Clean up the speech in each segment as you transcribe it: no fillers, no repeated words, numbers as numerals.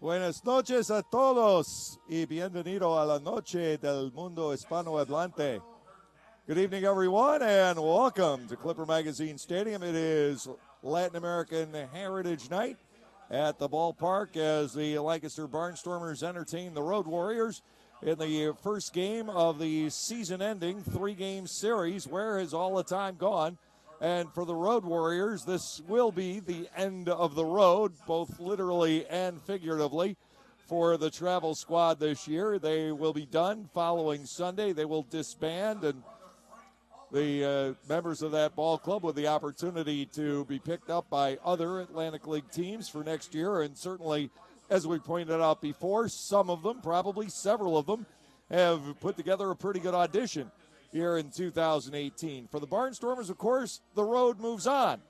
Buenas noches a todos y bienvenido a la noche del mundo hispanohablante. Good evening, everyone, and welcome to Clipper Magazine Stadium. It is Latin American Heritage Night at the ballpark as the Lancaster Barnstormers entertain the Road Warriors in the first game of the season-ending three-game series. Where has all the time gone? And for the Road Warriors, this will be the end of the road, both literally and figuratively, for the travel squad this year. They will be done following Sunday. They will disband, and the members of that ball club with the opportunity to be picked up by other Atlantic League teams for next year. And certainly, as we pointed out before, some of them, probably several of them, have put together a pretty good audition here in 2018. For the Barnstormers, of course, the road moves on.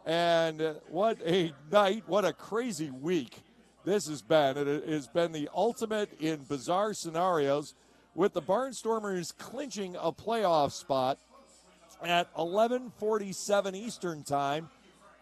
And what a night, what a crazy week this has been. It has been the ultimate in bizarre scenarios, with the Barnstormers clinching a playoff spot at 11:47 Eastern Time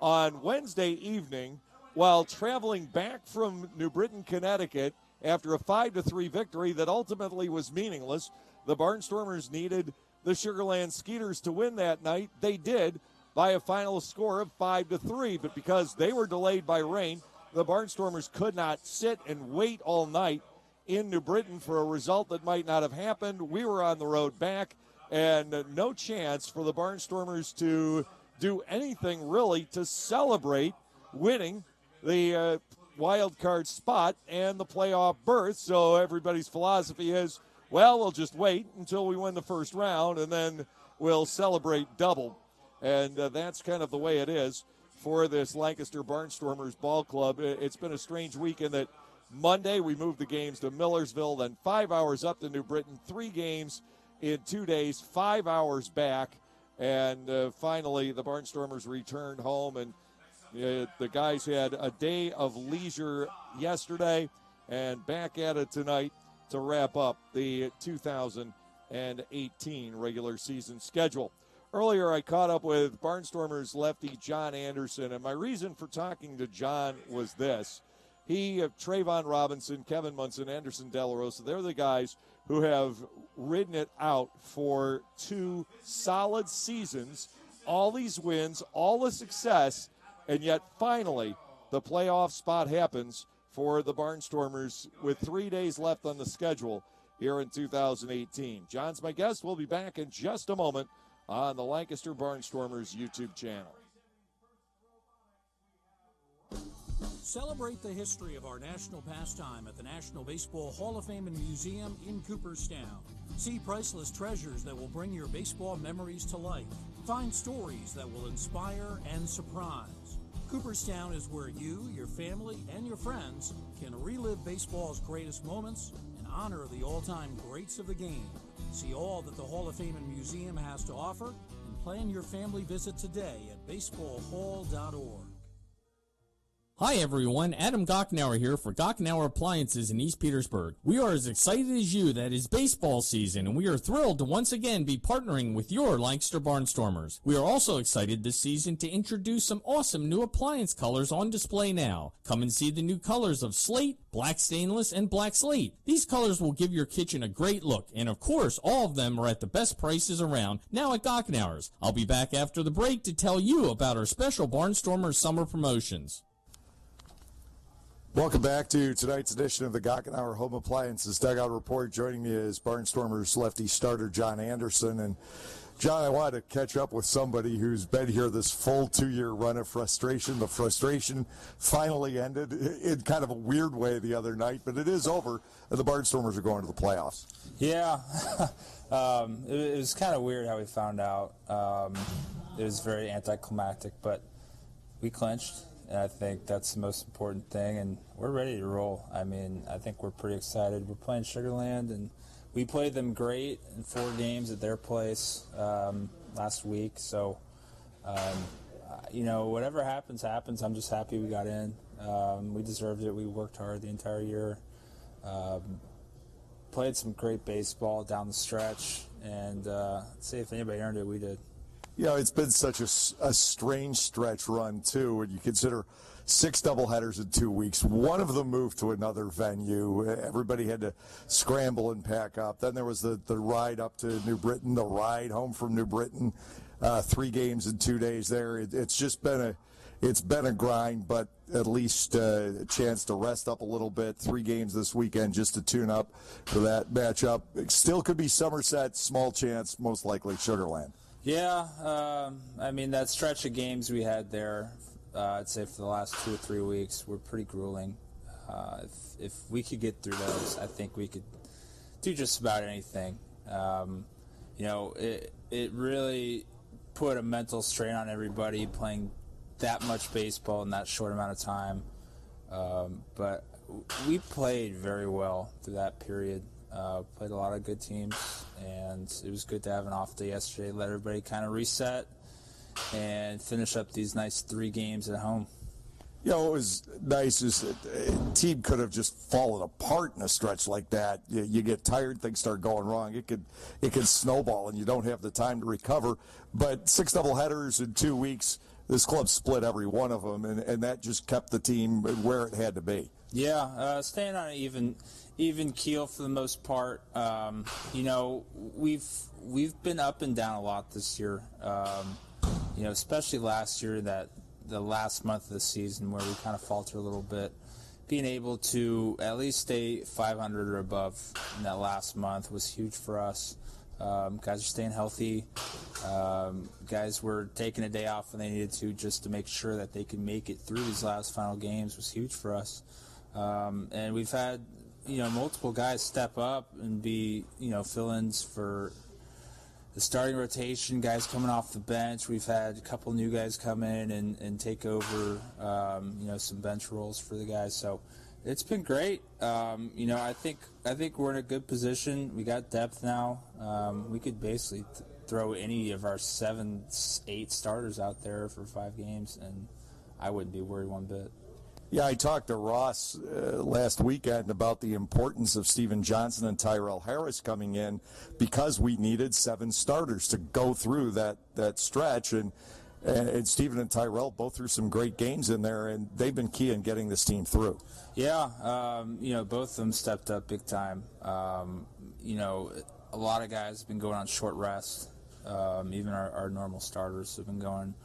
on Wednesday evening while traveling back from New Britain, Connecticut after a 5-3 victory that ultimately was meaningless. The Barnstormers needed the Sugar Land Skeeters to win that night. They did by a final score of 5-3, but because they were delayed by rain, the Barnstormers could not sit and wait all night in New Britain for a result that might not have happened. We were on the road back, and no chance for the Barnstormers to do anything really to celebrate winning the wild card spot and the playoff berth. So everybody's philosophy is, well, we'll just wait until we win the first round, and then we'll celebrate double. And that's kind of the way it is for this Lancaster Barnstormers ball club. It's been a strange week in that Monday we moved the games to Millersville, then 5 hours up to New Britain, 3 games in 2 days, 5 hours back. And finally, the Barnstormers returned home, and the guys had a day of leisure yesterday and back at it tonight to wrap up the 2018 regular season schedule. Earlier, I caught up with Barnstormers lefty John Anderson, and my reason for talking to John was this. Trayvon Robinson, Kevin Munson, Anderson De La Rosa, they're the guys who have ridden it out for 2 solid seasons, all these wins, all the success, and yet finally the playoff spot happens for the Barnstormers with 3 days left on the schedule here in 2018. John's my guest. We'll be back in just a moment on the Lancaster Barnstormers YouTube channel. Celebrate the history of our national pastime at the National Baseball Hall of Fame and Museum in Cooperstown. See priceless treasures that will bring your baseball memories to life. Find stories that will inspire and surprise. Cooperstown is where you, your family, and your friends can relive baseball's greatest moments and honor the all-time greats of the game. See all that the Hall of Fame and Museum has to offer and plan your family visit today at baseballhall.org. Hi everyone, Adam Gocknauer here for Gocknauer Appliances in East Petersburg. We are as excited as you that it's baseball season, and we are thrilled to once again be partnering with your Lancaster Barnstormers. We are also excited this season to introduce some awesome new appliance colors on display now. Come and see the new colors of slate, black stainless, and black slate. These colors will give your kitchen a great look, and of course all of them are at the best prices around now at Gocknauer's. I'll be back after the break to tell you about our special Barnstormers summer promotions. Welcome back to tonight's edition of the Gocknauer Home Appliances Dugout Report. Joining me is Barnstormers lefty starter John Anderson. And John, I wanted to catch up with somebody who's been here this full 2-year run of frustration. The frustration finally ended in kind of a weird way the other night, but it is over, and the Barnstormers are going to the playoffs. Yeah, it was kind of weird how we found out. It was very anticlimactic, but we clinched. And I think that's the most important thing, and we're ready to roll. I mean, I think we're pretty excited. We're playing Sugar Land, and we played them great in 4 games at their place last week. So, whatever happens, happens. I'm just happy we got in. We deserved it. We worked hard the entire year. Played some great baseball down the stretch, and see if anybody earned it, we did. You know, it's been such a strange stretch run, too, when you consider 6 doubleheaders in 2 weeks. One of them moved to another venue. Everybody had to scramble and pack up. Then there was the ride up to New Britain, the ride home from New Britain, 3 games in 2 days there. It's just been a grind, but at least a chance to rest up a little bit. 3 games this weekend just to tune up for that matchup. It still could be Somerset, small chance, most likely Sugar Land. Yeah, I mean, that stretch of games we had there, I'd say for the last 2 or 3 weeks, were pretty grueling. If we could get through those, I think we could do just about anything. You know, it really put a mental strain on everybody playing that much baseball in that short amount of time. But we played very well through that period. Played a lot of good teams, and it was good to have an off day yesterday, let everybody kind of reset and finish up these nice 3 games at home. You know, what was nice is that a team could have just fallen apart in a stretch like that. You get tired, things start going wrong. It could snowball, and you don't have the time to recover. But 6 doubleheaders in 2 weeks, this club split every one of them, and that just kept the team where it had to be. Yeah, staying on an even keel for the most part. You know, we've been up and down a lot this year. You know, especially last year, that the last month of the season where we kind of faltered a little bit. Being able to at least stay 500 or above in that last month was huge for us. Guys are staying healthy. Guys were taking a day off when they needed to just to make sure that they could make it through these last final games was huge for us. And we've had, you know, multiple guys step up and be, you know, fill-ins for the starting rotation, guys coming off the bench. We've had a couple new guys come in and take over, you know, some bench roles for the guys. So it's been great. You know, I think we're in a good position. We got depth now. We could basically throw any of our 7, 8 starters out there for 5 games, and I wouldn't be worried one bit. Yeah, I talked to Ross last weekend about the importance of Steven Johnson and Tyrell Harris coming in because we needed 7 starters to go through that stretch. And Steven and Tyrell both threw some great games in there, and they've been key in getting this team through. Yeah, you know, both of them stepped up big time. You know, a lot of guys have been going on short rest. Even our normal starters have been going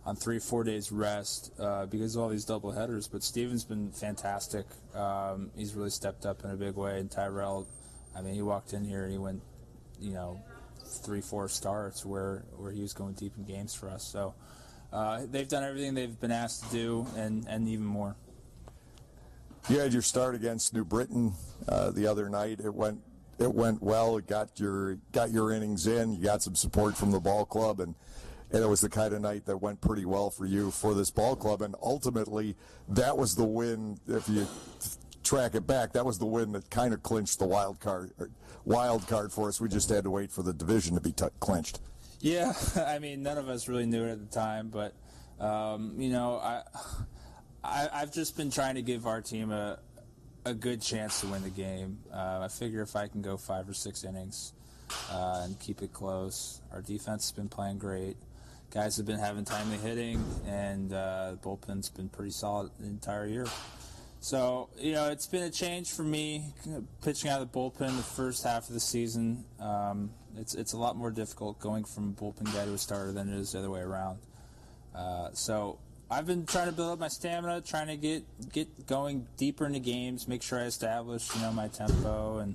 on 3-4 days rest because of all these double headers. But Steven's been fantastic. He's really stepped up in a big way. And Tyrell, I mean, he walked in here and he went, you know, 3-4 starts where he was going deep in games for us. So they've done everything they've been asked to do and even more. You had your start against New Britain the other night. It went well. It got your innings in. You got some support from the ball club, and it was the kind of night that went pretty well for you for this ball club. And ultimately, that was the win. If you track it back, that was the win that kind of clinched the wild card for us. We just had to wait for the division to be clinched. Yeah, I mean, none of us really knew it at the time, but you know, I've just been trying to give our team a good chance to win the game. I figure if I can go 5 or 6 innings and keep it close. Our defense has been playing great. Guys have been having timely hitting, and the bullpen's been pretty solid the entire year. So, you know, it's been a change for me pitching out of the bullpen the first half of the season. It's a lot more difficult going from a bullpen guy to a starter than it is the other way around. So I've been trying to build up my stamina, trying to get going deeper into games, make sure I establish, you know, my tempo and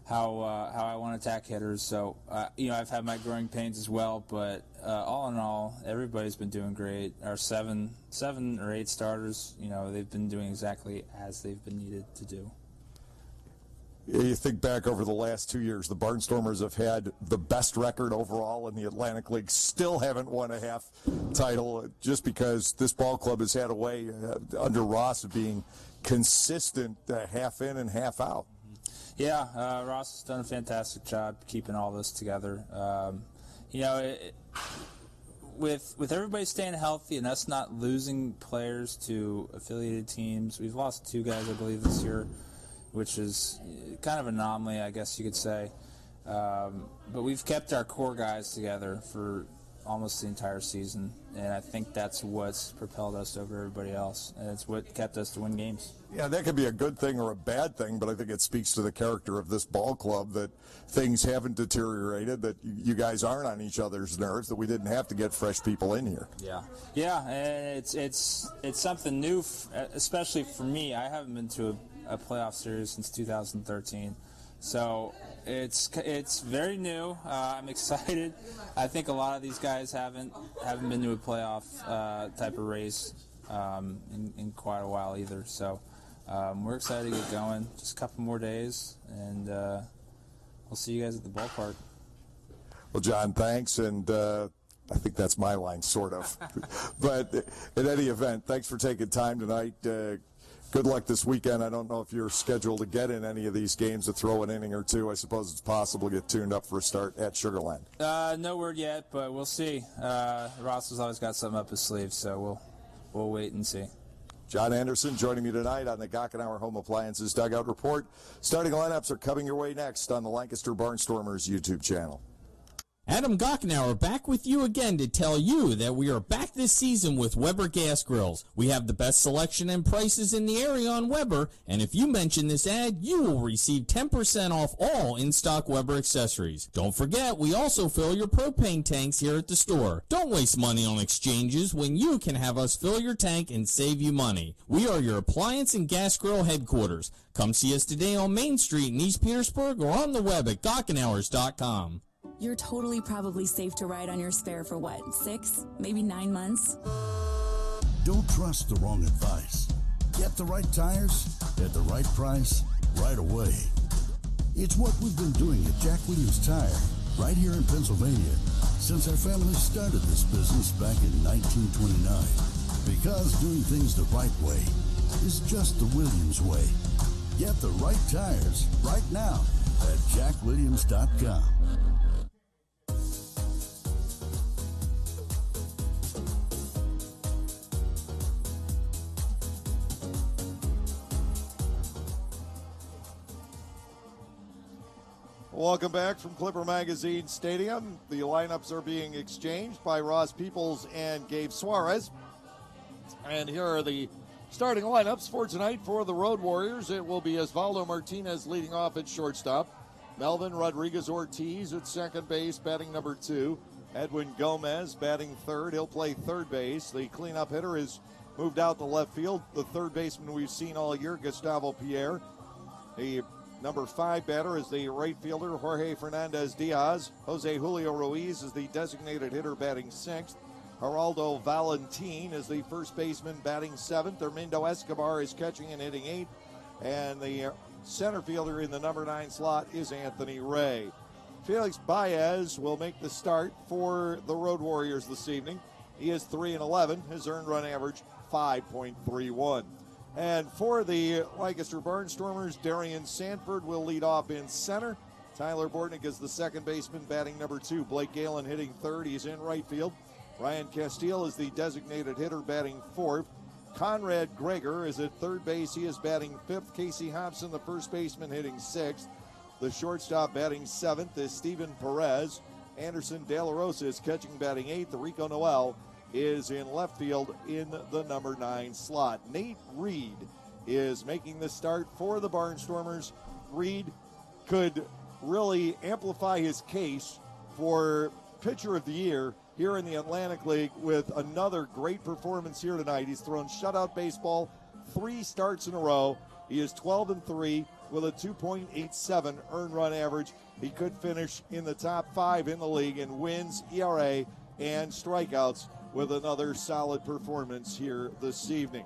how I want to attack hitters. So, you know, I've had my growing pains as well, but all in all, everybody's been doing great. Our 7 or 8 starters, you know, they've been doing exactly as they've been needed to do. You think back over the last 2 years, the Barnstormers have had the best record overall in the Atlantic League, still haven't won a half title just because this ball club has had a way under Ross of being consistent half in and half out. Yeah, Ross has done a fantastic job keeping all this together. You know, with everybody staying healthy and us not losing players to affiliated teams, we've lost 2 guys, I believe, this year, which is kind of an anomaly, I guess you could say. But we've kept our core guys together for almost the entire season, and I think that's what's propelled us over everybody else, and it's what kept us to win games. Yeah, that could be a good thing or a bad thing, but I think it speaks to the character of this ball club that things haven't deteriorated, that you guys aren't on each other's nerves, that we didn't have to get fresh people in here. Yeah, and it's something new, especially for me. I haven't been to a playoff series since 2013, so it's very new. I'm excited. I think a lot of these guys haven't been to a playoff type of race in quite a while either. So we're excited to get going. Just a couple more days, and we'll see you guys at the ballpark. Well, John, thanks, and I think that's my line, sort of. But in any event, thanks for taking time tonight. Good luck this weekend. I don't know if you're scheduled to get in any of these games to throw an inning or two. I suppose it's possible to get tuned up for a start at Sugar Land. No word yet, but we'll see. Ross has always got something up his sleeve, so we'll wait and see. John Anderson joining me tonight on the Gockenauer Home Appliances Dugout Report. Starting lineups are coming your way next on the Lancaster Barnstormers YouTube channel. Adam Gockenauer back with you again to tell you that we are back this season with Weber Gas Grills. We have the best selection and prices in the area on Weber, and if you mention this ad, you will receive 10% off all in-stock Weber accessories. Don't forget, we also fill your propane tanks here at the store. Don't waste money on exchanges when you can have us fill your tank and save you money. We are your appliance and gas grill headquarters. Come see us today on Main Street in East Petersburg or on the web at Gockenauers.com. You're totally probably safe to ride on your spare for what, 6, maybe 9 months? Don't trust the wrong advice. Get the right tires at the right price right away. It's what we've been doing at Jack Williams Tire right here in Pennsylvania since our family started this business back in 1929. Because doing things the right way is just the Williams way. Get the right tires right now at jackwilliams.com. Welcome back from Clipper Magazine Stadium. The lineups are being exchanged by Ross Peoples and Gabe Suarez. And here are the starting lineups for tonight for the Road Warriors. It will be Osvaldo Martinez leading off at shortstop. Melvin Rodriguez-Ortiz at second base, batting number 2. Edwin Gomez batting third. He'll play third base. The cleanup hitter is moved out to left field. The third baseman we've seen all year, Gustavo Pierre. The number 5 batter is the right fielder, Jorge Fernandez-Diaz. Jose Julio Ruiz is the designated hitter, batting 6th. Geraldo Valentin is the first baseman, batting 7th. Armindo Escobar is catching and hitting 8th. And the center fielder in the number 9 slot is Anthony Ray. Felix Baez will make the start for the Road Warriors this evening. He is 3-11. His earned run average, 5.31. And for the Lancaster Barnstormers, Darian Sanford will lead off in center. Tyler Bortnick is the second baseman, batting number 2. Blake Galen hitting third. He's in right field. Ryan Castile is the designated hitter, batting 4th. Conrad Gregor is at third base. He is batting 5th. Casey Hobson, the first baseman, hitting 6th. The shortstop batting 7th is Steven Perez. Anderson De La Rosa is catching, batting 8th. Rico Noel is in left field in the number 9 slot. Nate Reed is making the start for the Barnstormers. Reed could really amplify his case for pitcher of the year here in the Atlantic League with another great performance here tonight. He's thrown shutout baseball 3 starts in a row. He is 12-3 with a 2.87 earned run average. He could finish in the top 5 in the league in wins, ERA, and strikeouts with another solid performance here this evening.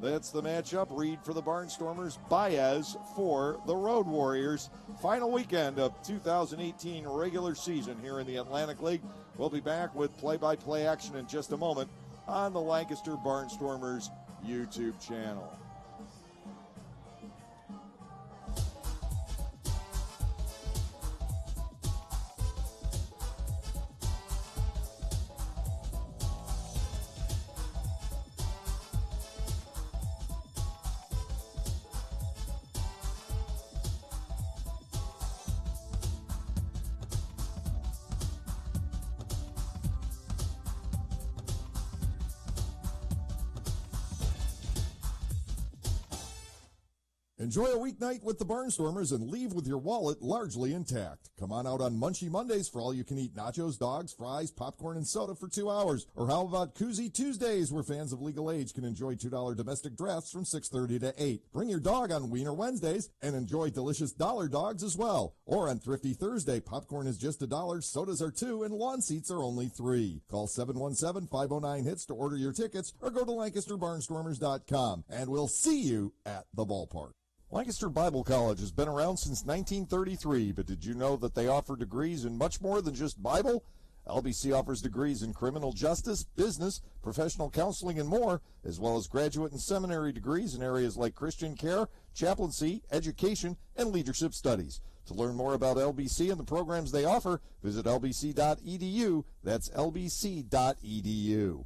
That's the matchup. Reed for the Barnstormers, Baez for the Road Warriors. Final weekend of 2018 regular season here in the Atlantic League. We'll be back with play-by-play action in just a moment on the Lancaster Barnstormers YouTube channel. Enjoy a weeknight with the Barnstormers and leave with your wallet largely intact. Come on out on Munchie Mondays for all you can eat nachos, dogs, fries, popcorn, and soda for 2 hours. Or how about Koozie Tuesdays, where fans of legal age can enjoy $2 domestic drafts from 6:30 to 8. Bring your dog on Wiener Wednesdays and enjoy delicious dollar dogs as well. Or on Thrifty Thursday, popcorn is just $1, sodas are $2, and lawn seats are only $3. Call 717-509-HITS to order your tickets or go to LancasterBarnstormers.com. And we'll see you at the ballpark. Lancaster Bible College has been around since 1933, but did you know that they offer degrees in much more than just Bible? LBC offers degrees in criminal justice, business, professional counseling, and more, as well as graduate and seminary degrees in areas like Christian care, chaplaincy, education, and leadership studies. To learn more about LBC and the programs they offer, visit lbc.edu. That's lbc.edu.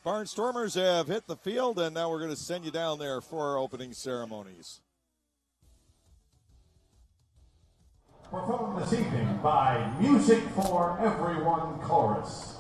Barnstormers have hit the field, and now we're going to send you down there for our opening ceremonies. Performed this evening by Music for Everyone Chorus.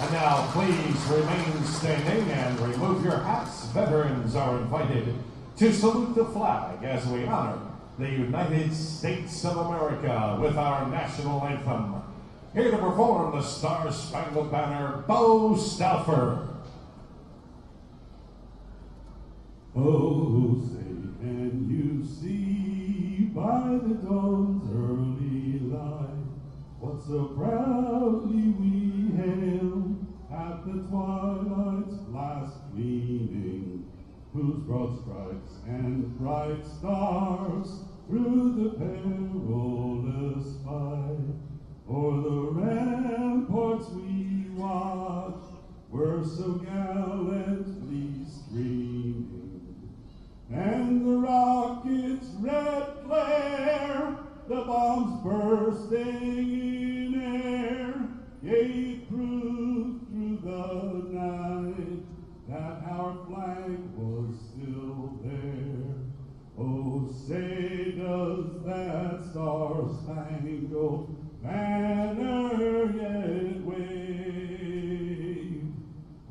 And now, please remain standing and remove your hats. Veterans are invited to salute the flag as we honor the United States of America with our national anthem. Here to perform the Star-Spangled Banner, Bo Stauffer. Oh, say can you see by the dawn's early light what so proudly we hailed at the twilight's last gleaming, whose broad stripes and bright stars through the perilous fight o'er the ramparts we watched were so gallantly streaming, and the rocket's red flare, the bombs bursting in air, gave proof through the night that our flag was still there. Oh, say does that star-spangled banner yet wave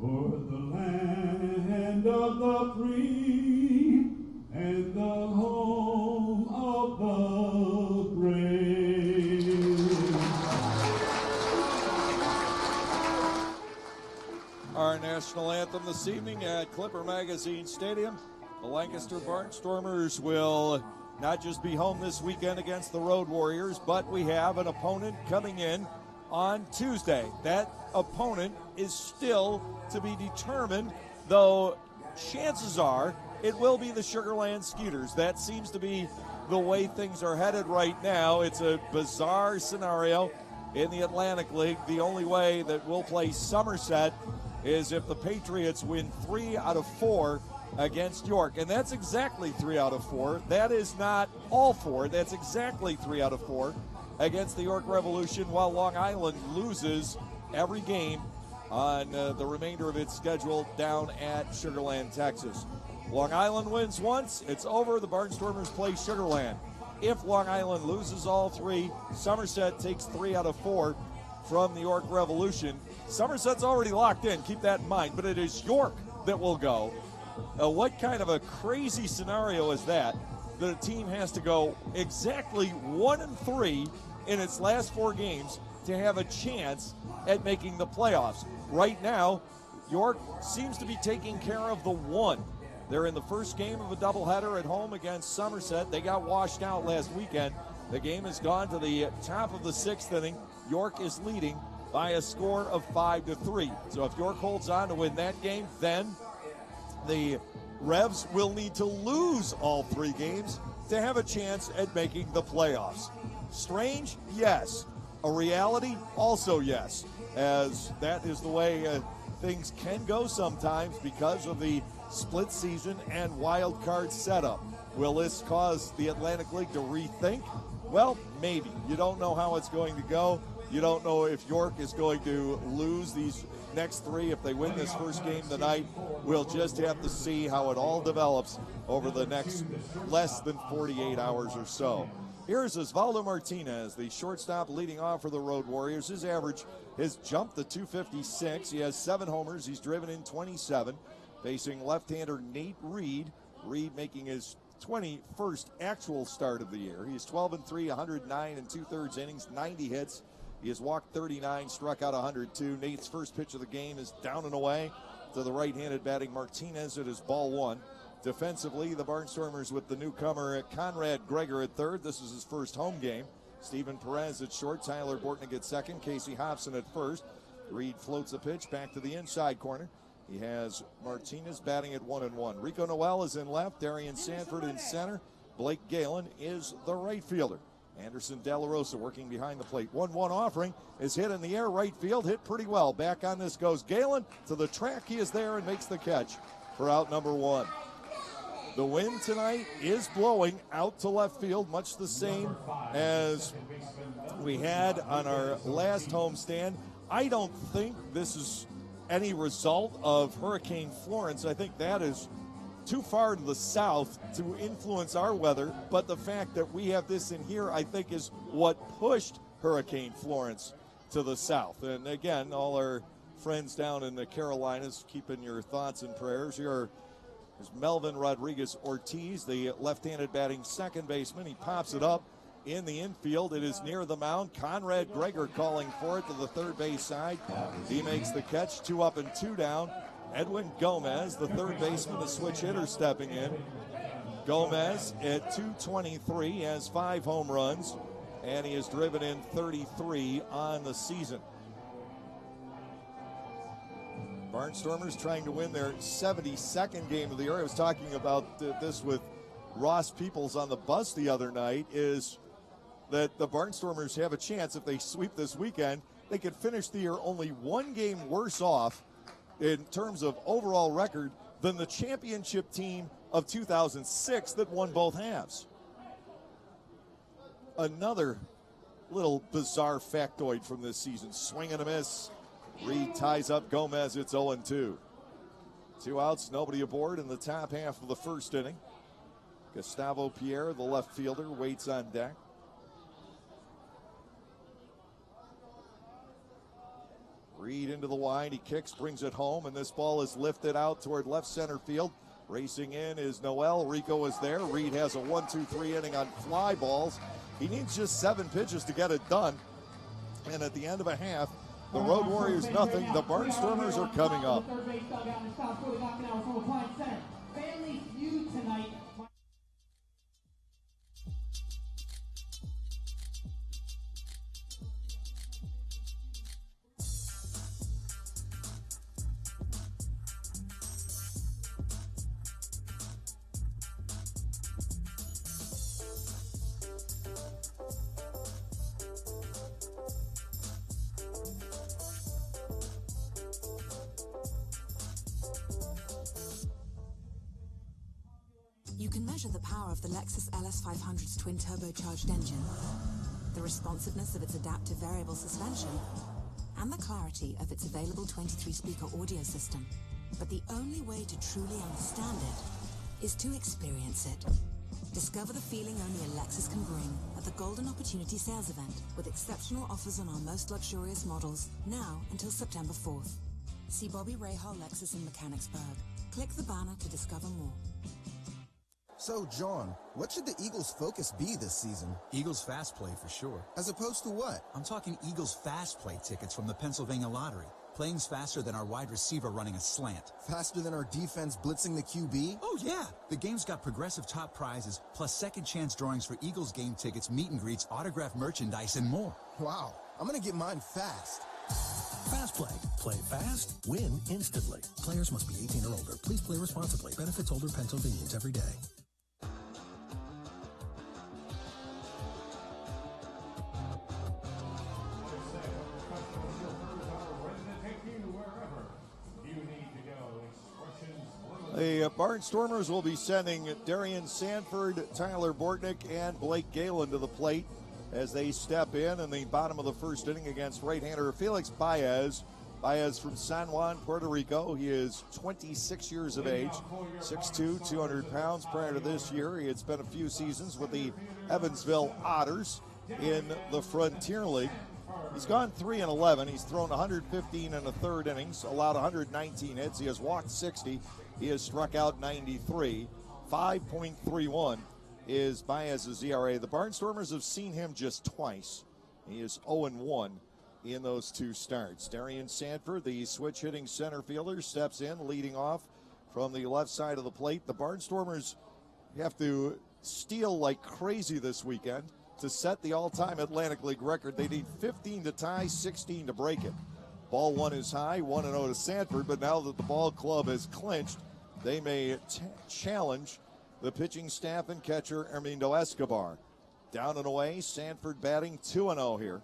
o'er the land of the free and the home of the brave. Our national anthem this evening at Clipper Magazine Stadium. The Lancaster Barnstormers will not just be home this weekend against the Road Warriors, but we have an opponent coming in on Tuesday. That opponent is still to be determined, though chances are it will be the Sugar Land Skeeters. That seems to be the way things are headed right now. It's a bizarre scenario in the Atlantic League. The only way that we'll play Somerset is if the Patriots win 3 out of 4 against York. And that's exactly 3 out of 4. That is not all 4. That's exactly 3 out of 4 against the York Revolution, while Long Island loses every game on the remainder of its schedule down at Sugar Land, Texas. Long Island wins once, it's over. The Barnstormers play Sugar Land. If Long Island loses all 3, Somerset takes 3 out of 4 from the York Revolution. Somerset's already locked in, keep that in mind, but it is York that will go. What kind of a crazy scenario is that a team has to go exactly 1-3 in its last 4 games to have a chance at making the playoffs. Right now, York seems to be taking care of the one. They're in the first game of a doubleheader at home against Somerset. They got washed out last weekend. The game has gone to the top of the 6th inning. York is leading by a score of 5-3. So if York holds on to win that game, then the Revs will need to lose all 3 games to have a chance at making the playoffs. Strange? Yes. A reality? Also yes, as that is the way things can go sometimes because of the split season and wild card setup. Will this cause the Atlantic League to rethink? Well, maybe. You don't know how it's going to go. You don't know if York is going to lose these next 3 if they win this first game tonight. We'll just have to see how it all develops over the next less than 48 hours or so. Here's Osvaldo Martinez, the shortstop leading off for the Road Warriors. His average has jumped to 256. He has 7 homers. He's driven in 27. Facing left-hander Nate Reed. Reed making his 21st actual start of the year. He's 12-3, 109 and 2/3 innings, 90 hits. He has walked 39, struck out 102. Nate's first pitch of the game is down and away to the right-handed batting Martinez. It is ball 1. Defensively, the Barnstormers with the newcomer Conrad Gregor at third. This is his first home game. Stephen Perez at short. Tyler Bortnick at second. Casey Hobson at first. Reed floats the pitch back to the inside corner. He has Martinez batting at 1-1. Rico Noel is in left. Darian Sanford in center. Blake Galen is the right fielder. Anderson De La Rosa working behind the plate. 1-1 offering is hit in the air. Right field hit pretty well. Back on this goes Galen to the track. He is there and makes the catch for out number 1. The wind tonight is blowing out to left field, much the same as we had on our last homestand. I don't think this is any result of Hurricane Florence. I think that is too far to the south to influence our weather, but the fact that we have this in here, I think, is what pushed Hurricane Florence to the south. And again, all our friends down in the Carolinas, keeping your thoughts and prayers. Here is Melvin Rodriguez Ortiz, the left-handed batting second baseman. He pops it up in the infield. It is near the mound. Conrad Gregor calling for it to the third base side. He makes the catch. 2 up and 2 down. Edwin Gomez, the third baseman, the switch hitter, stepping in. Gomez at 223 has 5 home runs, and he has driven in 33 on the season. Barnstormers trying to win their 72nd game of the year. I was talking about this with Ross Peoples on the bus the other night, is that the Barnstormers have a chance if they sweep this weekend. They could finish the year only 1 game worse off in terms of overall record than the championship team of 2006 that won both halves. Another little bizarre factoid from this season. Swing and a miss. Reed ties up Gomez. It's 0-2. 2 outs, nobody aboard in the top half of the first inning. Gustavo Pierre, the left fielder, waits on deck. Reed into the line, he kicks, brings it home, and this ball is lifted out toward left center field. Racing in is Noel. Rico is there. Reed has a 1-2-3 inning on fly balls. He needs just 7 pitches to get it done. And at the end of a half, the Road Warriors nothing. The Barnstormers are coming up. You can measure the power of the Lexus LS500's twin-turbocharged engine, the responsiveness of its adaptive variable suspension, and the clarity of its available 23-speaker audio system. But the only way to truly understand it is to experience it. Discover the feeling only a Lexus can bring at the Golden Opportunity Sales Event, with exceptional offers on our most luxurious models, now until September 4th. See Bobby Rahal Lexus in Mechanicsburg. Click the banner to discover more. So, John, what should the Eagles' focus be this season? Eagles Fast Play for sure. As opposed to what? I'm talking Eagles Fast Play tickets from the Pennsylvania Lottery. Playing's faster than our wide receiver running a slant. Faster than our defense blitzing the QB? Oh, yeah. The game's got progressive top prizes, plus second chance drawings for Eagles game tickets, meet and greets, autographed merchandise, and more. Wow. I'm going to get mine fast. Fast Play. Play fast, win instantly. Players must be 18 or older. Please play responsibly. Benefits older Pennsylvanians every day. The Barnstormers will be sending Darian Sanford, Tyler Bortnick, and Blake Galen to the plate as they step in the bottom of the first inning against right-hander Felix Baez. Baez from San Juan, Puerto Rico. He is 26 years of age, 6'2", 200 pounds. Prior to this year, he had spent a few seasons with the Evansville Otters in the Frontier League. He's gone 3-11. He's thrown 115 in the third innings, allowed 119 hits. He has walked 60. He has struck out 93. 5.31 is Baez's ERA. The Barnstormers have seen him just twice. He is 0-1 in those two starts. Darian Sanford, the switch-hitting center fielder, steps in, leading off from the left side of the plate. The Barnstormers have to steal like crazy this weekend to set the all-time Atlantic League record. They need 15 to tie, 16 to break it. Ball one is high, 1-0 to Sanford, but now that the ball club has clinched, they may challenge the pitching staff and catcher Armindo Escobar. Down and away, Sanford batting 2-0 here.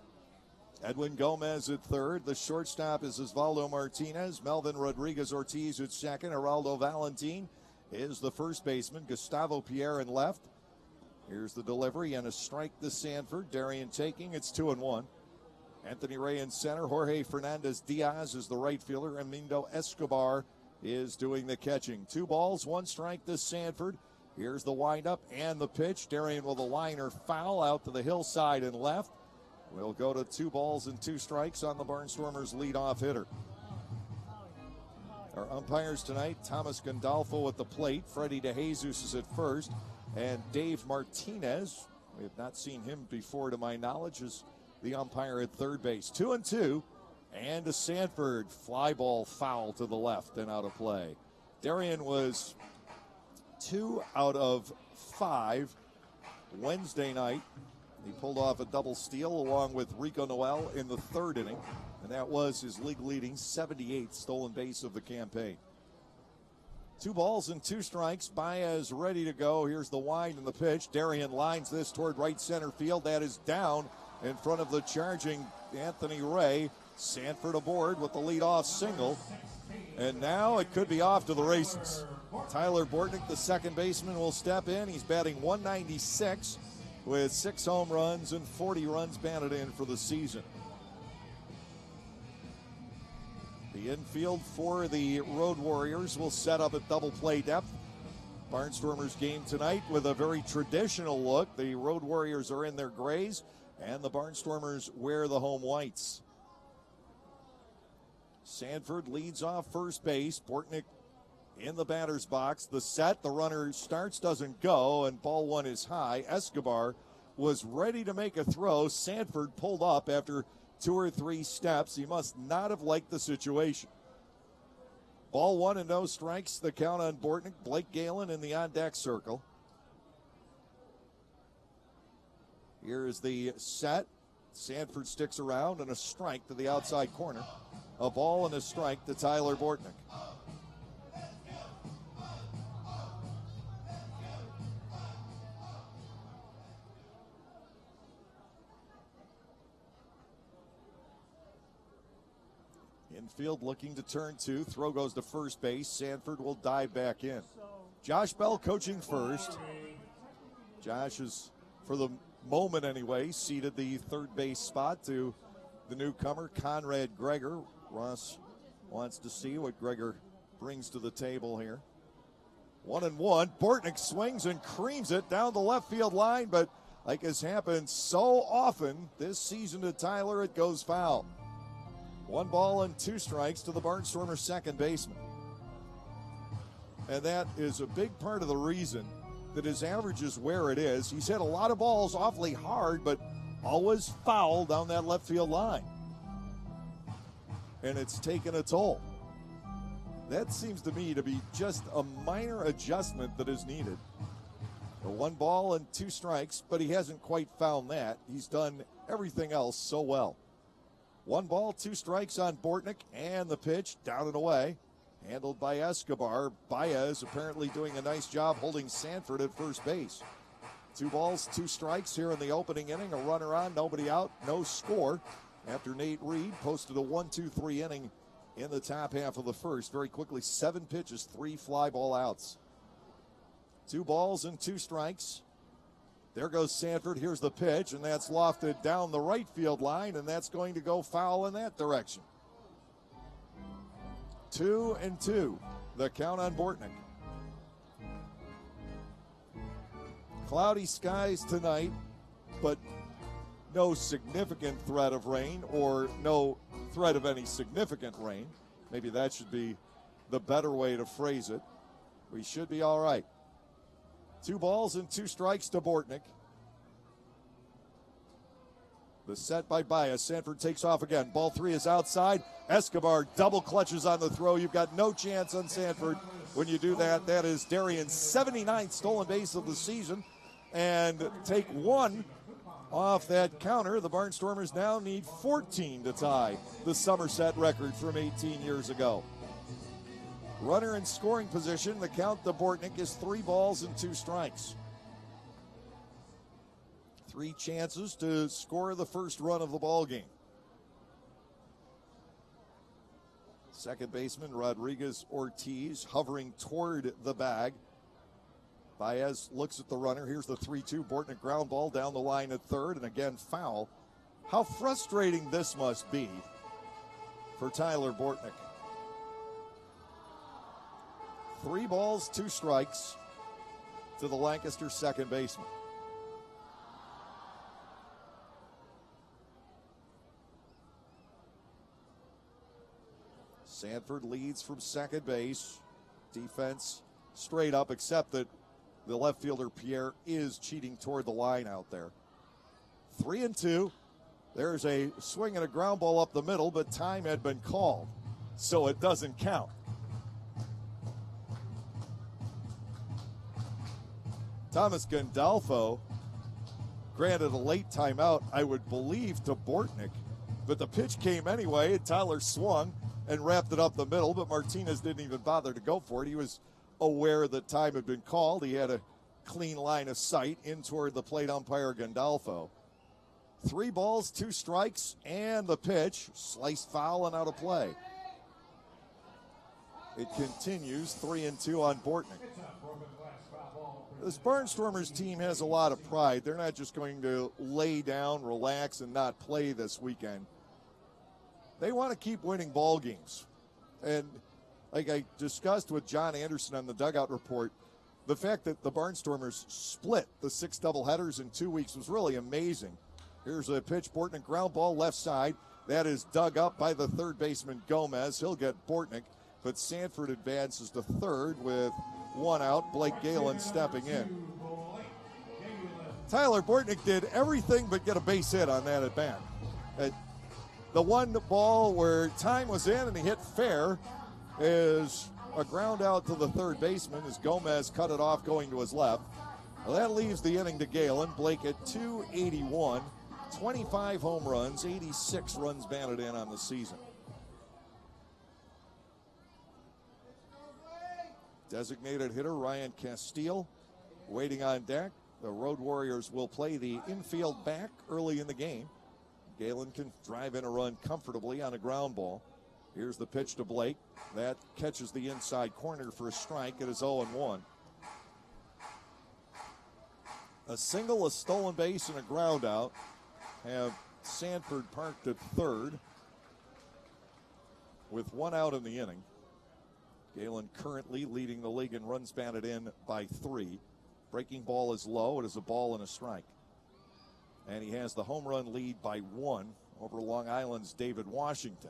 Edwin Gomez at third. The shortstop is Osvaldo Martinez. Melvin Rodriguez-Ortiz at second. Geraldo Valentin is the first baseman. Gustavo Pierre in left. Here's the delivery and a strike to Sanford. Darian taking. It's 2-1. Anthony Ray in center. Jorge Fernandez Diaz is the right fielder. Armindo Escobar is doing the catching. 2 balls, 1 strike to Sanford. Here's the windup and the pitch. Darian with a liner foul out to the hillside and left. We'll go to 2 balls and 2 strikes on the Barnstormers' leadoff hitter. Our umpires tonight, Thomas Gandolfo at the plate. Freddie DeJesus is at first. And Dave Martinez, we have not seen him before to my knowledge, is the umpire at third base. 2-2. And a Sanford fly ball foul to the left and out of play. Darian was 2 out of 5 Wednesday night. He pulled off a double steal along with Rico Noel in the third inning, and that was his league-leading 78th stolen base of the campaign. 2 balls and 2 strikes. Baez ready to go. Here's the wind and the pitch. Darian lines this toward right center field. That is down in front of the charging Anthony Ray. Sanford aboard with the leadoff single. And now it could be off to the races. Tyler Bortnick, the second baseman, will step in. He's batting 196 with 6 home runs and 40 runs batted in for the season. The infield for the Road Warriors will set up at double play depth. Barnstormers game tonight with a very traditional look. The Road Warriors are in their grays, and the Barnstormers wear the home whites. Sanford leads off first base. Bortnick in the batter's box. The set, the runner starts, doesn't go, and ball one is high. Escobar was ready to make a throw. Sanford pulled up after 2 or 3 steps. He must not have liked the situation. Ball one and no strikes. The count on Bortnick. Blake Galen in the on-deck circle. Here is the set. Sanford sticks around, and a strike to the outside corner. A ball and a strike to Tyler Bortnick. Infield looking to turn 2. Throw goes to first base. Sanford will dive back in. Josh Bell coaching first. Josh is, for the moment anyway, ceded the third base spot to the newcomer, Conrad Gregor. Ross wants to see what Gregor brings to the table here. 1-1. Bortnick swings and creams it down the left field line, but like has happened so often this season to Tyler, it goes foul. 1 ball and 2 strikes to the Barnstormers' second baseman. And that is a big part of the reason that his average is where it is. He's hit a lot of balls awfully hard, but always foul down that left field line. And it's taken a toll. That seems to me to be just a minor adjustment that is needed. A 1 ball and 2 strikes, but he hasn't quite found that. He's done everything else so well. 1 ball, 2 strikes on Bortnick, and the pitch down and away. Handled by Escobar. Baez apparently doing a nice job holding Sanford at first base. 2 balls, 2 strikes here in the opening inning. A runner on, nobody out, no score. After Nate Reed posted a 1-2-3 inning in the top half of the first. Very quickly, 7 pitches, 3 fly ball outs. 2 balls and 2 strikes. There goes Sanford. Here's the pitch, and that's lofted down the right field line, and that's going to go foul in that direction. 2-2, the count on Bortnick. Cloudy skies tonight, but no significant threat of rain, or no threat of any significant rain. Maybe that should be the better way to phrase it. We should be all right. 2 balls and 2 strikes to Bortnick. The set by Baez. Sanford takes off again. Ball 3 is outside. Escobar double clutches on the throw. You've got no chance on Sanford when you do that. That is Darian's 79th stolen base of the season. And take 1 off that counter. The Barnstormers now need 14 to tie the Somerset record from 18 years ago. Runner in scoring position. The count to Bortnick is 3 balls and 2 strikes. 3 chances to score the first run of the ball game. Second baseman Rodriguez Ortiz hovering toward the bag. Baez looks at the runner. Here's the 3-2. Bortnick ground ball down the line at third, and again foul. How frustrating this must be for Tyler Bortnick. 3 balls, 2 strikes to the Lancaster second baseman. Sanford leads from second base. Defense straight up, except that the left fielder Pierre is cheating toward the line out there. 3-2. There's a swing and a ground ball up the middle, but time had been called, so it doesn't count. Thomas Gandolfo granted a late timeout, I would believe, to Bortnick, but the pitch came anyway, and Tyler swung and wrapped it up the middle, but Martinez didn't even bother to go for it. He was aware that time had been called. He had a clean line of sight in toward the plate umpire Gandolfo. 3 balls, 2 strikes, and the pitch. Sliced foul and out of play. It continues 3-2 on Bortnick. This Barnstormers team has a lot of pride. They're not just going to lay down, relax, and not play this weekend. They want to keep winning ball games. And like I discussed with John Anderson on the Dugout Report, the fact that the Barnstormers split the 6 doubleheaders in 2 weeks was really amazing. Here's a pitch, Bortnick ground ball left side. That is dug up by the third baseman Gomez. He'll get Bortnick, but Sanford advances to third with 1 out. Blake Galen stepping in. Tyler Bortnick did everything but get a base hit on that at bat. The 1 ball where time was in and he hit fair is a ground out to the third baseman as Gomez cut it off going to his left. Well, that leaves the inning to Galen. Blake at 281, 25 home runs, 86 runs batted in on the season. Designated hitter Ryan Castile waiting on deck. The Road Warriors will play the infield back early in the game. Galen can drive in a run comfortably on a ground ball. Here's the pitch to Blake. That catches the inside corner for a strike. It is 0-1. A single, a stolen base, and a ground out have Sanford parked at third with 1 out in the inning. Galen currently leading the league in runs batted in by 3. Breaking ball is low. It is a ball and a strike. And he has the home run lead by 1 over Long Island's David Washington.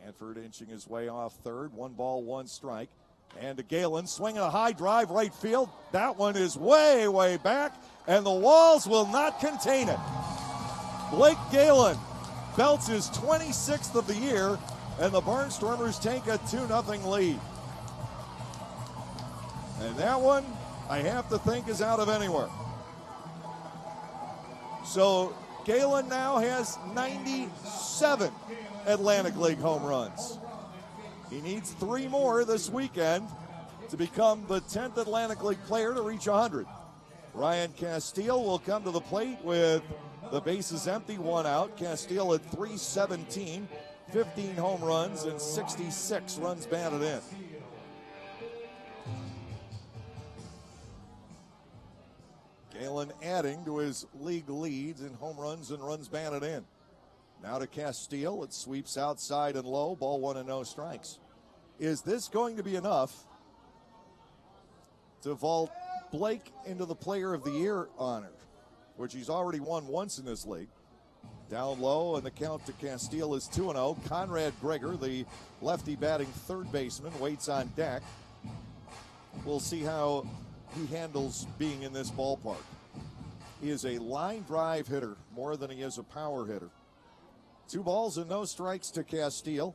Sanford inching his way off third. 1 ball, 1 strike. And to Galen, swinging a high drive right field. That one is way, way back, and the walls will not contain it. Blake Galen belts his 26th of the year, and the Barnstormers take a 2-0 lead. And that one, I have to think, is out of anywhere. So Galen now has 97 Atlantic League home runs. He needs 3 more this weekend to become the 10th Atlantic League player to reach 100. Ryan Castile will come to the plate with the bases empty, 1 out. Castile at .317, 15 home runs and 66 runs batted in. Galen adding to his league leads in home runs and runs batted in. Now to Castile. It sweeps outside and low. Ball 1 and no strikes. Is this going to be enough to vault Blake into the Player of the Year honor, which he's already won once in this league? Down low, and the count to Castile is 2-0. Conrad Gregor, the lefty batting third baseman, waits on deck. We'll see how he handles being in this ballpark. He is a line drive hitter more than he is a power hitter. 2 balls and no strikes to Castile.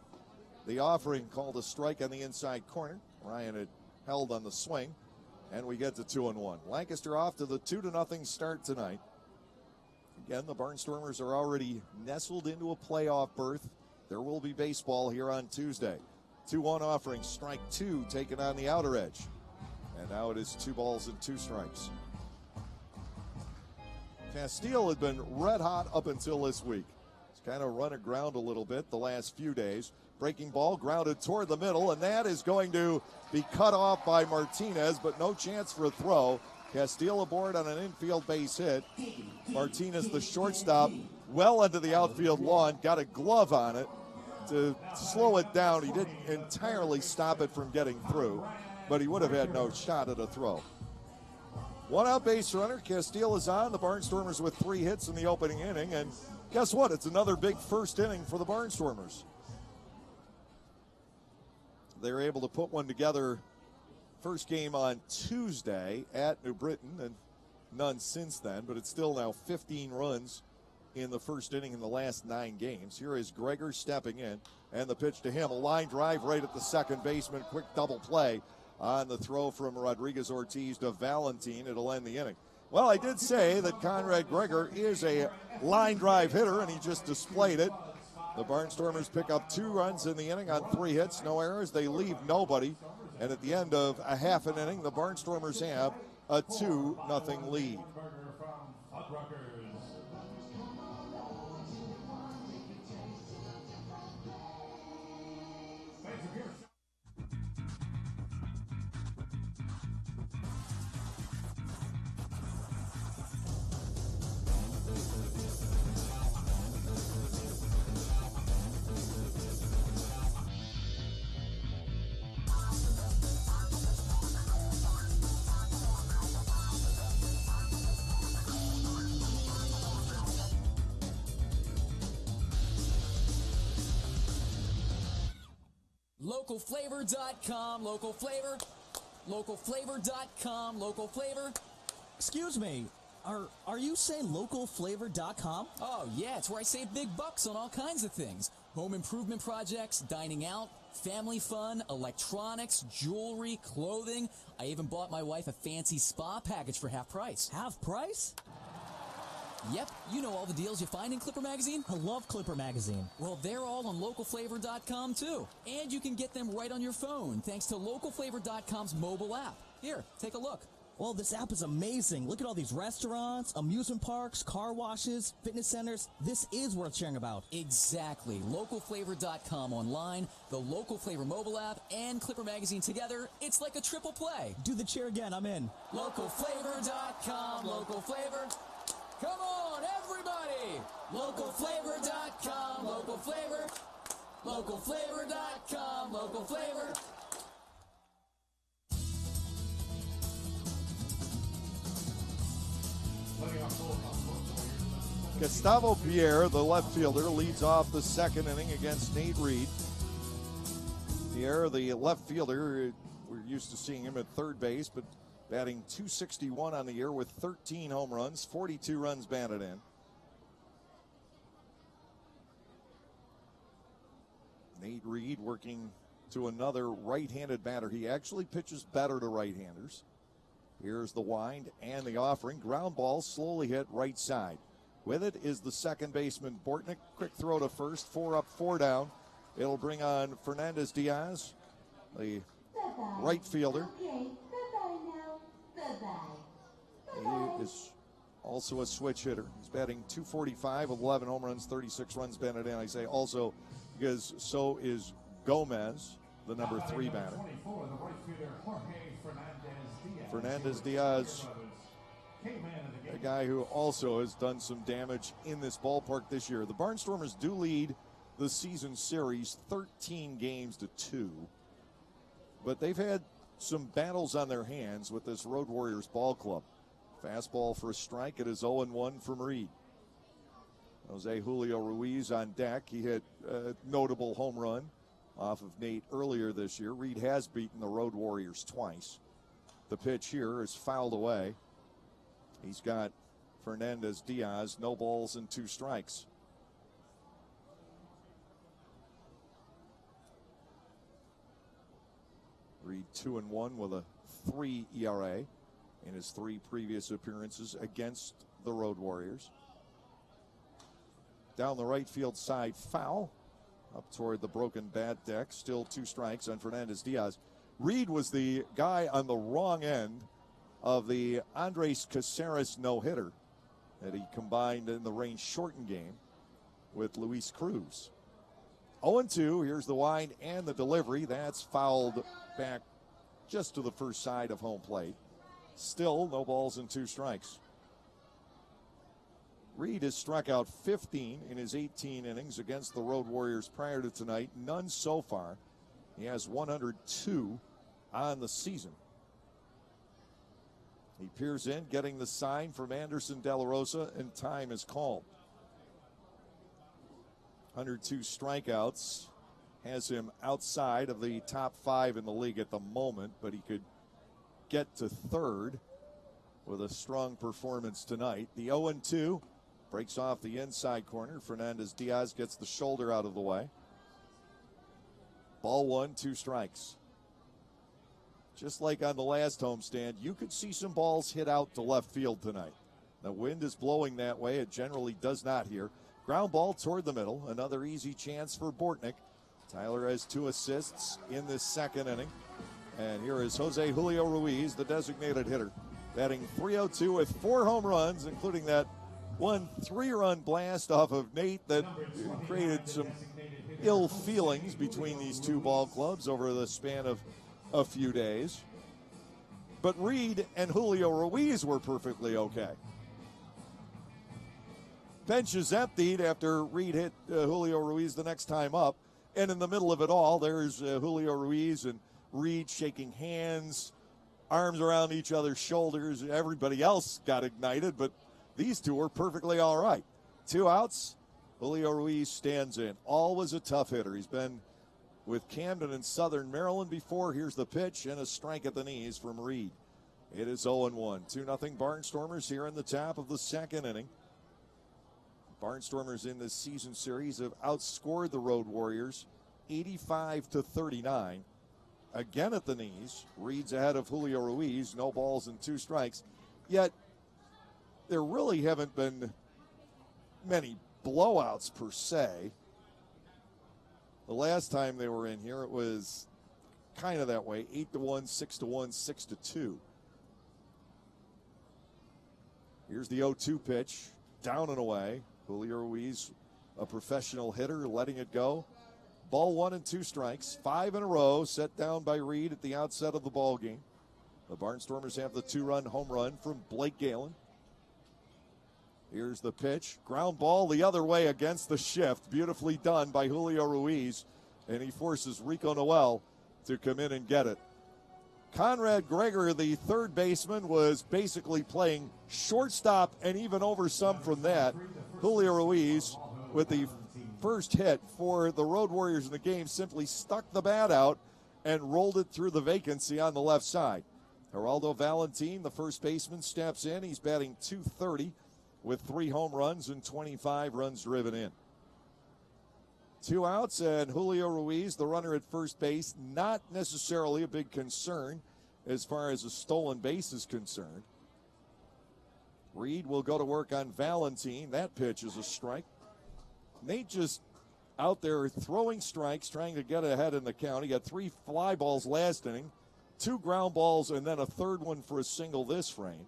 The offering called a strike on the inside corner. Ryan had held on the swing, and we get to 2-1. Lancaster off to the 2-0 start tonight. Again, the Barnstormers are already nestled into a playoff berth. There will be baseball here on Tuesday. 2-1 offering, strike 2 taken on the outer edge. And now it is 2 balls and 2 strikes. Castile had been red hot up until this week. He's kind of run aground a little bit the last few days. Breaking ball grounded toward the middle, and that is going to be cut off by Martinez, but no chance for a throw. Castile aboard on an infield base hit. Martinez, the shortstop, well into the outfield lawn, got a glove on it to slow it down. He didn't entirely stop it from getting through, but he would have had no shot at a throw. 1 out base runner. Castile is on. The Barnstormers with 3 hits in the opening inning, and guess what? It's another big first inning for the Barnstormers. They were able to put one together first game on Tuesday at New Britain, and none since then, but it's still now 15 runs in the first inning in the last 9 games. Here is Gregor stepping in, and the pitch to him, a line drive right at the second baseman, quick double play on the throw from Rodriguez-Ortiz to Valentin. It'll end the inning. Well, I did say that Conrad Gregor is a line drive hitter, and he just displayed it. The Barnstormers pick up 2 runs in the inning on 3 hits, no errors. They leave nobody. And at the end of a half an inning, the Barnstormers have a 2-0 lead. Localflavor.com, local flavor, localflavor.com, local flavor. Excuse me, are you saying localflavor.com? Oh, yeah, it's where I save big bucks on all kinds of things. Home improvement projects, dining out, family fun, electronics, jewelry, clothing. I even bought my wife a fancy spa package for half price. Half price? Yep, you know all the deals you find in Clipper Magazine. I love Clipper Magazine. Well, they're all on localflavor.com, too. And you can get them right on your phone, thanks to localflavor.com's mobile app. Here, take a look. Well, this app is amazing. Look at all these restaurants, amusement parks, car washes, fitness centers. This is worth sharing about. Exactly. Localflavor.com online, the Local Flavor mobile app, and Clipper Magazine together. It's like a triple play. Do the cheer again. I'm in. Localflavor.com, local flavor. Come on, everybody! Localflavor.com, local flavor. Localflavor.com, local flavor. Gustavo Pierre, the left fielder, leads off the second inning against Nate Reed. the air. The left fielder, we're used to seeing him at third base, but batting .261 on the year with 13 home runs, 42 runs batted in. Nate Reed working to another right-handed batter. He actually pitches better to right-handers. Here's the wind and the offering. Ground ball slowly hit right side. With it is the second baseman, Bortnick. Quick throw to first. 4 up, 4 down. It'll bring on Fernandez Diaz, the right fielder. He is also a switch hitter. He's batting .245 with 11 home runs, 36 runs batted in. I say also because so is Gomez, the number 3 batter. Fernandez Diaz, a guy who also has done some damage in this ballpark this year. The Barnstormers do lead the season series 13 games to 2, but they've had some battles on their hands with this Road Warriors ball club. Fastball for a strike. It is 0-1 from Reed. Jose Julio Ruiz on deck. He hit a notable home run off of Nate earlier this year. Reed has beaten the Road Warriors twice. The pitch here is fouled away. He's got Fernandez Diaz, no balls and 2 strikes. Reed 2-1 with a 3 ERA in his 3 previous appearances against the Road Warriors. Down the right field side, foul up toward the broken bat deck. Still 2 strikes on Fernandez Diaz. Reed was the guy on the wrong end of the Andres Caceres no-hitter that he combined in the rain-shortened game with Luis Cruz. 0-2, here's the wind and the delivery. That's fouled back just to the first side of home plate. Still no balls and 2 strikes. Reed has struck out 15 in his 18 innings against the Road Warriors prior to tonight. None so far. He has 102 on the season. He peers in, getting the sign from Anderson De La Rosa, and time is called. 102 strikeouts has him outside of the top 5 in the league at the moment, but he could get to third with a strong performance tonight. The 0-2 breaks off the inside corner. Fernandez Diaz gets the shoulder out of the way. Ball 1, 2 strikes. Just like on the last homestand, you could see some balls hit out to left field tonight. The wind is blowing that way. It generally does not here. Ground ball toward the middle. Another easy chance for Bortnick. Tyler has 2 assists in this second inning. And here is Jose Julio Ruiz, the designated hitter, batting .302 with 4 home runs, including that 1 3-run blast off of Nate that created some ill feelings between these 2 ball clubs over the span of a few days. But Reed and Julio Ruiz were perfectly okay. Bench is emptied after Reed hit Julio Ruiz the next time up. And in the middle of it all, there's Julio Ruiz and Reed shaking hands, arms around each other's shoulders. Everybody else got ignited, but these 2 were perfectly all right. 2 outs. Julio Ruiz stands in. Always a tough hitter. He's been with Camden and Southern Maryland before. Here's the pitch and a strike at the knees from Reed. It is 0-1. 2-0 Barnstormers here in the top of the second inning. Barnstormers in this season series have outscored the Road Warriors 85-39. Again at the knees. Reed's ahead of Julio Ruiz. No balls and 2 strikes. Yet there really haven't been many blowouts per se. The last time they were in here, it was kind of that way. 8-1, 6-1, 6-2. Here's the 0-2 pitch. Down and away. Julio Ruiz, a professional hitter, letting it go. Ball 1 and 2 strikes. 5 in a row set down by Reed at the outset of the ball game. The Barnstormers have the 2-run home run from Blake Galen. Here's the pitch. Ground ball the other way against the shift. Beautifully done by Julio Ruiz. And he forces Rico Noel to come in and get it. Conrad Gregor, the third baseman, was basically playing shortstop and even over some from that. Julio Ruiz, with the first hit for the Road Warriors in the game, simply stuck the bat out and rolled it through the vacancy on the left side. Geraldo Valentin, the first baseman, steps in. He's batting .230 with 3 home runs and 25 runs driven in. 2 outs, and Julio Ruiz, the runner at first base, not necessarily a big concern as far as a stolen base is concerned. Reed will go to work on Valentin. That pitch is a strike. Nate just out there throwing strikes, trying to get ahead in the count. He got 3 fly balls last inning, 2 ground balls, and then a third one for a single this frame.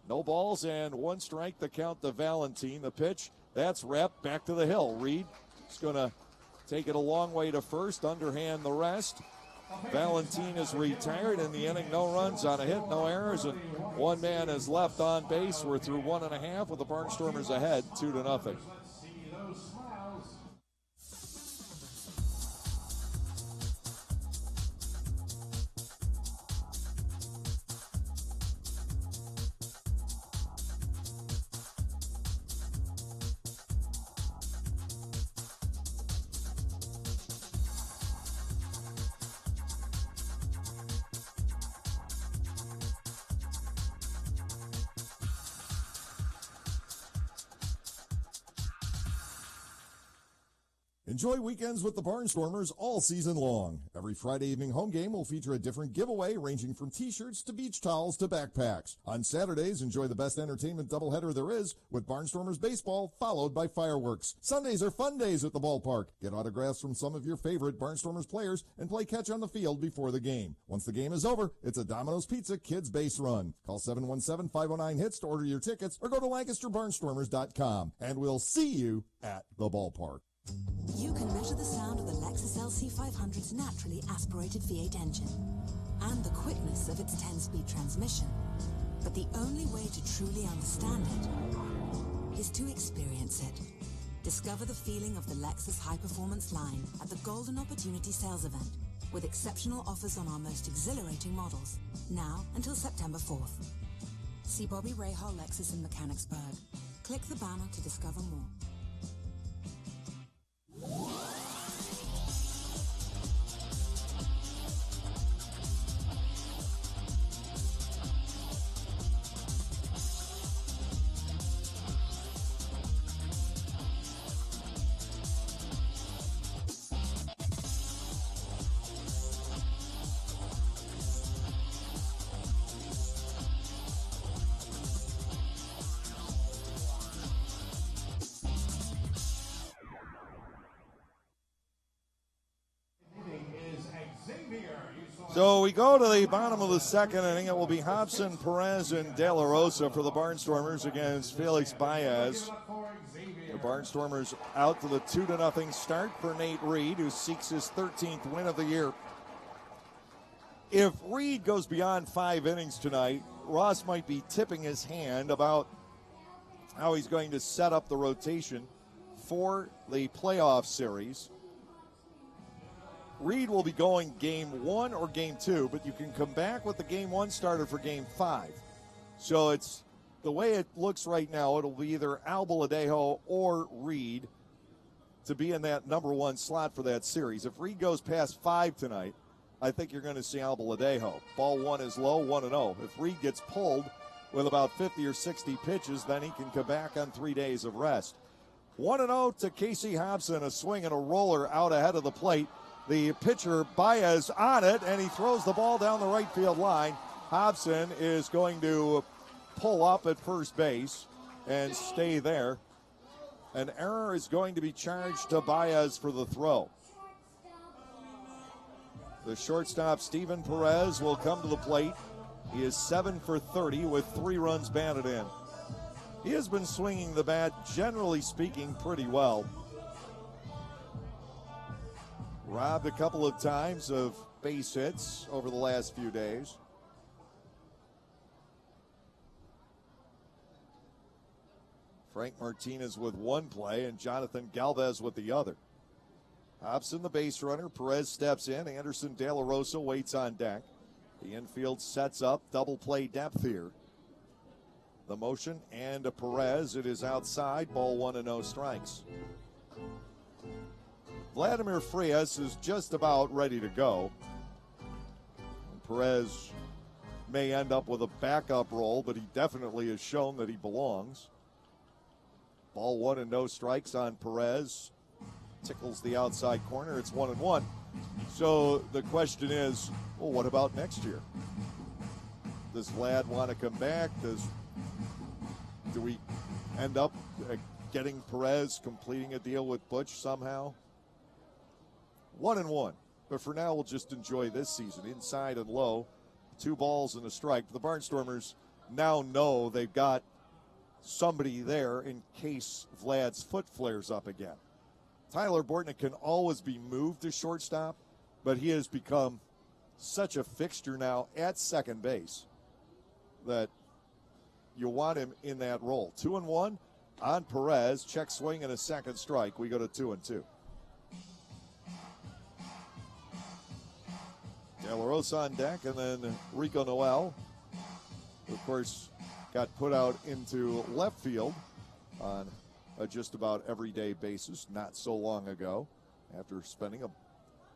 No balls and 1 strike, the count to Valentin. The pitch, that's rep back to the hill. Reed is going to take it a long way to first, underhand the rest. Valentin is retired in the inning. No runs on a hit, no errors, and 1 man is left on base. We're through 1.5 with the Barnstormers ahead 2-0. Enjoy weekends with the Barnstormers all season long. Every Friday evening home game will feature a different giveaway ranging from t-shirts to beach towels to backpacks. On Saturdays, enjoy the best entertainment doubleheader there is with Barnstormers baseball followed by fireworks. Sundays are fun days at the ballpark. Get autographs from some of your favorite Barnstormers players and play catch on the field before the game. Once the game is over, it's a Domino's Pizza Kids Base Run. Call 717-509-HITS to order your tickets or go to LancasterBarnstormers.com. And we'll see you at the ballpark. You can measure the sound of the Lexus LC500's naturally aspirated V8 engine and the quickness of its 10-speed transmission. But the only way to truly understand it is to experience it. Discover the feeling of the Lexus high-performance line at the Golden Opportunity Sales Event with exceptional offers on our most exhilarating models, now until September 4th. See Bobby Rahal Lexus in Mechanicsburg. Click the banner to discover more. So we go to the bottom of the second inning. It will be Hobson, Perez, and De La Rosa for the Barnstormers against Felix Baez. The Barnstormers out to the 2-0 start for Nate Reed, who seeks his 13th win of the year. If Reed goes beyond 5 innings tonight, Ross might be tipping his hand about how he's going to set up the rotation for the playoff series. Reed will be going game 1 or game 2, but you can come back with the game 1 starter for game 5. So it's the way it looks right now, it'll be either Albaladejo or Reed to be in that number 1 slot for that series. If Reed goes past 5 tonight, I think you're going to see Albaladejo. Ball 1 is low, 1-0. If Reed gets pulled with about 50 or 60 pitches, then he can come back on 3 days of rest. 1-0 to Casey Hobson, a swing and a roller out ahead of the plate. The pitcher, Baez, on it, and he throws the ball down the right field line. Hobson is going to pull up at first base and stay there. An error is going to be charged to Baez for the throw. The shortstop, Steven Perez, will come to the plate. He is 7 for 30 with 3 runs batted in. He has been swinging the bat, generally speaking, pretty well. Robbed a couple of times of base hits over the last few days. Frank Martinez with 1 play and Jonathan Galvez with the other. Hobson, the base runner. Perez steps in. Anderson De La Rosa waits on deck. The infield sets up double play depth here. The motion and a Perez. It is outside. Ball 1-0 strikes. Vladimir Frias is just about ready to go. Perez may end up with a backup role, but he definitely has shown that he belongs. Ball 1 and no strikes on Perez. Tickles the outside corner. It's 1-1. So the question is, well, what about next year? Does Vlad want to come back? Do we end up getting Perez completing a deal with Butch somehow? 1-1. But for now, we'll just enjoy this season. Inside and low, 2 balls and a strike. The Barnstormers now know they've got somebody there in case Vlad's foot flares up again. Tyler Bortnick can always be moved to shortstop, but he has become such a fixture now at second base that you want him in that role. 2-1 on Perez. Check swing and a second strike. We go to 2-2. De La Rosa on deck, and then Rico Noel, who, of course, got put out into left field on a just about everyday basis not so long ago after spending a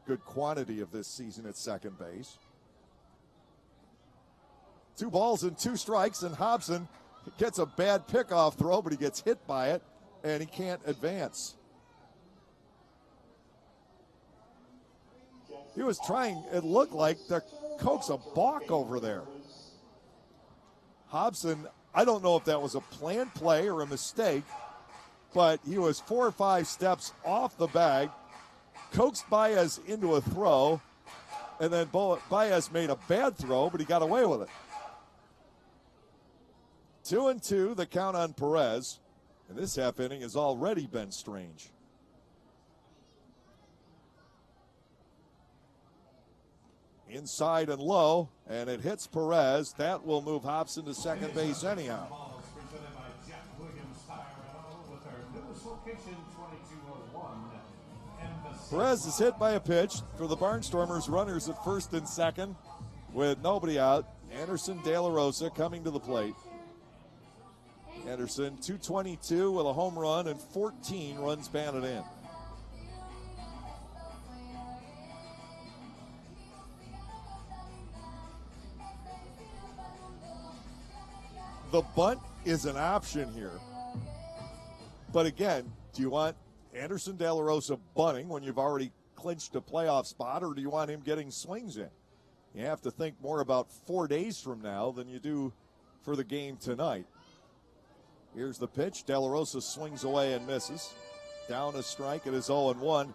good quantity of this season at second base. 2 balls and 2 strikes, and Hobson gets a bad pickoff throw, but he gets hit by it, and he can't advance. He was trying, it looked like, to coax a balk over there. Hobson, I don't know if that was a planned play or a mistake, but he was 4 or 5 steps off the bag, coaxed Baez into a throw, and then Baez made a bad throw, but he got away with it. 2-2, the count on Perez, and this half inning has already been strange. Inside and low, and it hits Perez. That will move Hobson to second base anyhow. Perez is hit by a pitch for the Barnstormers. Runners at first and second with nobody out. Anderson De La Rosa coming to the plate. Anderson, 222 with a home run and 14 runs batted in. The bunt is an option here. But again, do you want Anderson De La Rosa bunting when you've already clinched a playoff spot, or do you want him getting swings in? You have to think more about 4 days from now than you do for the game tonight. Here's the pitch. De La Rosa swings away and misses. Down a strike. It is 0-1.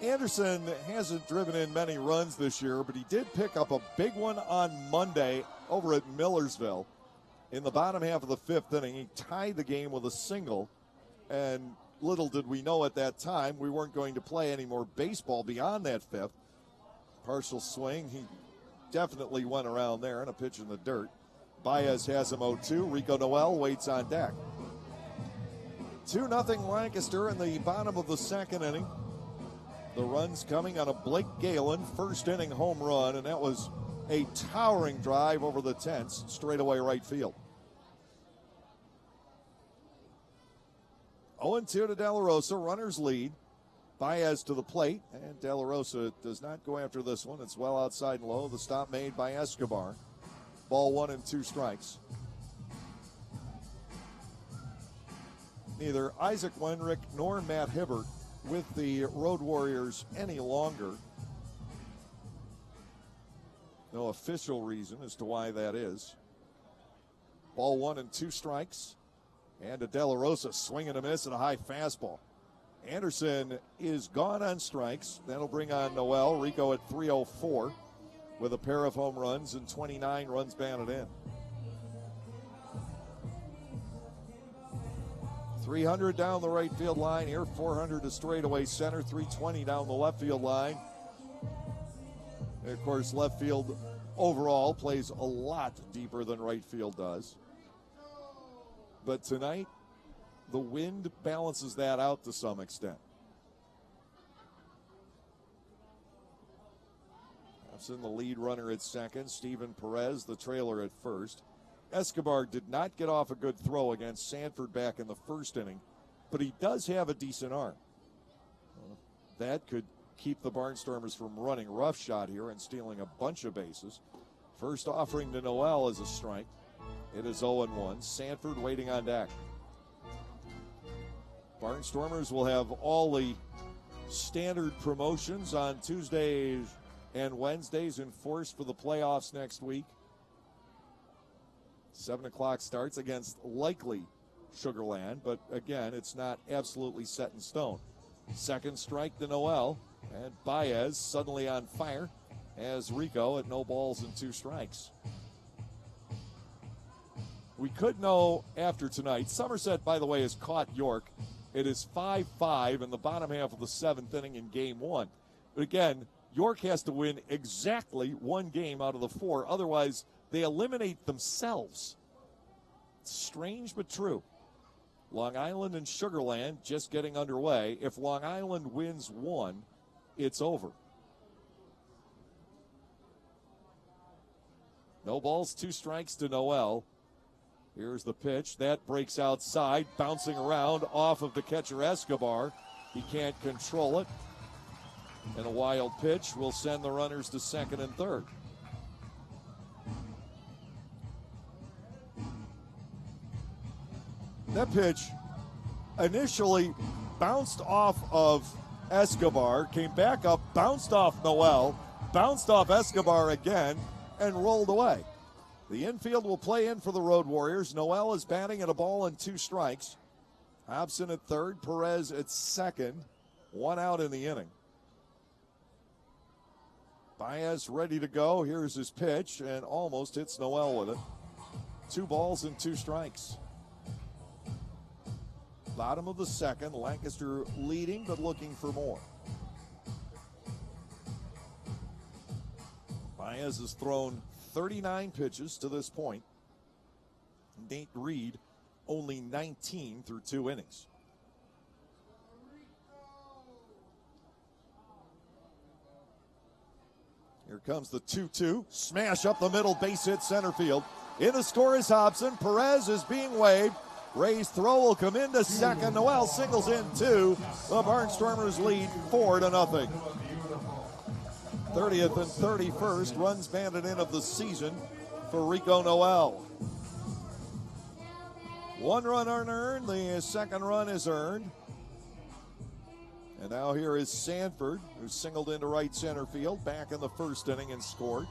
Anderson hasn't driven in many runs this year, but he did pick up a big one on Monday over at Millersville. In the bottom half of the 5th inning, he tied the game with a single, and little did we know at that time we weren't going to play any more baseball beyond that 5th. Partial swing. He definitely went around there, and a pitch in the dirt. Baez has him 0-2. Rico Noel waits on deck. 2-0 Lancaster in the bottom of the 2nd inning. The runs coming on a Blake Galen first inning home run, and that was a towering drive over the Tents, straightaway right field. 0-2 to De La Rosa. Runners lead. Baez to the plate, and De La Rosa does not go after this one. It's well outside and low. The stop made by Escobar. Ball 1 and 2 strikes. Neither Isaac Wenrick nor Matt Hibbert with the Road Warriors any longer. No official reason as to why that is. Ball 1 and 2 strikes. And a De La Rosa swing and a miss and a high fastball. Anderson is gone on strikes. That'll bring on Noel. Rico at 304 with a pair of home runs and 29 runs batted in. 300 down the right field line here. 400 to straightaway center. 320 down the left field line. And of course, left field overall plays a lot deeper than right field does. But tonight, the wind balances that out to some extent. Hobson, the lead runner at second. Steven Perez, the trailer at first. Escobar did not get off a good throw against Sanford back in the 1st inning, but he does have a decent arm. That could keep the Barnstormers from running roughshod here and stealing a bunch of bases. First offering to Noel is a strike. It is 0-1. Sanford waiting on deck. Barnstormers will have all the standard promotions on Tuesdays and Wednesdays in force for the playoffs next week. 7 o'clock starts against likely Sugar Land, but again, it's not absolutely set in stone. Second strike to Noel, and Baez suddenly on fire as Rico at no balls and 2 strikes. We could know after tonight. Somerset, by the way, has caught York. It is 5-5 in the bottom half of the 7th inning in Game 1. But again, York has to win exactly 1 game out of the 4. Otherwise, they eliminate themselves. It's strange but true. Long Island and Sugar Land just getting underway. If Long Island wins 1, it's over. No balls, 2 strikes to Noel. Here's the pitch. That breaks outside, bouncing around off of the catcher Escobar. He can't control it. And a wild pitch will send the runners to second and third. That pitch initially bounced off of Escobar, came back up, bounced off Noel, bounced off Escobar again, and rolled away. The infield will play in for the Road Warriors. Noel is batting at a ball and 2 strikes. Hobson at third, Perez at second. 1 out in the inning. Baez ready to go. Here's his pitch, and almost hits Noel with it. 2 balls and 2 strikes. Bottom of the second, Lancaster leading but looking for more. Baez has thrown 39 pitches to this point. Nate Reed only 19 through 2 innings. Here comes the 2-2. Smash up the middle, base hit center field. In the score is Hobson. Perez is being waved. Ray's throw will come into second. Noel singles in 2. The Barnstormers lead 4-0. 30th and 31st runs banded in of the season for Rico Noel. 1 run unearned. The second run is earned. And now here is Sanford, who singled into right center field back in the first inning and scored.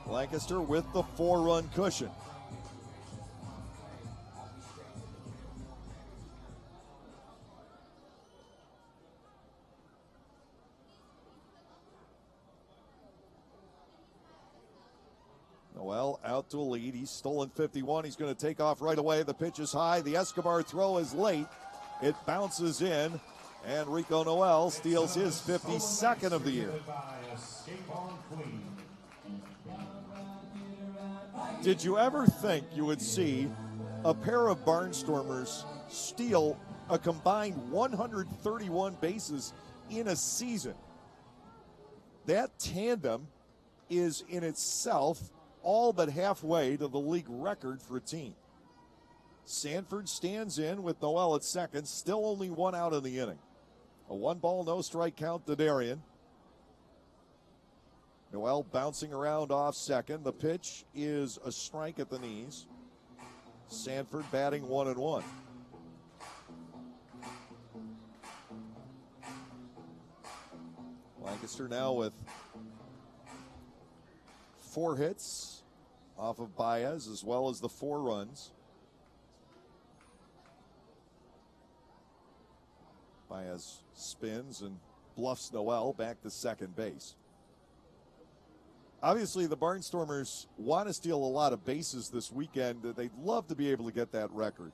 Lancaster with the 4-run cushion. Noel out to a lead. He's stolen 51. He's going to take off right away. The pitch is high. The Escobar throw is late. It bounces in, and Rico Noel steals his 52nd of the year. Did you ever think you would see a pair of Barnstormers steal a combined 131 bases in a season? That tandem is in itself all but halfway to the league record for a team. Sanford stands in with Noel at second, still only 1 out in the inning. A 1-ball, no strike count to Darian. Noel bouncing around off second. The pitch is a strike at the knees. Sanford batting 1-1. Lancaster now with 4 hits off of Baez, as well as the 4 runs. Baez spins and bluffs Noel back to second base. Obviously, the Barnstormers want to steal a lot of bases this weekend. They'd love to be able to get that record.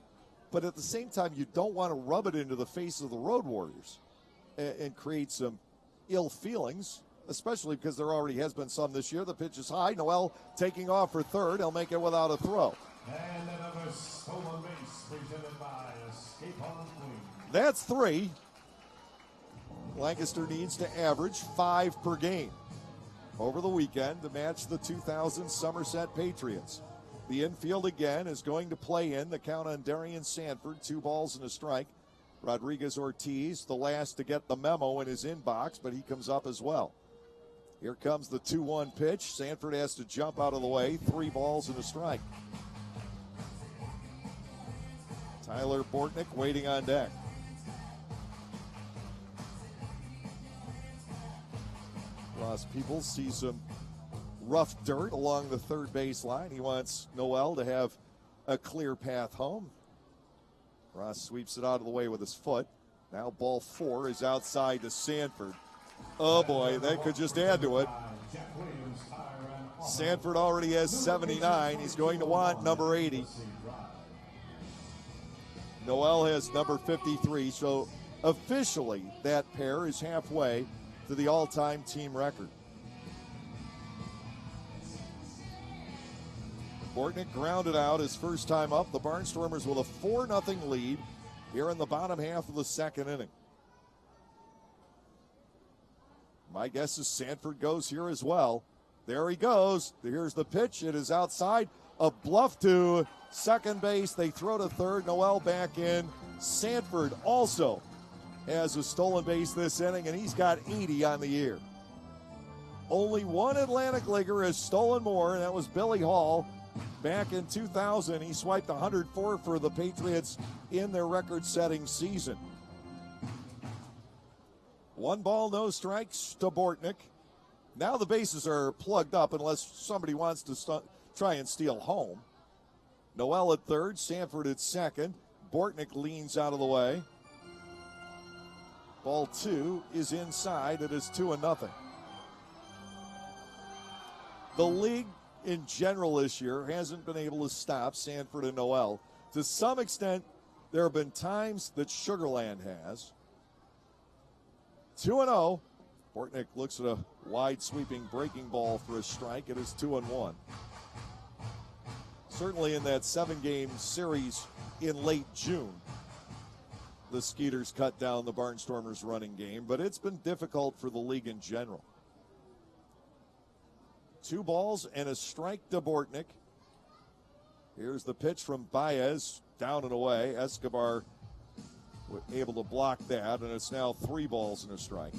But at the same time, you don't want to rub it into the face of the Road Warriors and create some ill feelings, especially because there already has been some this year. The pitch is high. Noel taking off for third. He'll make it without a throw. And another stolen base presented by Escape on Queen. That's 3. Lancaster needs to average 5 per game over the weekend to match the 2000 Somerset Patriots. The infield again is going to play in. The count on Darian Sanford, 2 balls and a strike. Rodriguez Ortiz, the last to get the memo in his inbox, but he comes up as well. Here comes the 2-1 pitch. Sanford has to jump out of the way. 3 balls and a strike. Tyler Bortnick waiting on deck. Ross Peoples sees some rough dirt along the third base line. He wants Noel to have a clear path home. Ross sweeps it out of the way with his foot. Now ball 4 is outside to Sanford. Oh boy, that could just add to it. Sanford already has 79. He's going to want number 80. Noel has number 53. So officially that pair is halfway to the all-time team record. Bortnick grounded out his first time up. The Barnstormers with a 4-0 lead here in the bottom half of the second inning. My guess is Sanford goes here as well. There he goes. Here's the pitch. It is outside. A bluff to second base. They throw to third. Noel back in. Sanford also has a stolen base this inning, and he's got 80 on the year. Only one Atlantic Leaguer has stolen more, and that was Billy Hall. Back in 2000, he swiped 104 for the Patriots in their record-setting season. 1 ball, no strikes to Bortnick. Now the bases are plugged up unless somebody wants to try and steal home. Noel at third, Sanford at second. Bortnick leans out of the way. Ball 2 is inside. It is 2-0. The league in general this year hasn't been able to stop Sanford and Noel. To some extent, there have been times that Sugarland has. 2-0. Bortnick looks at a wide sweeping breaking ball for a strike. It is 2-1. Certainly in that 7-game series in late June, the Skeeters cut down the Barnstormers running game, but it's been difficult for the league in general. 2 balls and a strike to Bortnick. Here's the pitch from Baez, down and away. Escobar able to block that, and it's now 3 balls and a strike.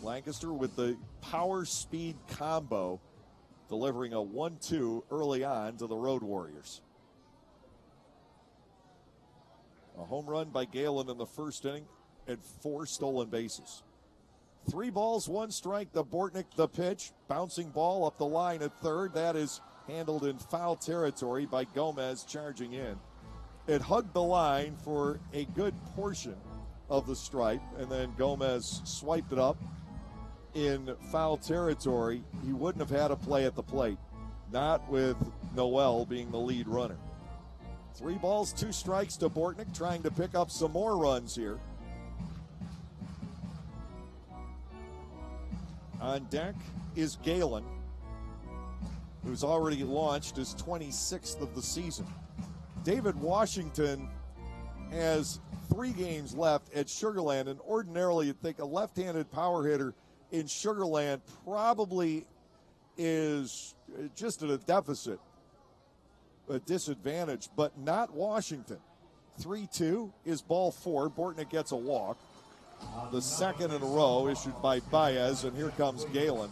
Lancaster with the power-speed combo, delivering a 1-2 early on to the Road Warriors. A home run by Galen in the first inning and 4 stolen bases. 3 balls, 1 strike to Bortnick, the pitch. Bouncing ball up the line at third. That is handled in foul territory by Gomez charging in. It hugged the line for a good portion of the stripe, and then Gomez swiped it up in foul territory. He wouldn't have had a play at the plate, not with Noel being the lead runner. 3 balls, 2 strikes to Bortnick, trying to pick up some more runs here. On deck is Galen, who's already launched his 26th of the season. David Washington has 3 games left at Sugarland, and ordinarily you'd think a left-handed power hitter in Sugarland probably is just at a deficit, a disadvantage, but not Washington. 3-2 is ball 4. Bortnick gets a walk. The second in a row issued by Baez, and here comes Galen.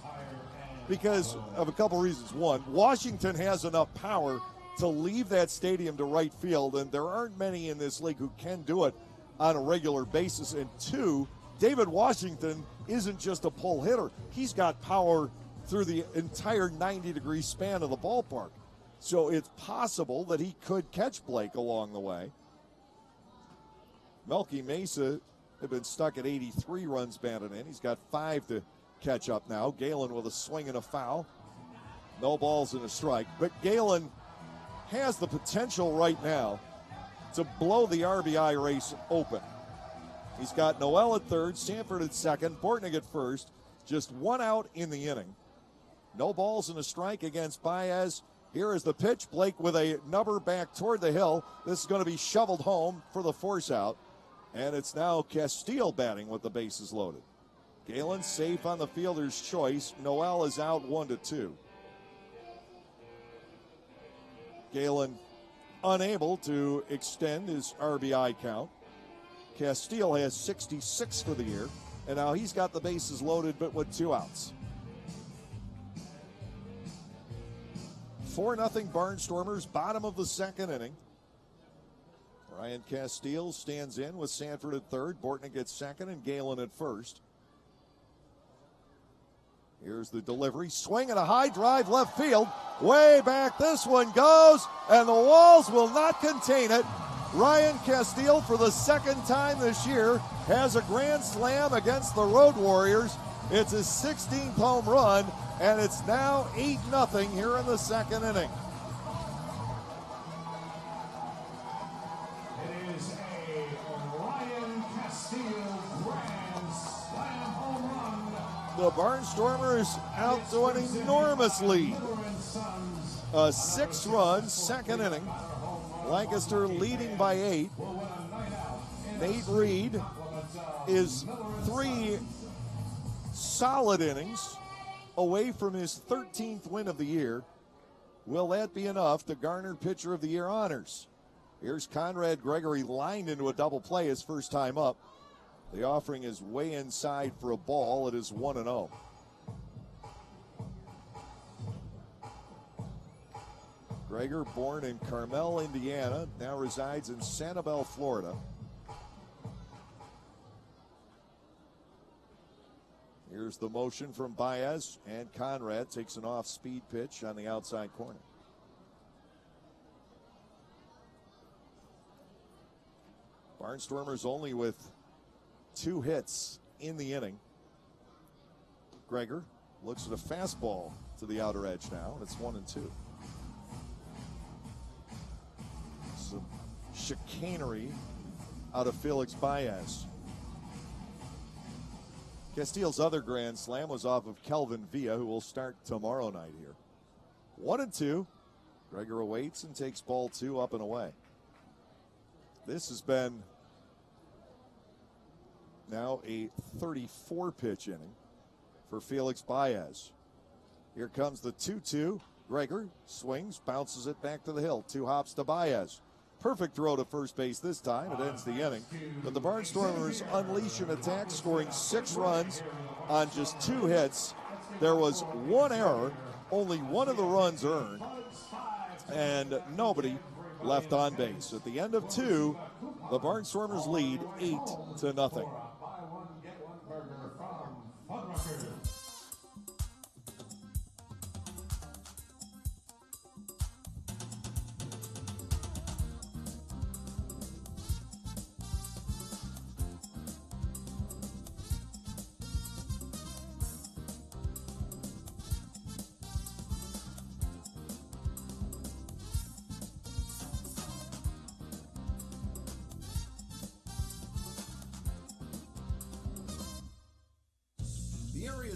Because of a couple reasons. One, Washington has enough power to leave that stadium to right field, and there aren't many in this league who can do it on a regular basis. And 2, David Washington isn't just a pull hitter. He's got power through the entire 90-degree span of the ballpark. So it's possible that he could catch Blake along the way. Melky Mesa had been stuck at 83 runs batted in. He's got 5 to catch up now. Galen with a swing and a foul. No balls and a strike. But Galen has the potential right now to blow the RBI race open. He's got Noel at third, Sanford at second, Bortnick at first. Just 1 out in the inning. No balls and a strike against Baez. Here is the pitch. Blake with a number back toward the hill. This is going to be shoveled home for the force out. And it's now Castile batting with the bases loaded. Galen safe on the fielder's choice. Noel is out 1-2. Galen unable to extend his RBI count. Castile has 66 for the year, and now he's got the bases loaded but with 2 outs. 4-0 Barnstormers, bottom of the second inning. Ryan Castile stands in with Sanford at third. Bortnick at second and Galen at first. Here's the delivery. Swing and a high drive left field. Way back this one goes, and the walls will not contain it. Ryan Castile, for the second time this year, has a grand slam against the Road Warriors. It's his 16th home run, and it's now 8-0 here in the second inning. It is a Ryan Castile grand slam home run. The Barnstormers out to an enormous lead. A 6-run second inning. Lancaster leading by 8. Nate Reed is 3 solid innings away from his 13th win of the year. Will that be enough to garner Pitcher of the Year honors? Here's Conrad Gregory lined into a double play his first time up. The offering is way inside for a ball. It is 1-0. Gregor, born in Carmel, Indiana, now resides in Sanibel, Florida. Here's the motion from Baez, and Conrad takes an off-speed pitch on the outside corner. Barnstormers only with 2 hits in the inning. Gregor looks at a fastball to the outer edge now, and it's 1-2. Some chicanery out of Felix Baez. Castile's other grand slam was off of Kelvin Villa, who will start tomorrow night here. 1-2. Gregor awaits and takes ball 2 up and away. This has been now a 34-pitch inning for Felix Baez. Here comes the 2-2. Gregor swings, bounces it back to the hill. 2 hops to Baez. Perfect throw to first base this time. It ends the inning. But the Barnstormers unleash an attack, scoring 6 runs on just 2 hits. There was 1 error, only 1 of the runs earned, and nobody left on base. At the end of 2, the Barnstormers lead 8-0.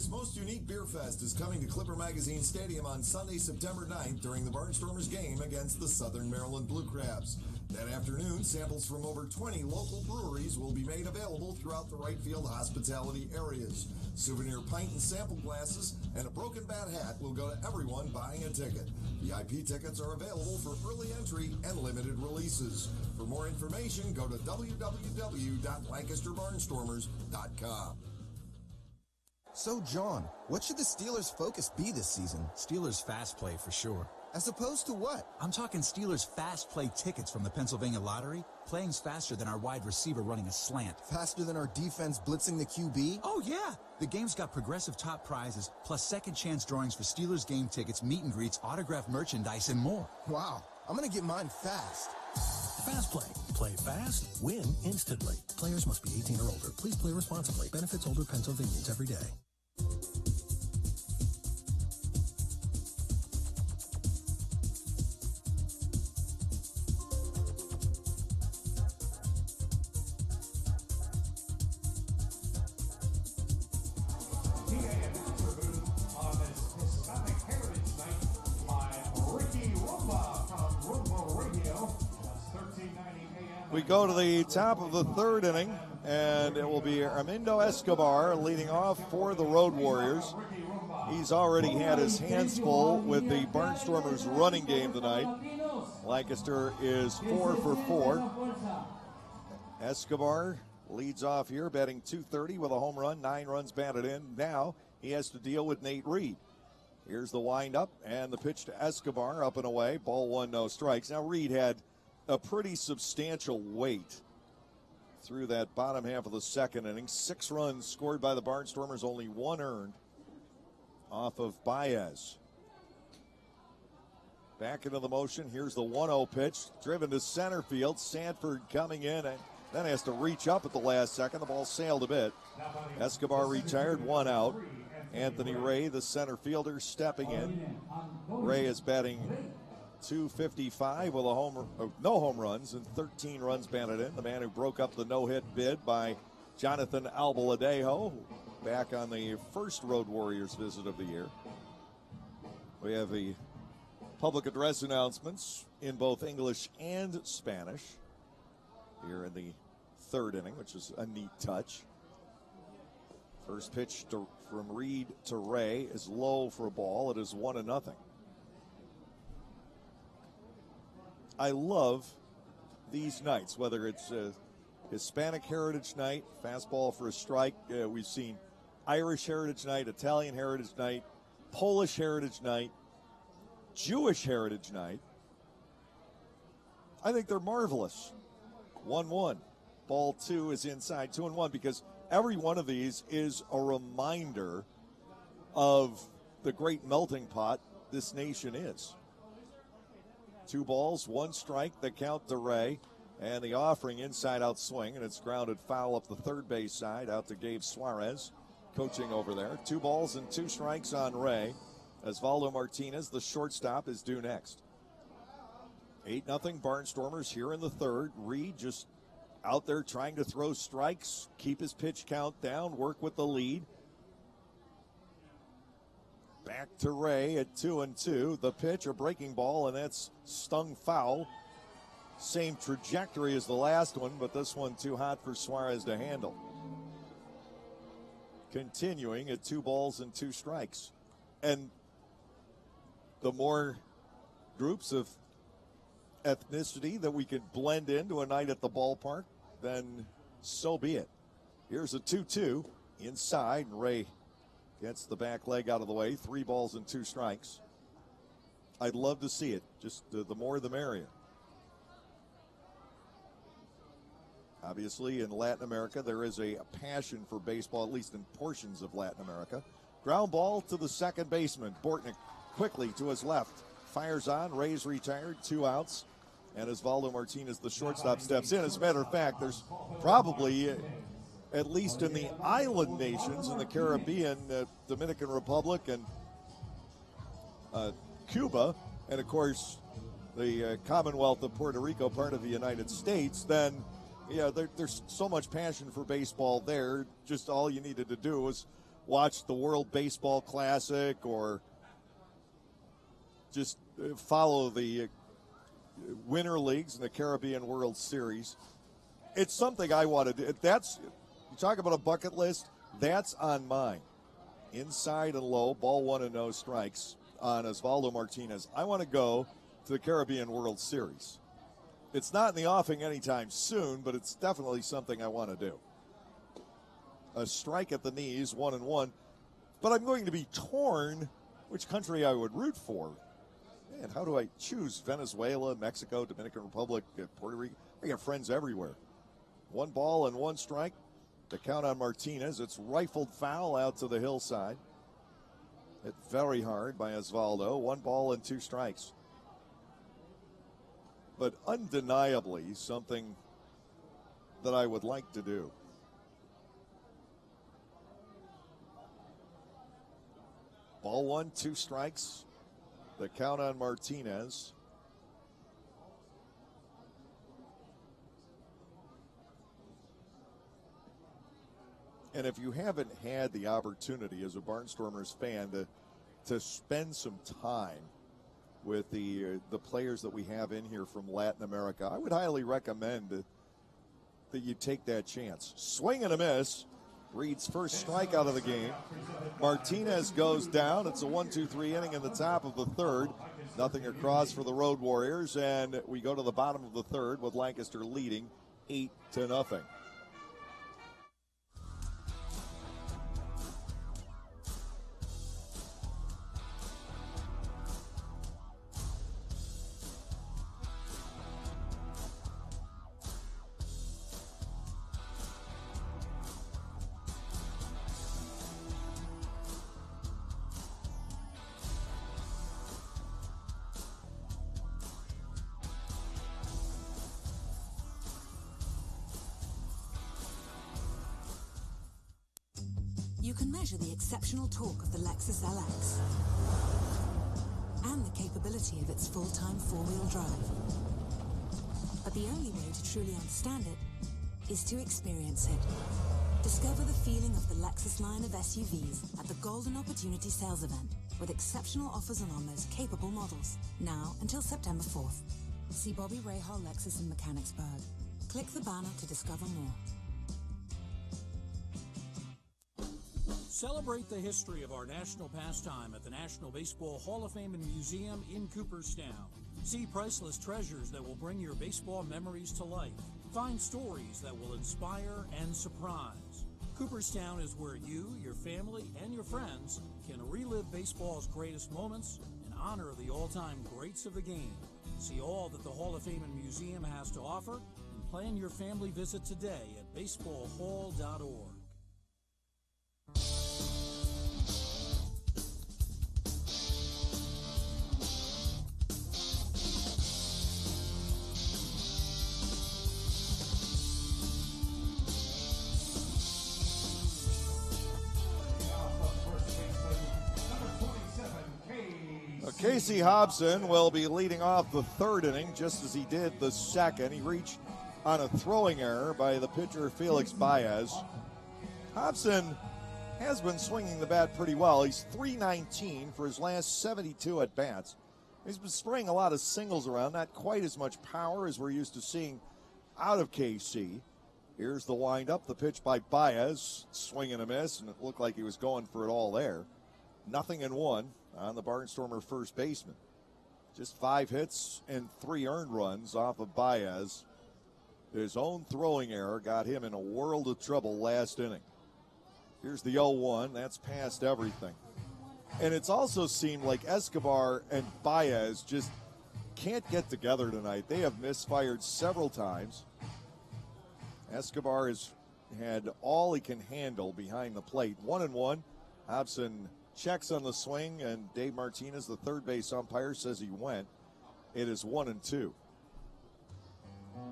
Most unique beer fest is coming to Clipper Magazine Stadium on Sunday, September 9th during the Barnstormers game against the Southern Maryland Blue Crabs. That afternoon, samples from over 20 local breweries will be made available throughout the right field hospitality areas. Souvenir pint and sample glasses and a broken bat hat will go to everyone buying a ticket. VIP tickets are available for early entry and limited releases. For more information, go to www.lancasterbarnstormers.com. So, John, what should the Steelers' focus be this season? Steelers fast play for sure. As opposed to what? I'm talking Steelers fast play tickets from the Pennsylvania Lottery. Playing's faster than our wide receiver running a slant. Faster than our defense blitzing the QB? Oh, yeah. The game's got progressive top prizes, plus second chance drawings for Steelers game tickets, meet and greets, autographed merchandise, and more. Wow. I'm going to get mine fast. Fast Play. Play fast, win instantly. Players must be 18 or older. Please play responsibly. Benefits older Pennsylvanians every day. We go to the top of the third inning. and it will be Armindo Escobar leading off for the Road Warriors. He's already had his hands full with the Barnstormers running game tonight. Lancaster is 4 for 4. Escobar leads off here, batting .230 with a home run, 9 runs batted in. Now he has to deal with Nate Reed. Here's the windup and the pitch to Escobar, up and away. Ball 1, no strikes. Now Reed had a pretty substantial wait through that bottom half of the second inning. 6 runs scored by the Barnstormers, only 1 earned off of Baez. Back into the motion. Here's the 1-0 pitch, driven to center field. Sanford coming in and then has to reach up at the last second. The ball sailed a bit. Escobar retired, 1 out. Anthony Ray, the center fielder, stepping in. Ray is batting .255 with no home runs and 13 runs batted in. The man who broke up the no-hit bid by Jonathan Albaladejo back on the first Road Warriors visit of the year. We have the public address announcements in both English and Spanish here in the third inning, which is a neat touch. First pitch from Reed to Ray is low for a ball. It is 1-0. I love these nights, whether it's a Hispanic Heritage Night, fastball for a strike. We've seen Irish Heritage Night, Italian Heritage Night, Polish Heritage Night, Jewish Heritage Night. I think they're marvelous. 1-1. Ball 2 is inside, 2-1, because every one of these is a reminder of the great melting pot this nation is. 2 balls, 1 strike, the count to Ray, and the offering inside-out swing, and it's grounded foul up the third base side out to Gabe Suarez, coaching over there. 2 balls and 2 strikes on Ray. Osvaldo Martinez, the shortstop, is due next. 8-0 Barnstormers here in the third. Reed just out there trying to throw strikes, keep his pitch count down, work with the lead. Back to Ray at 2-2. The pitch, a breaking ball, and that's stung foul. Same trajectory as the last one, but this one too hot for Suarez to handle. Continuing at 2 balls and 2 strikes. And the more groups of ethnicity that we could blend into a night at the ballpark, then so be it. Here's a 2-2 inside, and Ray gets the back leg out of the way. 3 balls and 2 strikes. I'd love to see it. Just the more the merrier. Obviously, in Latin America, there is a passion for baseball, at least in portions of Latin America. Ground ball to the second baseman. Bortnick quickly to his left. Fires on. Ray's retired. 2 outs. And Osvaldo Martinez, the shortstop, steps in. As a matter of fact, there's probably, at least in the island nations in the Caribbean, Dominican Republic and Cuba, and of course the Commonwealth of Puerto Rico, part of the United States, then there's so much passion for baseball there. Just all you needed to do was watch the World Baseball Classic or just follow the Winter Leagues and the Caribbean World Series. It's something I want to do. You talk about a bucket list, that's on mine. Inside and low, ball 1 and no strikes on Osvaldo Martinez. I want to go to the Caribbean World Series. It's not in the offing anytime soon, but it's definitely something I want to do. A strike at the knees, 1-1. But I'm going to be torn which country I would root for. Man, how do I choose? Venezuela, Mexico, Dominican Republic, Puerto Rico. I got friends everywhere. 1 ball and 1 strike. The count on Martinez. It's rifled foul out to the hillside. Hit very hard by Osvaldo. 1 ball and 2 strikes. But undeniably something that I would like to do. Ball 1, 2 strikes. The count on Martinez. And if you haven't had the opportunity as a Barnstormers fan to spend some time with the players that we have in here from Latin America, I would highly recommend that you take that chance. Swing and a miss. Reed's first strikeout of the game. Martinez goes down. It's a 1-2-3 inning in the top of the third. Nothing across for the Road Warriors, and we go to the bottom of the third with Lancaster leading 8-0. You can measure the exceptional torque of the Lexus LX and the capability of its full-time four-wheel drive. But the only way to truly understand it is to experience it. Discover the feeling of the Lexus line of SUVs at the Golden Opportunity Sales Event with exceptional offers on our most capable models, now until September 4th. See Bobby Rahal Lexus in Mechanicsburg. Click the banner to discover more. Celebrate the history of our national pastime at the National Baseball Hall of Fame and Museum in Cooperstown. See priceless treasures that will bring your baseball memories to life. Find stories that will inspire and surprise. Cooperstown is where you, your family, and your friends can relive baseball's greatest moments in honor of the all-time greats of the game. See all that the Hall of Fame and Museum has to offer and plan your family visit today at baseballhall.org. Casey Hobson will be leading off the third inning just as he did the second. He reached on a throwing error by the pitcher Felix Baez. Hobson has been swinging the bat pretty well. He's .319 for his last 72 at-bats. He's been spraying a lot of singles around, not quite as much power as we're used to seeing out of KC. Here's the windup, the pitch by Baez, swing and a miss, and it looked like he was going for it all there. 0-1 on the Barnstormer first baseman. Just 5 hits and 3 earned runs off of Baez. His own throwing error got him in a world of trouble last inning. Here's the 0-1. That's past everything. And it's also seemed like Escobar and Baez just can't get together tonight. They have misfired several times. Escobar has had all he can handle behind the plate. 1-1. Hobson checks on the swing, and Dave Martinez, the third base umpire, says he went. It is 1-2.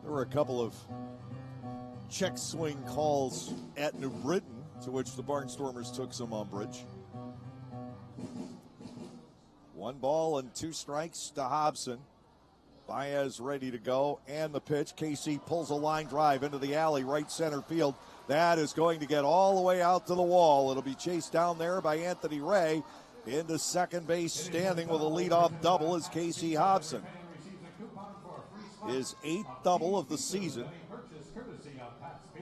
There were a couple of check swing calls at New Britain, to which the Barnstormers took some umbrage. 1 ball and 2 strikes to Hobson. Baez ready to go, and the pitch. KC pulls a line drive into the alley, right center field. That is going to get all the way out to the wall. It'll be chased down there by Anthony Ray. Into second base, standing with a leadoff double, is Casey Hobson. His 8th double of the season.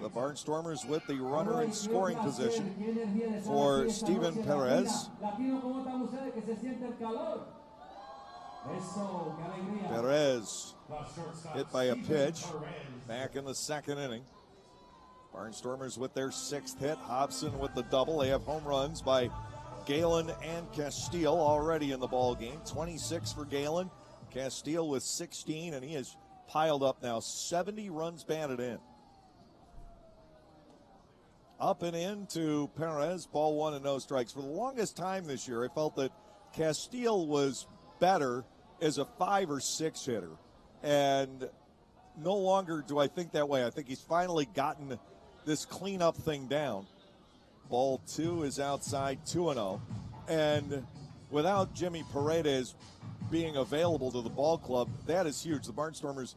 The Barnstormers with the runner in scoring position for Steven Perez. Perez hit by a pitch back in the second inning. Barnstormers with their 6th hit. Hobson with the double. They have home runs by Galen and Castile already in the ball game. 26 for Galen. Castile with 16, and he has piled up now 70 runs batted in. Up and in to Perez. Ball 1 and no strikes. For the longest time this year, I felt that Castile was better as a 5 or 6 hitter. And no longer do I think that way. I think he's finally gotten this cleanup thing down. Ball 2 is outside, 2-0. And without Jimmy Paredes being available to the ball club, that is huge. The Barnstormers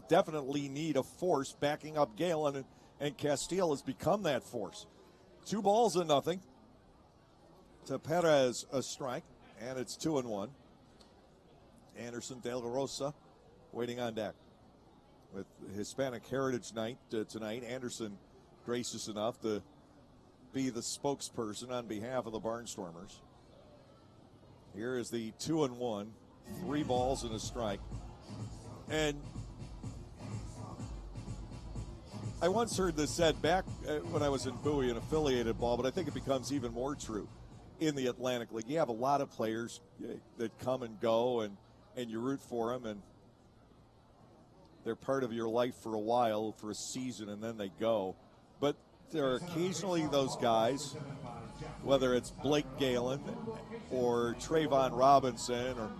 definitely need a force backing up Galen, and Castile has become that force. 2 balls and nothing to Perez, a strike, and it's 2-1. Anderson De La Rosa waiting on deck. with Hispanic Heritage Night tonight. Anderson gracious enough to be the spokesperson on behalf of the Barnstormers. Here is the 2-1, 3 balls and a strike. And I once heard this said back when I was in Bowie in affiliated ball, but I think it becomes even more true in the Atlantic League. You have a lot of players that come and go, and you root for them, and they're part of your life for a while, for a season, and then they go. But there are occasionally those guys, whether it's Blake Galen or Trayvon Robinson, or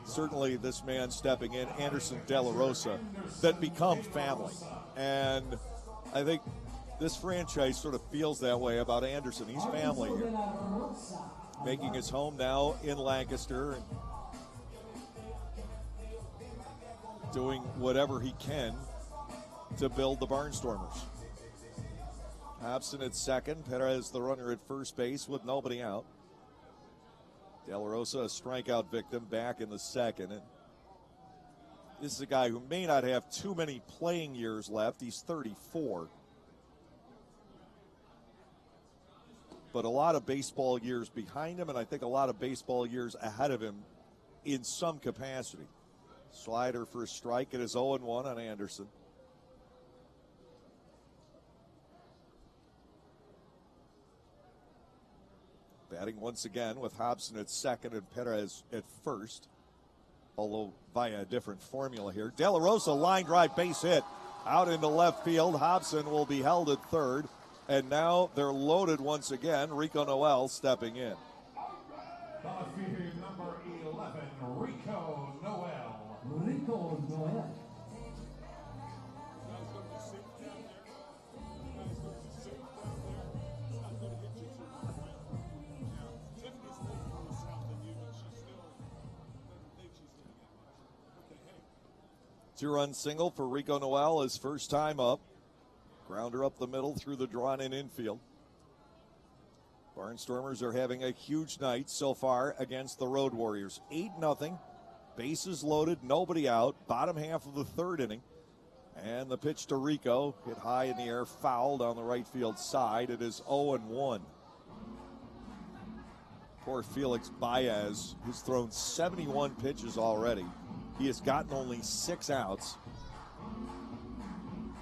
certainly this man stepping in, Anderson De La Rosa, that become family. And I think this franchise sort of feels that way about Anderson. He's family here, making his home now in Lancaster and doing whatever he can to build the Barnstormers. Hobson at second, Perez the runner at first base with nobody out. De La Rosa, a strikeout victim, back in the second. And this is a guy who may not have too many playing years left. He's 34. But a lot of baseball years behind him, and I think a lot of baseball years ahead of him in some capacity. Slider for a strike. It is 0-1 on Anderson. Batting once again with Hobson at second and Perez at first, although via a different formula here. De La Rosa, line drive, base hit out into left field. Hobson will be held at third, and now they're loaded once again. Rico Noel stepping in. Number 11, Rico Noel. Rico Noel. Two-run single for Rico Noel, his first time up. Grounder up the middle through the drawn-in infield. Barnstormers are having a huge night so far against the Road Warriors. 8-0, bases loaded, nobody out, bottom half of the third inning. And the pitch to Rico, hit high in the air, fouled on the right field side. It is 0-1. Poor Felix Baez, who's thrown 71 pitches already. He has gotten only 6 outs.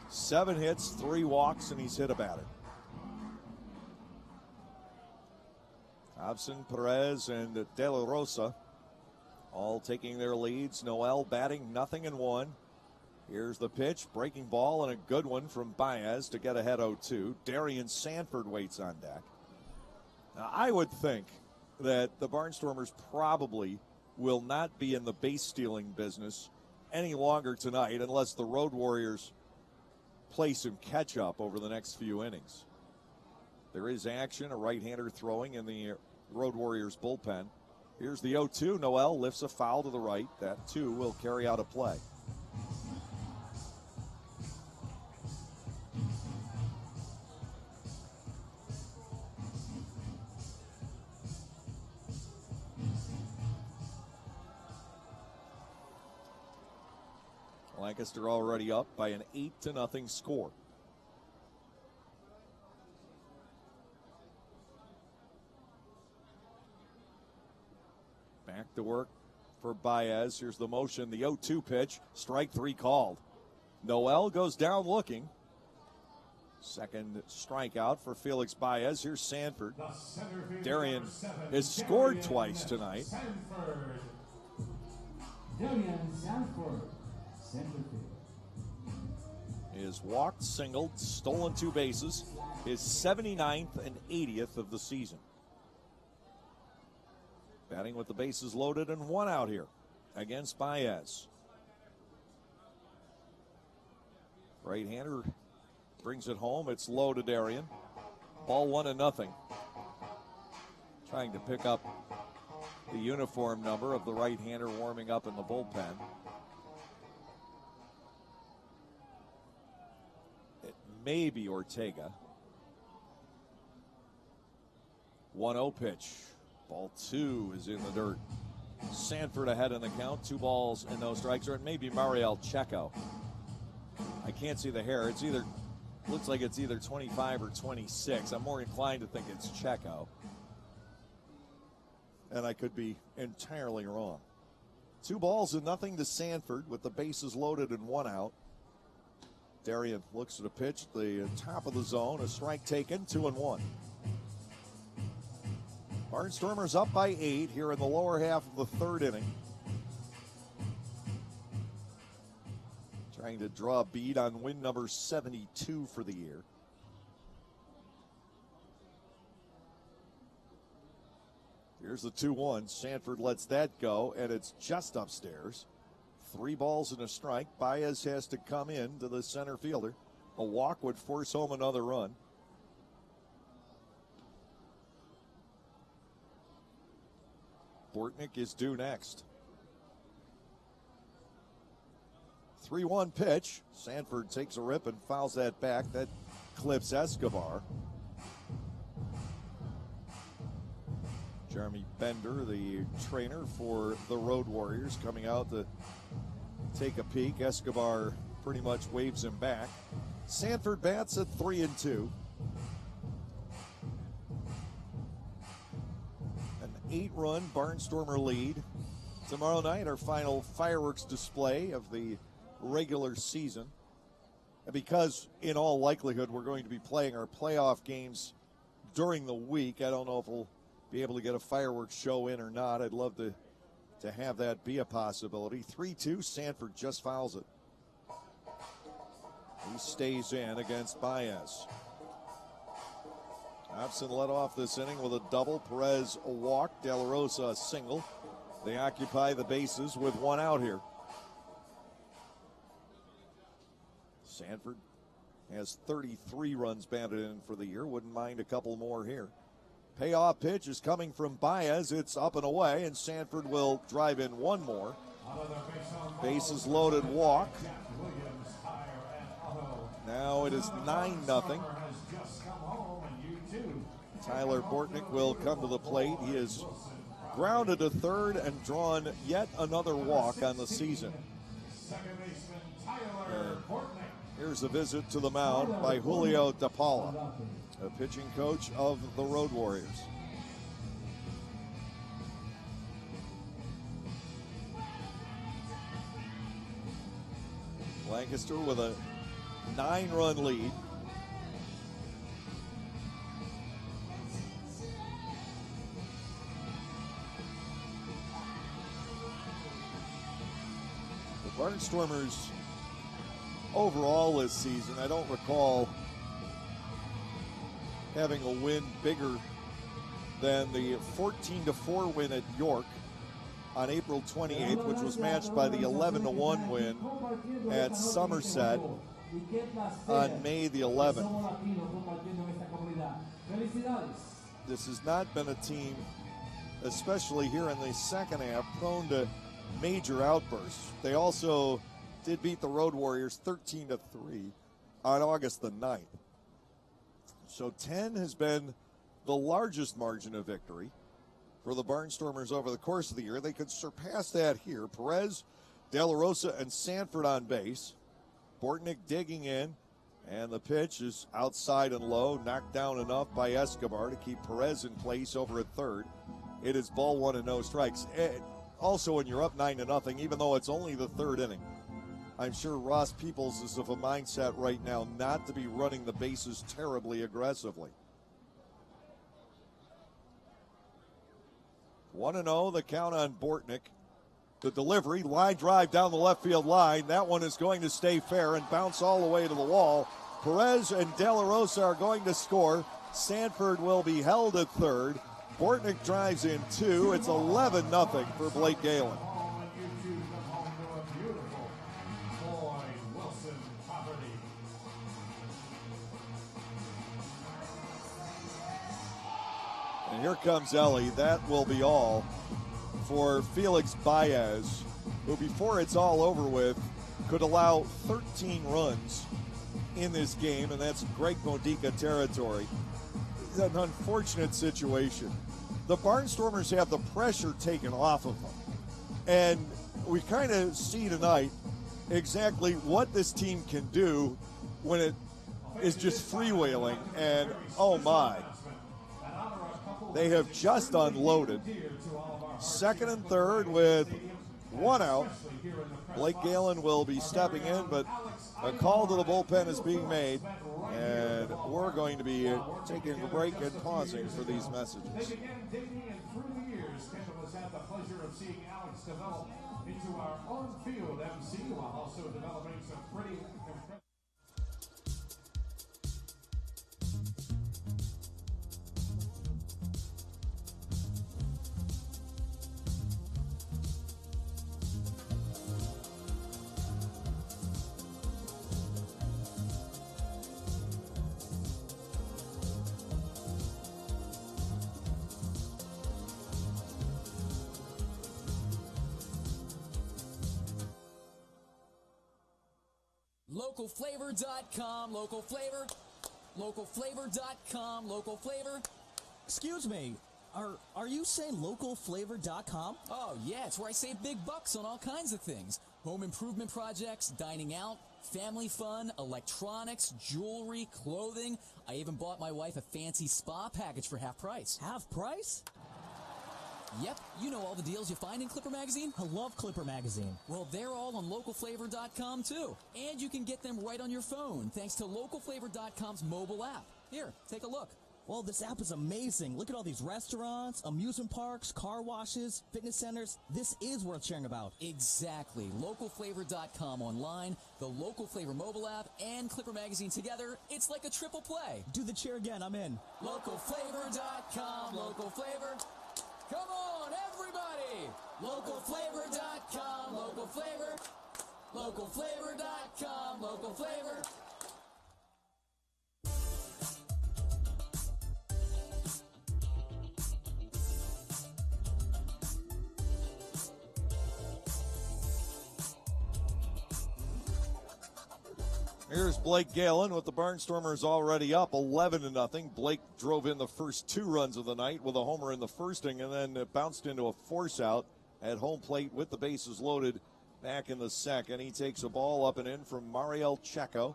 7 hits, 3 walks, and he's hit about it. Hobson, Perez, and De La Rosa all taking their leads. Noel batting 0-1. Here's the pitch, breaking ball, and a good one from Baez to get ahead 0-2. Darian Sanford waits on deck. Now, I would think that the Barnstormers probably will not be in the base stealing business any longer tonight unless the Road Warriors play some catch up over the next few innings. There is action, a right-hander throwing in the Road Warriors bullpen. Here's the 0-2. Noel lifts a foul to the right. That, too, will carry out a play. Lancaster already up by an 8-0 score. Back to work for Baez. Here's the motion, the 0-2 pitch. Strike 3 called. Noel goes down looking. Second strikeout for Felix Baez. Here's Sanford. Darian has scored twice tonight. Darian Sanford. He has walked, singled, stolen 2 bases. His 79th and 80th of the season. Batting with the bases loaded and 1 out here against Baez. Right-hander brings it home. It's low to Darian. Ball 1-0. Trying to pick up the uniform number of the right-hander warming up in the bullpen. It may be Ortega. 1-0 pitch. Ball 2 is in the dirt. Sanford ahead in the count. 2 balls and no strikes. Or it may be Mariel Checo. I can't see the hair. It's either, looks like it's either 25 or 26. I'm more inclined to think it's Checo. And I could be entirely wrong. 2-0 to Sanford with the bases loaded and 1 out. Darian looks at a pitch at the top of the zone. A strike taken, 2-1. Barnstormers up by 8 here in the lower half of the third inning. Trying to draw a bead on win number 72 for the year. Here's the 2-1. Sanford lets that go, and it's just upstairs. 3 balls and a strike. Baez has to come in to the center fielder. A walk would force home another run. Bortnick is due next. 3-1 pitch. Sanford takes a rip and fouls that back. That clips Escobar. Jeremy Bender, the trainer for the Road Warriors, coming out to take a peek. Escobar pretty much waves him back. Sanford bats at 3-2. An 8-run Barnstormer lead. Tomorrow night, our final fireworks display of the regular season. And because, in all likelihood, we're going to be playing our playoff games during the week, I don't know if we'll be able to get a fireworks show in or not. I'd love to have that be a possibility. 3-2, Sanford just fouls it. He stays in against Baez. Hobson led off this inning with a double. Perez a walk. De La Rosa a single. They occupy the bases with 1 out here. Sanford has 33 runs batted in for the year. Wouldn't mind a couple more here. Payoff pitch is coming from Baez. It's up and away, and Sanford will drive in 1 more. Bases loaded walk. Now it is 9-0. Tyler Bortnick will come to the plate. He is grounded to third and drawn yet another walk on the season. Here's a visit to the mound by Julio De Paula, the pitching coach of the Road Warriors. Lancaster with a 9-run lead. The Barnstormers overall this season, I don't recall having a win bigger than the 14-4 win at York on April 28th, which was matched by the 11-1 win at Somerset on May the 11th. This has not been a team, especially here in the second half, prone to major outbursts. They also did beat the Road Warriors 13-3 on August the 9th. So 10 has been the largest margin of victory for the Barnstormers over the course of the year. They could surpass that here. Perez, De La Rosa, and Sanford on base. Bortnick digging in, and the pitch is outside and low, knocked down enough by Escobar to keep Perez in place over at third. It is ball 1 and no strikes. Also, when you're up 9-0, even though it's only the third inning, I'm sure Ross Peoples is of a mindset right now not to be running the bases terribly aggressively. 1-0, the count on Bortnick. The delivery, line drive down the left field line. That one is going to stay fair and bounce all the way to the wall. Perez and De La Rosa are going to score. Sanford will be held at third. Bortnick drives in 2. It's 11-0 for Blake Galen. And here comes Ellie. That will be all for Felix Baez, who before it's all over with could allow 13 runs in this game, and that's Greg Modica territory. It's an unfortunate situation. The Barnstormers have the pressure taken off of them. And we kind of see tonight exactly what this team can do when it is just freewheeling. And, oh my, they have just unloaded. Second and third with one out. Blake Galen will be stepping in, but a call to the bullpen is being made, and we're going to be taking a break and pausing for these messages. They began dating, and through the years, Kendall has had the pleasure of seeing Alex develop into our on-field MC while also developing some pretty impressive. Localflavor.com, local flavor, localflavor.com, local flavor. Excuse me, are you saying localflavor.com? Oh, yeah, it's where I save big bucks on all kinds of things. Home improvement projects, dining out, family fun, electronics, jewelry, clothing. I even bought my wife a fancy spa package for half price. Half price? Yep, you know all the deals you find in Clipper Magazine. I love Clipper Magazine. Well, they're all on localflavor.com too. And you can get them right on your phone thanks to localflavor.com's mobile app. Here, take a look. Well, this app is amazing. Look at all these restaurants, amusement parks, car washes, fitness centers. This is worth sharing about. Exactly. Localflavor.com online, the Local Flavor mobile app, and Clipper Magazine together. It's like a triple play. Do the cheer again. I'm in. Localflavor.com, local flavor. Come on, everybody! Localflavor.com, local flavor. Localflavor.com, local flavor. Here's Blake Galen with the Barnstormers already up 11-0. Blake drove in the first 2 runs of the night with a homer in the first inning and then bounced into a force out at home plate with the bases loaded back in the second. He takes a ball up and in from Mariel Checo.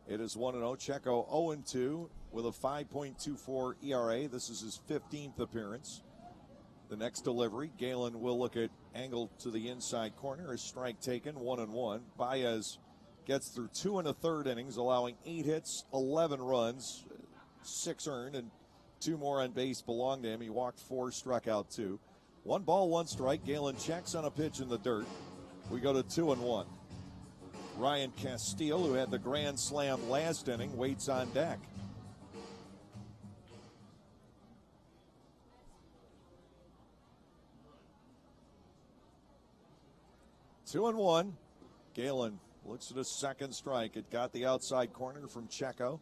It is 1-0. Checo 0-2 with a 5.24 ERA. This is his 15th appearance. The next delivery, Galen will look at angle to the inside corner. A strike taken, 1-1. Baez gets through 2 1/3 innings, allowing 8 hits, 11 runs, 6 earned, and 2 more on base belong to him. He walked 4, struck out 2. 1 ball, 1 strike. Galen checks on a pitch in the dirt. We go to 2-1. Ryan Castile, who had the grand slam last inning, waits on deck. Two and one. Galen looks at a second strike. It got the outside corner from Checo.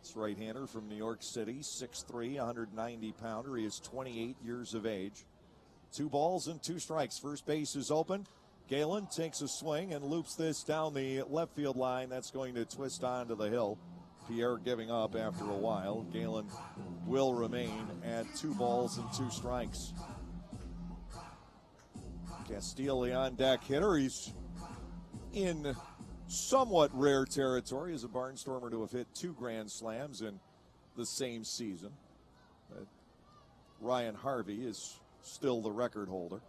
This right-hander from New York City, 6'3", 190-pounder. He is 28 years of age. 2 balls and 2 strikes. First base is open. Galen takes a swing and loops this down the left field line. That's going to twist onto the hill. Pierre giving up after a while. Galen will remain at 2 balls and 2 strikes. Castile, the on-deck hitter. He's in somewhat rare territory as a Barnstormer to have hit 2 grand slams in the same season. But Ryan Harvey is still the record holder.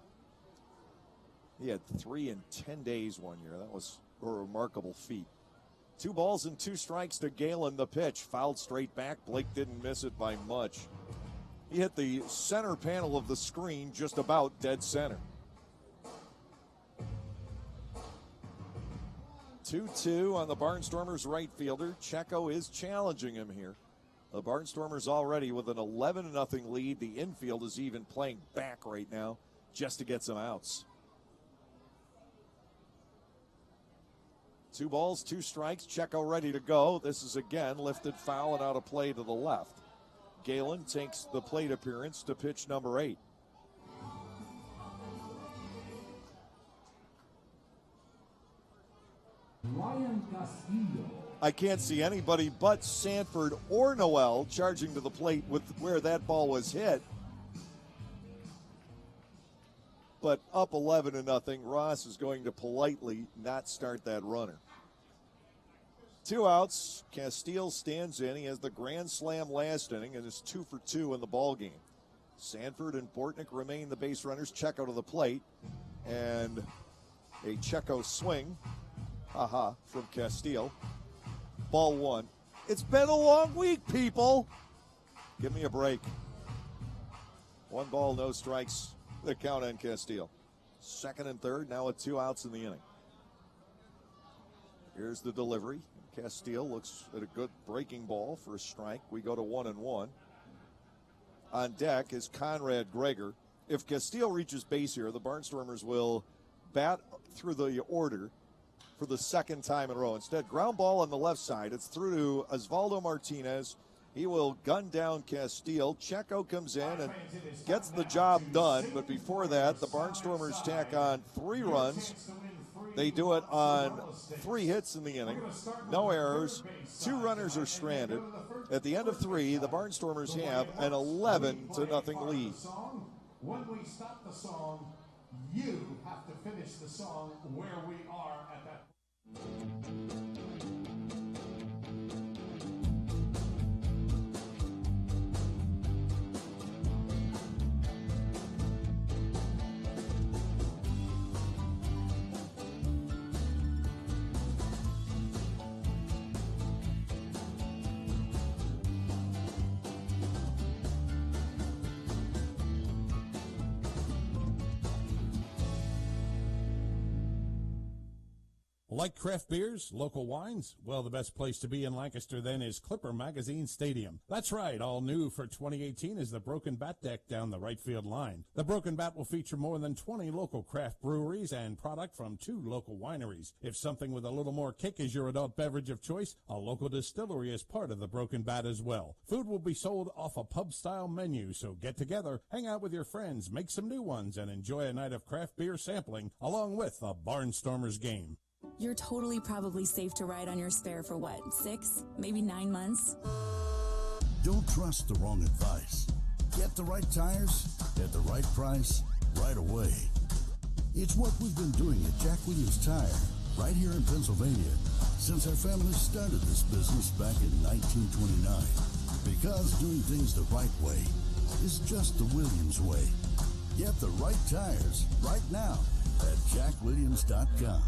He had 3 in 10 days one year. That was a remarkable feat. 2 balls and 2 strikes to Galen. The pitch fouled straight back. Blake didn't miss it by much. He hit the center panel of the screen just about dead center. 2-2 on the Barnstormers right fielder. Checo is challenging him here. The Barnstormers already with an 11-0 lead. The infield is even playing back right now just to get some outs. 2 balls, 2 strikes. Checo ready to go. This is again lifted foul and out of play to the left. Galen takes the plate appearance to pitch number 8. Ryan Castillo. I can't see anybody but Sanford or Noel charging to the plate with where that ball was hit. but up 11-0. Ross is going to politely not start that runner. 2 outs. Castile stands in. He has the grand slam last inning and is 2 for 2 in the ball game. Sanford and Bortnick remain the base runners. Checo to the plate, and a Checo swing, from Castile. Ball 1. It's been a long week, people. Give me a break. 1 ball, no strikes. The count on Castile. Second and third, now with 2 outs in the inning. Here's the delivery. Castile looks at a good breaking ball for a strike. We go to 1-1. On deck is Conrad Gregor. If Castile reaches base here, the Barnstormers will bat through the order for the second time in a row. Instead, ground ball on the left side. It's through to Osvaldo Martinez. He will gun down Castile. Checo comes in and gets the job done. But before that, the Barnstormers tack on 3 runs. They do it on 3 hits in the inning. No errors. 2 runners are stranded. At the end of 3, the Barnstormers have an 11-0 lead. When we stop the song, you have to finish the song where we are at that. Like craft beers, local wines? Well, the best place to be in Lancaster then is Clipper Magazine Stadium. That's right, all new for 2018 is the Broken Bat deck down the right field line. The Broken Bat will feature more than 20 local craft breweries and product from 2 local wineries. If something with a little more kick is your adult beverage of choice, a local distillery is part of the Broken Bat as well. Food will be sold off a pub-style menu, so get together, hang out with your friends, make some new ones, and enjoy a night of craft beer sampling along with a Barnstormers game. You're totally probably safe to ride on your spare for 6, maybe 9 months? Don't trust the wrong advice. Get the right tires at the right price right away. It's what we've been doing at Jack Williams Tire right here in Pennsylvania since our family started this business back in 1929. Because doing things the right way is just the Williams way. Get the right tires right now at jackwilliams.com.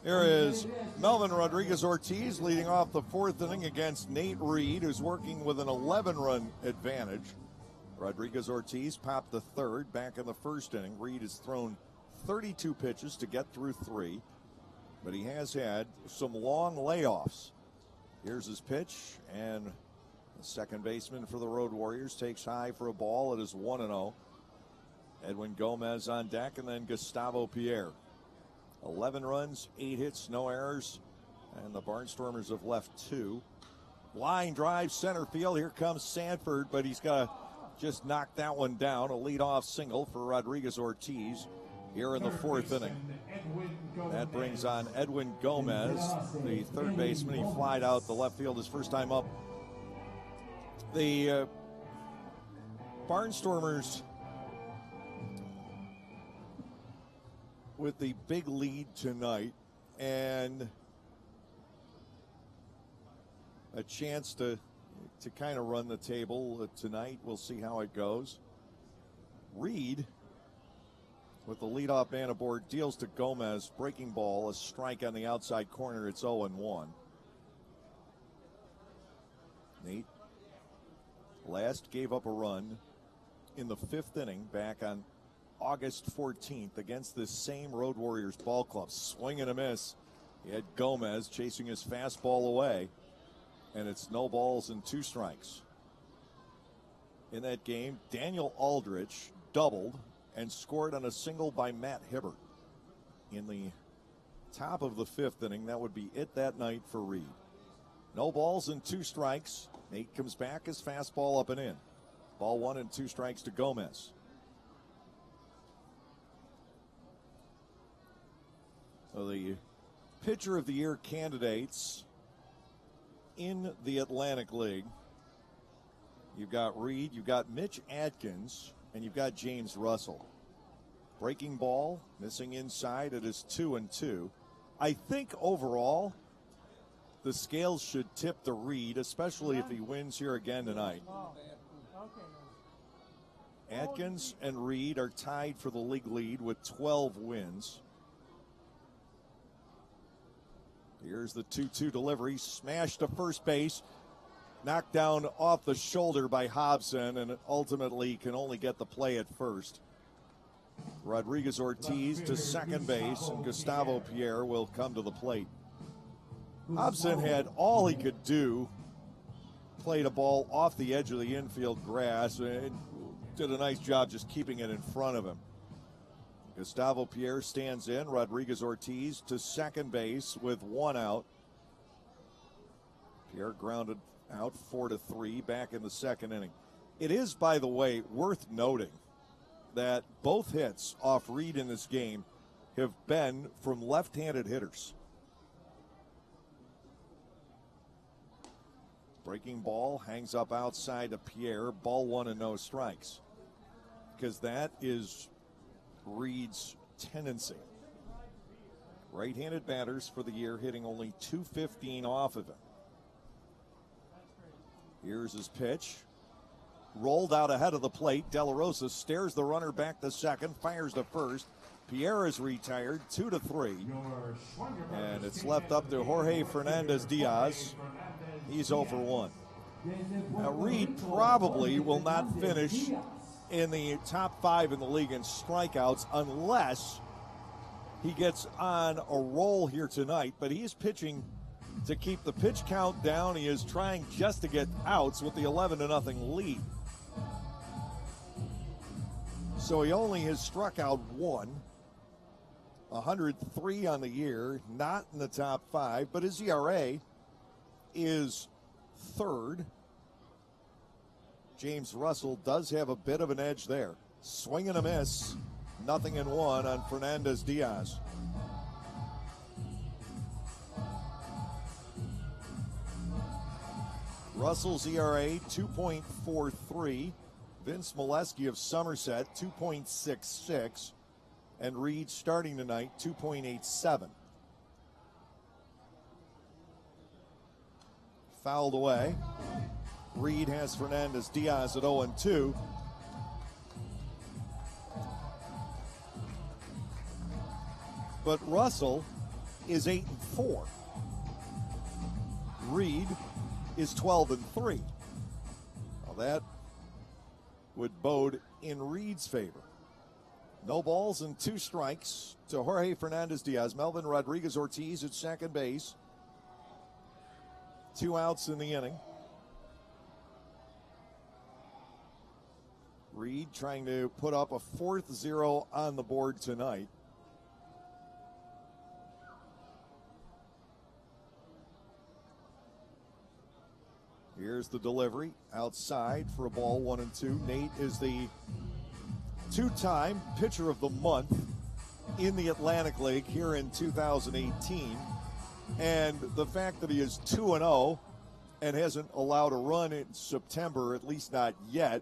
Here is Melvin Rodriguez-Ortiz leading off the 4th inning against Nate Reed, who's working with an 11-run advantage. Rodriguez-Ortiz popped the 3rd back in the 1st inning. Reed has thrown 32 pitches to get through 3, but he has had some long layoffs. Here's his pitch, and the second baseman for the Road Warriors takes high for a ball. It is 1-0. Edwin Gomez on deck, and then Gustavo Pierre. 11 runs, 8 hits, no errors, and the Barnstormers have left 2. Line drive center field. Here comes Sanford, but he's got to just knock that one down. A leadoff single for Rodriguez-Ortiz here in the 4th inning. That brings on Edwin Gomez, the 3rd baseman. He flied out the left field his first time up. The Barnstormers with the big lead tonight and a chance to kind of run the table tonight. We'll see how it goes. Reed, with the leadoff man aboard, deals to Gomez. Breaking ball, a strike on the outside corner. It's 0-1. Nate last gave up a run in the 5th inning back on August 14th against this same Road Warriors ball club. Swing and a miss. He had Gomez chasing his fastball away, and it's no balls and 2 strikes. In that game, Daniel Aldrich doubled and scored on a single by Matt Hibbert. In the top of the 5th inning, that would be it that night for Reed. No balls and 2 strikes. Nate comes back, his fastball up and in. Ball 1 and 2 strikes to Gomez. So the Pitcher of the Year candidates in the Atlantic League. You've got Reed, you've got Mitch Adkins, and you've got James Russell. Breaking ball, missing inside. It is 2-2. I think overall the scales should tip to Reed, especially if he wins here again tonight. Atkins and Reed are tied for the league lead with 12 wins. Here's the 2-2 delivery, smashed to first base, knocked down off the shoulder by Hobson, and ultimately can only get the play at first. Rodriguez-Ortiz to second base, and Gustavo Pierre will come to the plate. Hobson had all he could do, played a ball off the edge of the infield grass, and did a nice job just keeping it in front of him. Gustavo Pierre stands in. Rodriguez-Ortiz to second base with 1 out. Pierre grounded out 4-3 back in the second inning. It is, by the way, worth noting that both hits off Reed in this game have been from left-handed hitters. Breaking ball hangs up outside to Pierre. Ball 1 and no strikes. Because that is Reed's tendency. Right-handed batters for the year hitting only .215 off of him. Here's his pitch. Rolled out ahead of the plate. De La Rosa stares the runner back to second, fires to first. Pierre is retired, 2-3. And it's left up to Jorge Fernandez-Diaz. He's 0 for 1. Now, Reed probably will not finish in the top 5 in the league in strikeouts unless he gets on a roll here tonight. But he is pitching to keep the pitch count down. He is trying just to get outs with the 11-0 lead. So he only has struck out 1. 103 on the year, not in the top 5, but his ERA is 3rd. James Russell does have a bit of an edge there. Swing and a miss. 0-1 on Fernandez-Diaz. Russell's ERA 2.43. Vince Molesky of Somerset 2.66. And Reed starting tonight 2.87. Fouled away. Reed has Fernandez-Diaz at 0-2. But Russell is 8-4. Reed is 12-3. Well, that would bode in Reed's favor. No balls and 2 strikes to Jorge Fernandez-Diaz. Melvin Rodriguez-Ortiz at second base. 2 outs in the inning. Reed trying to put up a 4th 0 on the board tonight. Here's the delivery outside for a ball 1-2. Nate is the 2-time pitcher of the month in the Atlantic League here in 2018. And the fact that he is 2-0 and hasn't allowed a run in September, at least not yet,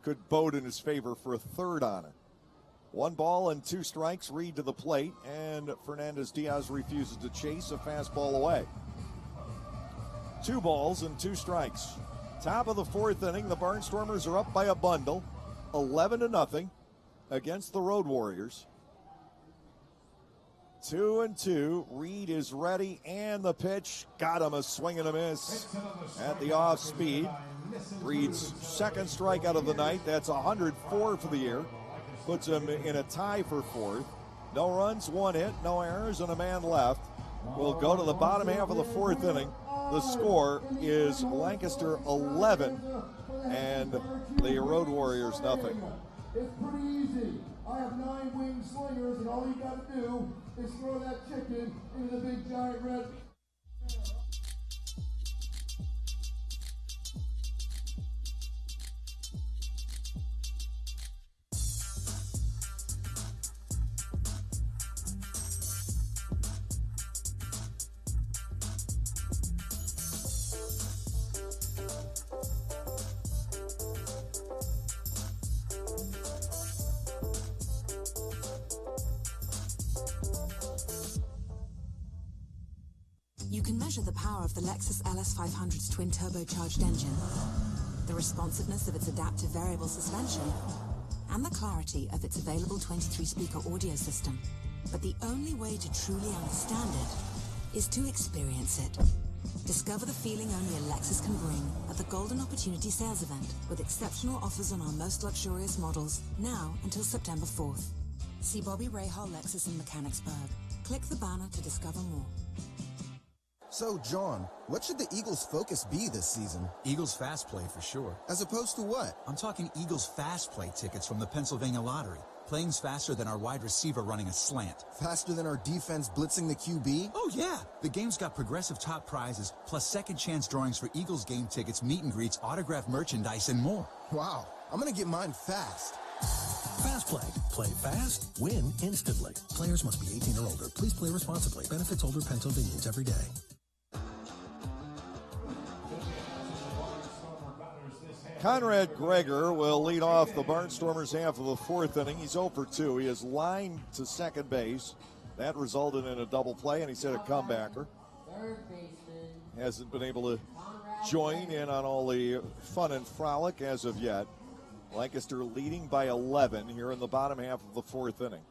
could bode in his favor for a 3rd honor. 1 ball and 2 strikes, Reed to the plate, and Fernandez-Diaz refuses to chase a fastball away. 2 balls and 2 strikes. Top of the 4th inning, the Barnstormers are up by a bundle, 11-0 against the Road Warriors. 2-2. Reed is ready, and the pitch got him, a swing and a miss at the off speed. Reed's 2nd strikeout of the night. That's 104 for the year. Puts him in a tie for 4th. No runs, 1 hit, no errors, and a man left. We'll go to the bottom half of the 4th inning. The score is Lancaster 11 and the Road Warriors nothing. It's pretty easy. I have 9 wing slingers, and all you got to do is throw that chicken into the big giant red. You can measure the power of the Lexus LS500's twin-turbocharged engine, the responsiveness of its adaptive variable suspension, and the clarity of its available 23-speaker audio system. But the only way to truly understand it is to experience it. Discover the feeling only a Lexus can bring at the Golden Opportunity Sales Event, with exceptional offers on our most luxurious models, now until September 4th. See Bobby Rahal Lexus in Mechanicsburg. Click the banner to discover more. So, John, what should the Eagles' focus be this season? Eagles fast play for sure. As opposed to what? I'm talking Eagles fast play tickets from the Pennsylvania Lottery. Playing's faster than our wide receiver running a slant. Faster than our defense blitzing the QB? Oh, yeah. The game's got progressive top prizes, plus second chance drawings for Eagles game tickets, meet and greets, autographed merchandise, and more. Wow. I'm going to get mine fast. Fast Play. Play fast, win instantly. Players must be 18 or older. Please play responsibly. Benefits older Pennsylvanians every day. Conrad Gregor will lead off the Barnstormers half of the fourth inning. He's 0 for 2. He is lined to second base. That resulted in a double play, and he's hit a comebacker. Hasn't been able to join in on all the fun and frolic as of yet. Lancaster leading by 11 here in the bottom half of the fourth inning.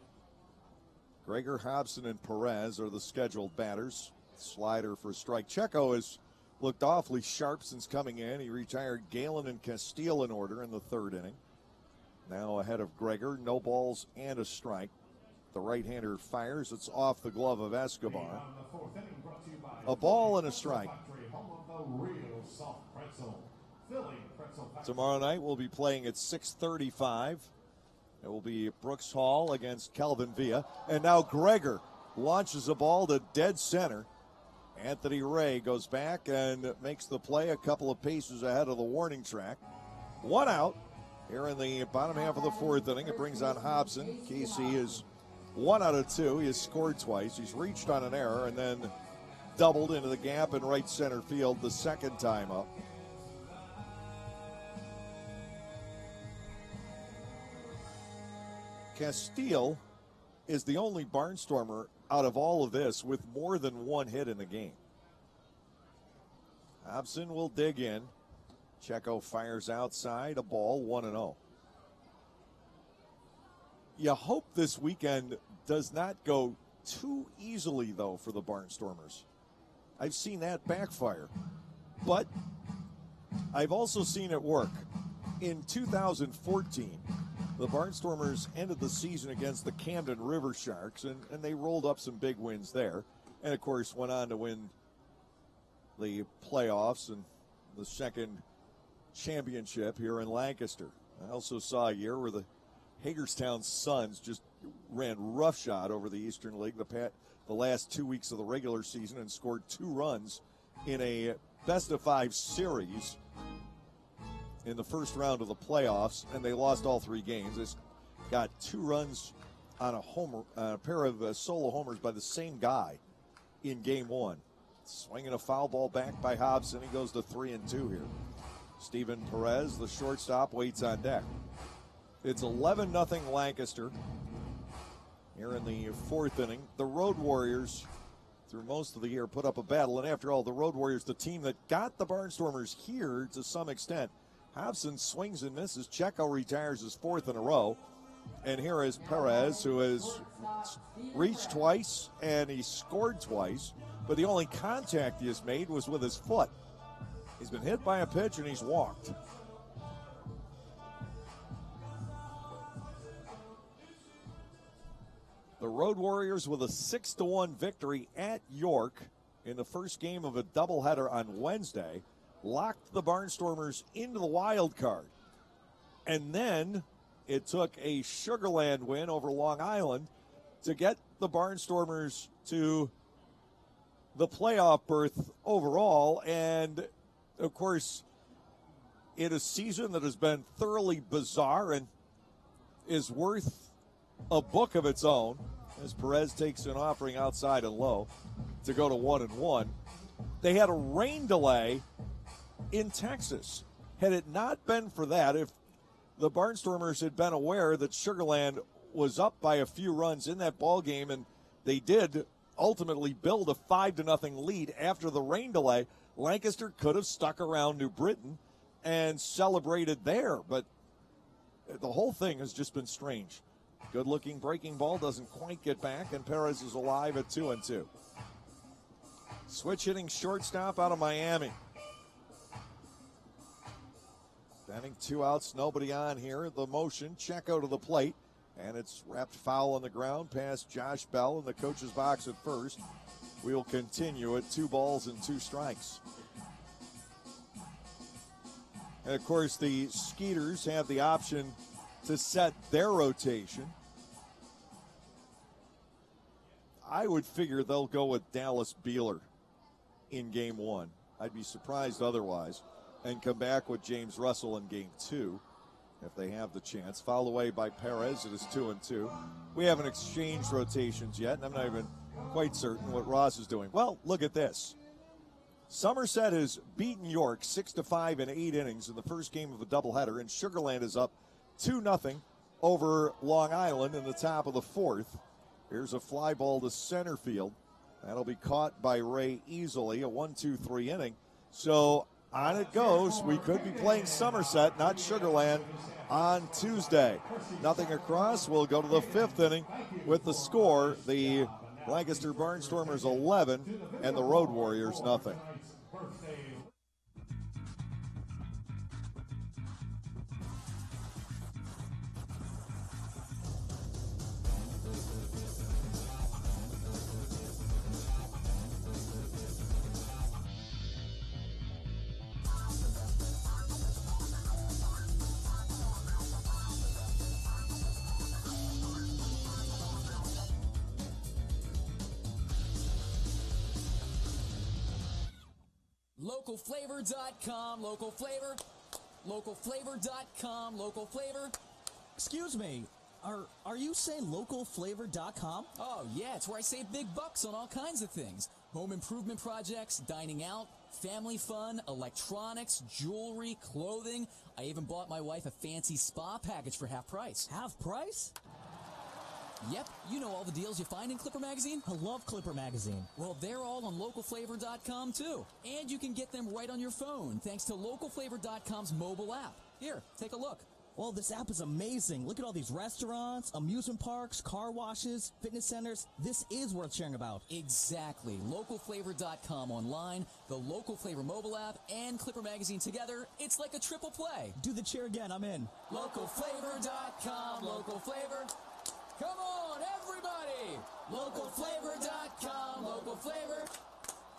Gregor, Hobson, and Perez are the scheduled batters. Slider for a strike. Checo has looked awfully sharp since coming in. He retired Galen and Castile in order in the third inning. Now ahead of Gregor, no balls and a strike. The right-hander fires. It's off the glove of Escobar. A ball and a strike. Tomorrow night we'll be playing at 6:35. It will be Brooks Hall against Kelvin Villa. And now Gregor launches a ball to dead center. Anthony Ray goes back and makes the play a couple of paces ahead of the warning track. One out here in the bottom half of the fourth inning. It brings on Hobson. Casey is 1 out of 2. He has scored twice. He's reached on an error and then doubled into the gap in right center field the second time up. Castile is the only Barnstormer out of all of this with more than one hit in the game. Hobson will dig in. Checo fires outside, a ball, 1-0. You hope this weekend does not go too easily, though, for the Barnstormers. I've seen that backfire. But I've also seen it work. In 2014, the Barnstormers ended the season against the Camden River Sharks, and they rolled up some big wins there. And, of course, went on to win the playoffs and the second championship here in Lancaster. I also saw a year where the Hagerstown Suns just ran roughshod over the Eastern League the last 2 weeks of the regular season and scored 2 runs in a best-of-5 series in the first round of the playoffs, and they lost all 3 games. They got 2 runs on a pair of solo homers by the same guy in game 1. Swinging a foul ball back by Hobson. He goes to 3-2 here. Steven Perez, the shortstop, waits on deck. It's 11-0 Lancaster here in the fourth inning. The Road Warriors, through most of the year, put up a battle. And after all, the Road Warriors, the team that got the Barnstormers here to some extent. Hobson swings and misses. Checo retires his 4th in a row. And here is Perez, who has reached twice and he scored twice. But the only contact he has made was with his foot. He's been hit by a pitch and he's walked. The Road Warriors with a 6-1 victory at York in the first game of a doubleheader on Wednesday locked the Barnstormers into the wild card. And then it took a Sugarland win over Long Island to get the Barnstormers to the playoff berth overall. And, of course, in a season that has been thoroughly bizarre and is worth a book of its own, as Perez takes an offering outside and low to go to 1-1. They had a rain delay in Texas. Had it not been for that, if the Barnstormers had been aware that Sugarland was up by a few runs in that ball game, and they did ultimately build a 5-0 lead after the rain delay. Lancaster could have stuck around New Britain and celebrated there, but the whole thing has just been strange. Good-looking breaking ball doesn't quite get back, and Perez is alive at 2-2. Switch hitting shortstop out of Miami. Standing 2 outs, nobody on here. The motion, Checo to the plate, and it's wrapped foul on the ground past Josh Bell in the coach's box at first. We'll continue at 2 balls and 2 strikes. And, of course, the Skeeters have the option to set their rotation. I would figure they'll go with Dallas Beeler in Game 1. I'd be surprised otherwise. And come back with James Russell in Game 2 if they have the chance. Foul away by Perez. It is 2-2. We haven't exchanged rotations yet, and I'm not even quite certain what Ross is doing. Well, look at this. Somerset has beaten York 6-5 in 8 innings in the first game of the doubleheader, and Sugar Land is up 2-0 over Long Island in the top of the 4th. Here's a fly ball to center field. That'll be caught by Ray easily, a 1-2-3 inning. So on it goes. We could be playing Somerset, not Sugar Land, on Tuesday. Nothing across. We'll go to the 5th inning with the score. The Lancaster Barnstormers 11 and the Road Warriors nothing. Localflavor.com, local flavor, localflavor.com, local flavor. Excuse me, are you saying localflavor.com? Oh, yeah, it's where I save big bucks on all kinds of things. Home improvement projects, dining out, family fun, electronics, jewelry, clothing. I even bought my wife a fancy spa package for half price. Half price? Yep, you know all the deals you find in Clipper Magazine. I love Clipper Magazine. Well, they're all on localflavor.com, too. And you can get them right on your phone, thanks to localflavor.com's mobile app. Here, take a look. Well, this app is amazing. Look at all these restaurants, amusement parks, car washes, fitness centers. This is worth sharing about. Exactly. Localflavor.com online, the Local Flavor mobile app, and Clipper Magazine together. It's like a triple play. Do the cheer again. I'm in. Localflavor.com, local flavor. Come on, everybody! Localflavor.com, local flavor.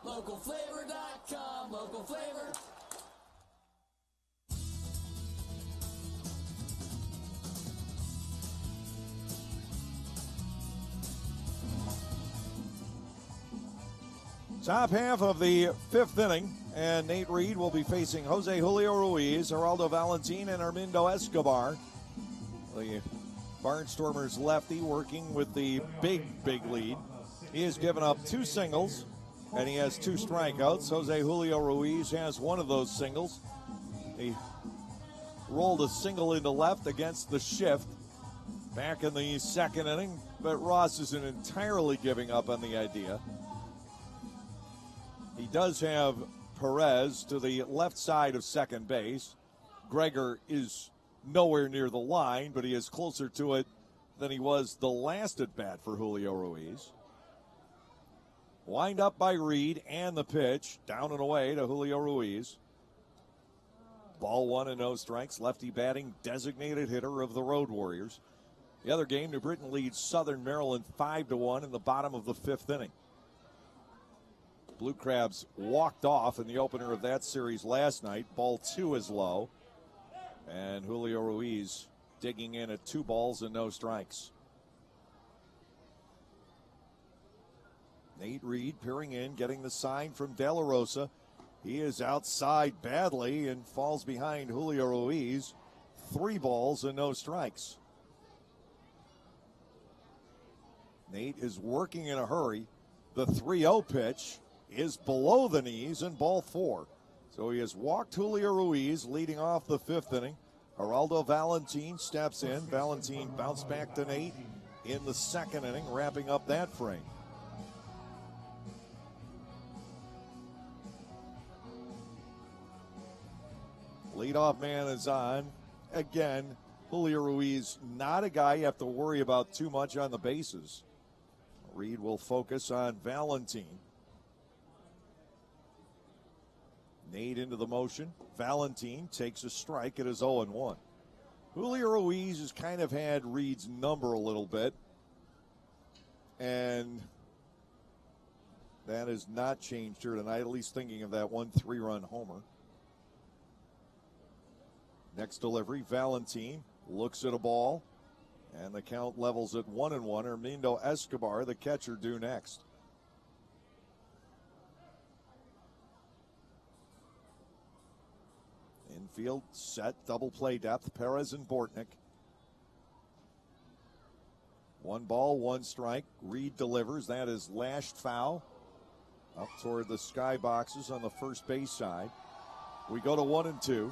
Localflavor.com, local flavor. Top half of the 5th inning, and Nate Reed will be facing Jose Julio Ruiz, Geraldo Valentin, and Armindo Escobar. The Barnstormers lefty working with the big lead. He has given up 2 singles, and he has 2 strikeouts. Jose Julio Ruiz has one of those singles. He rolled a single into left against the shift back in the 2nd inning, but Ross isn't entirely giving up on the idea. He does have Perez to the left side of second base. Gregor is nowhere near the line, but he is closer to it than he was the last at bat for Julio Ruiz. Wind up by Reed and the pitch. Down and away to Julio Ruiz. Ball 1 and no strikes. Lefty batting, designated hitter of the Road Warriors. The other game, New Britain leads Southern Maryland 5-1 in the bottom of the 5th inning. Blue Crabs walked off in the opener of that series last night. Ball 2 is low. And Julio Ruiz digging in at 2 balls and no strikes. Nate Reed peering in, getting the sign from De La Rosa. He is outside badly and falls behind Julio Ruiz. 3 balls and no strikes. Nate is working in a hurry. The 3-0 pitch is below the knees and ball 4. So he has walked Julio Ruiz, leading off the 5th inning. Geraldo Valentin steps in. Valentin bounced back to Nate in the 2nd inning, wrapping up that frame. Leadoff man is on. Again, Julio Ruiz, not a guy you have to worry about too much on the bases. Reed will focus on Valentin. Nate into the motion. Valentin takes a strike. It is 0-1. Julio Ruiz has kind of had Reed's number a little bit. And that has not changed here tonight, at least thinking of that 1 3-run homer. Next delivery, Valentin looks at a ball, and the count levels at 1-1. Hermindo Escobar, the catcher, due next. Infield set, double play depth, Perez and Bortnick. 1 ball, 1 strike. Reed delivers. That is lashed foul up toward the sky boxes on the first base side. We go to 1-2.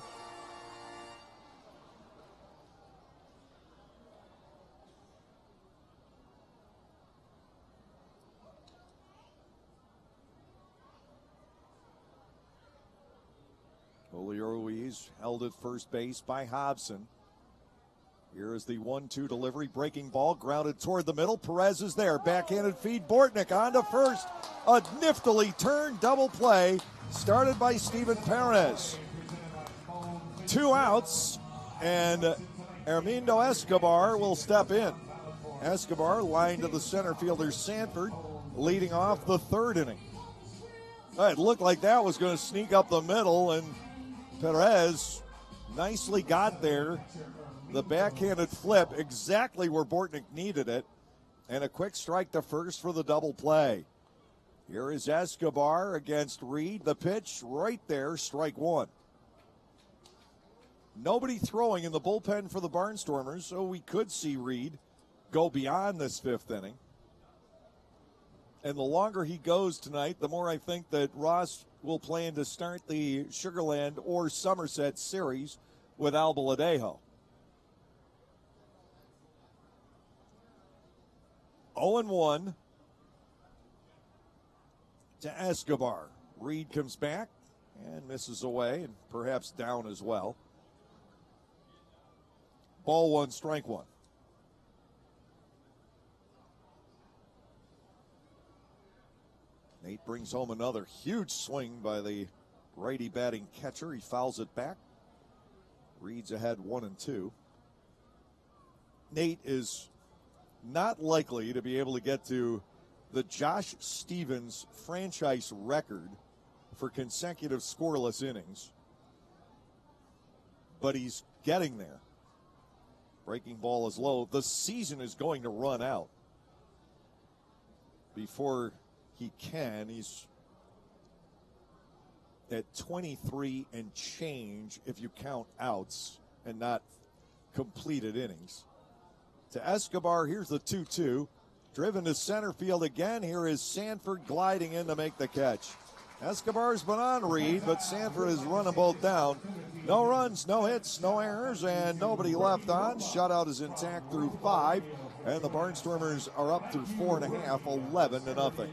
Julio Ruiz held at first base by Hobson. Here is the 1-2 delivery. Breaking ball grounded toward the middle. Perez is there. Backhanded feed. Bortnick on to first. A niftily turned double play started by Steven Perez. 2 outs, and Hermindo Escobar will step in. Escobar lined to the center fielder Sanford, leading off the 3rd inning. It looked like that was going to sneak up the middle, and Perez nicely got there. The backhanded flip exactly where Bortnick needed it, and a quick strike to first for the double play. Here is Escobar against Reed. The pitch right there, strike 1. Nobody throwing in the bullpen for the Barnstormers, so we could see Reed go beyond this 5th inning. And the longer he goes tonight, the more I think that Ross will plan to start the Sugarland or Somerset series with Albaladejo. 0-1 to Escobar. Reed comes back and misses away and perhaps down as well. Ball 1, strike 1. Nate brings home another huge swing by the righty batting catcher. He fouls it back. Reed's ahead 1-2. Nate is not likely to be able to get to the Josh Stevens franchise record for consecutive scoreless innings, but he's getting there. Breaking ball is low. The season is going to run out before he can. He's at 23 and change if you count outs and not completed innings. To Escobar, here's the 2-2. Driven to center field again. Here is Sanford gliding in to make the catch. Escobar's been on Reed, but Sanford has run them both down. No runs, no hits, no errors, and nobody left on. Shutout is intact through 5, and the Barnstormers are up through 4.5, 11-0.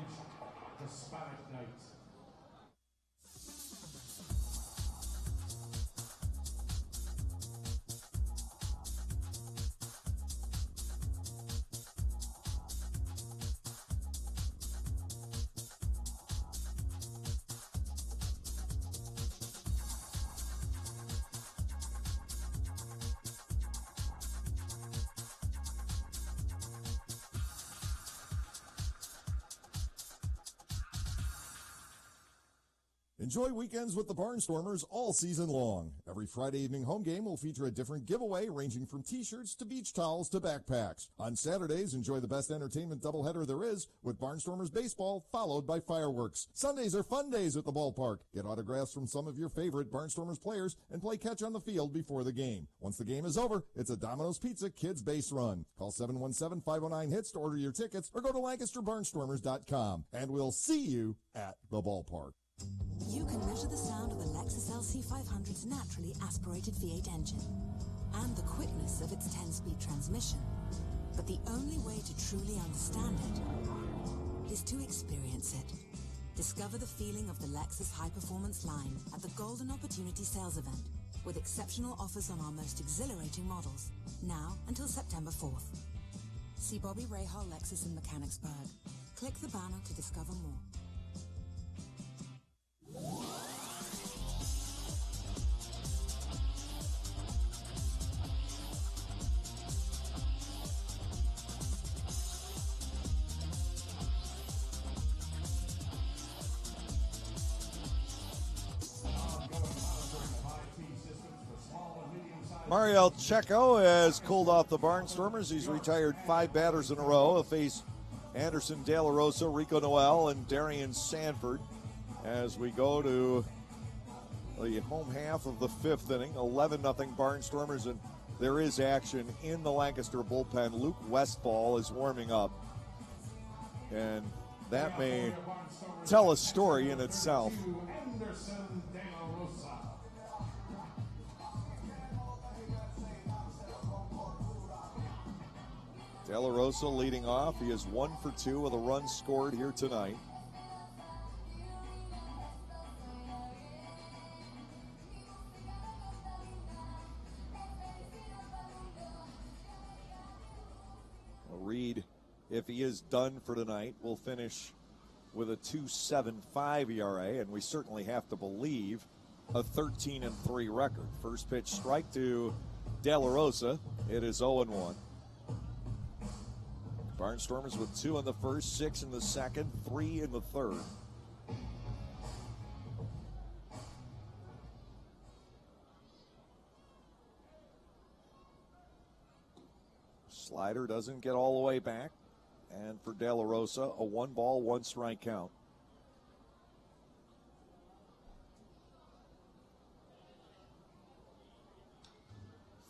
Enjoy weekends with the Barnstormers all season long. Every Friday evening home game will feature a different giveaway ranging from t-shirts to beach towels to backpacks. On Saturdays, enjoy the best entertainment doubleheader there is with Barnstormers baseball followed by fireworks. Sundays are fun days at the ballpark. Get autographs from some of your favorite Barnstormers players and play catch on the field before the game. Once the game is over, it's a Domino's Pizza Kids Base Run. Call 717-509-HITS to order your tickets or go to LancasterBarnstormers.com, and we'll see you at the ballpark. You can measure the sound of the Lexus LC500's naturally aspirated V8 engine and the quickness of its 10-speed transmission. But the only way to truly understand it is to experience it. Discover the feeling of the Lexus high-performance line at the Golden Opportunity Sales Event, with exceptional offers on our most exhilarating models, now until September 4th. See Bobby Rahal Lexus in Mechanicsburg. Click the banner to discover more. Mariel Checo has cooled off the Barnstormers. He's retired 5 batters in a row. He'll face Anderson, De La Rosa, Rico Noel, and Darian Sanford as we go to the home half of the 5th inning. 11-0 Barnstormers, and there is action in the Lancaster bullpen. Luke Westfall is warming up, and that may tell a story in itself. De La Rosa leading off. He is 1 for 2 with a run scored here tonight. Reed, if he is done for tonight, will finish with a 2.75 ERA, and we certainly have to believe a 13-3 record. First pitch strike to De La Rosa. It is 0-1. Barnstormers with 2 in the first, 6 in the second, 3 in the third. Slider doesn't get all the way back. And for De La Rosa, a 1-ball, 1-strike count.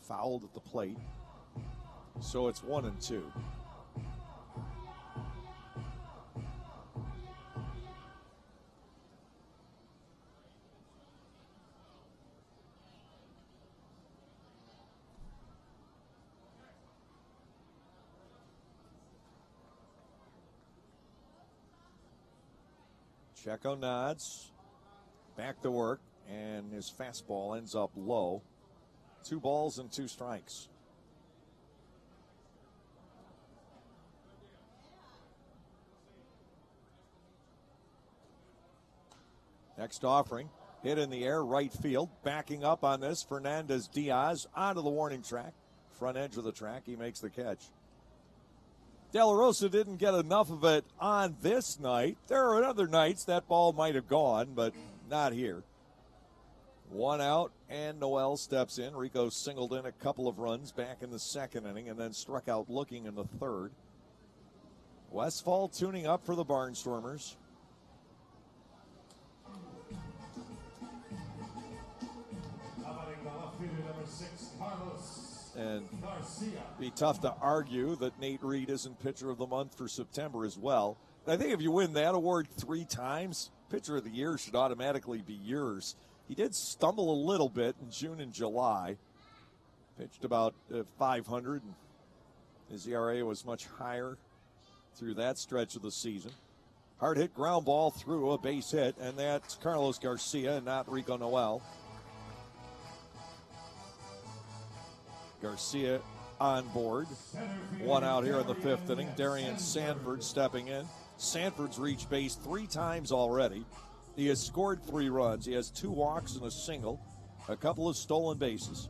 Fouled at the plate. So it's 1-2. Checo nods, back to work, and his fastball ends up low. 2 balls and 2 strikes. Next offering, hit in the air, right field. Backing up on this, Fernandez Diaz onto the warning track. Front edge of the track, he makes the catch. De La Rosa didn't get enough of it on this night. There are other nights that ball might have gone, but not here. 1 out, and Noel steps in. Rico singled in a couple of runs back in the 2nd inning and then struck out looking in the 3rd. Westfall tuning up for the Barnstormers. And be tough to argue that Nate Reed isn't Pitcher of the Month for September as well. I think if you win that award 3 times, Pitcher of the Year should automatically be yours. He did stumble a little bit in June and July. Pitched about 500. And his ERA was much higher through that stretch of the season. Hard hit ground ball through a base hit, and that's Carlos Garcia and not Rico Noel. Garcia on board. 1 out here in the 5th inning. Darian Sanford stepping in. Sanford's reached base 3 times already. He has scored 3 runs. He has 2 walks and a single, a couple of stolen bases.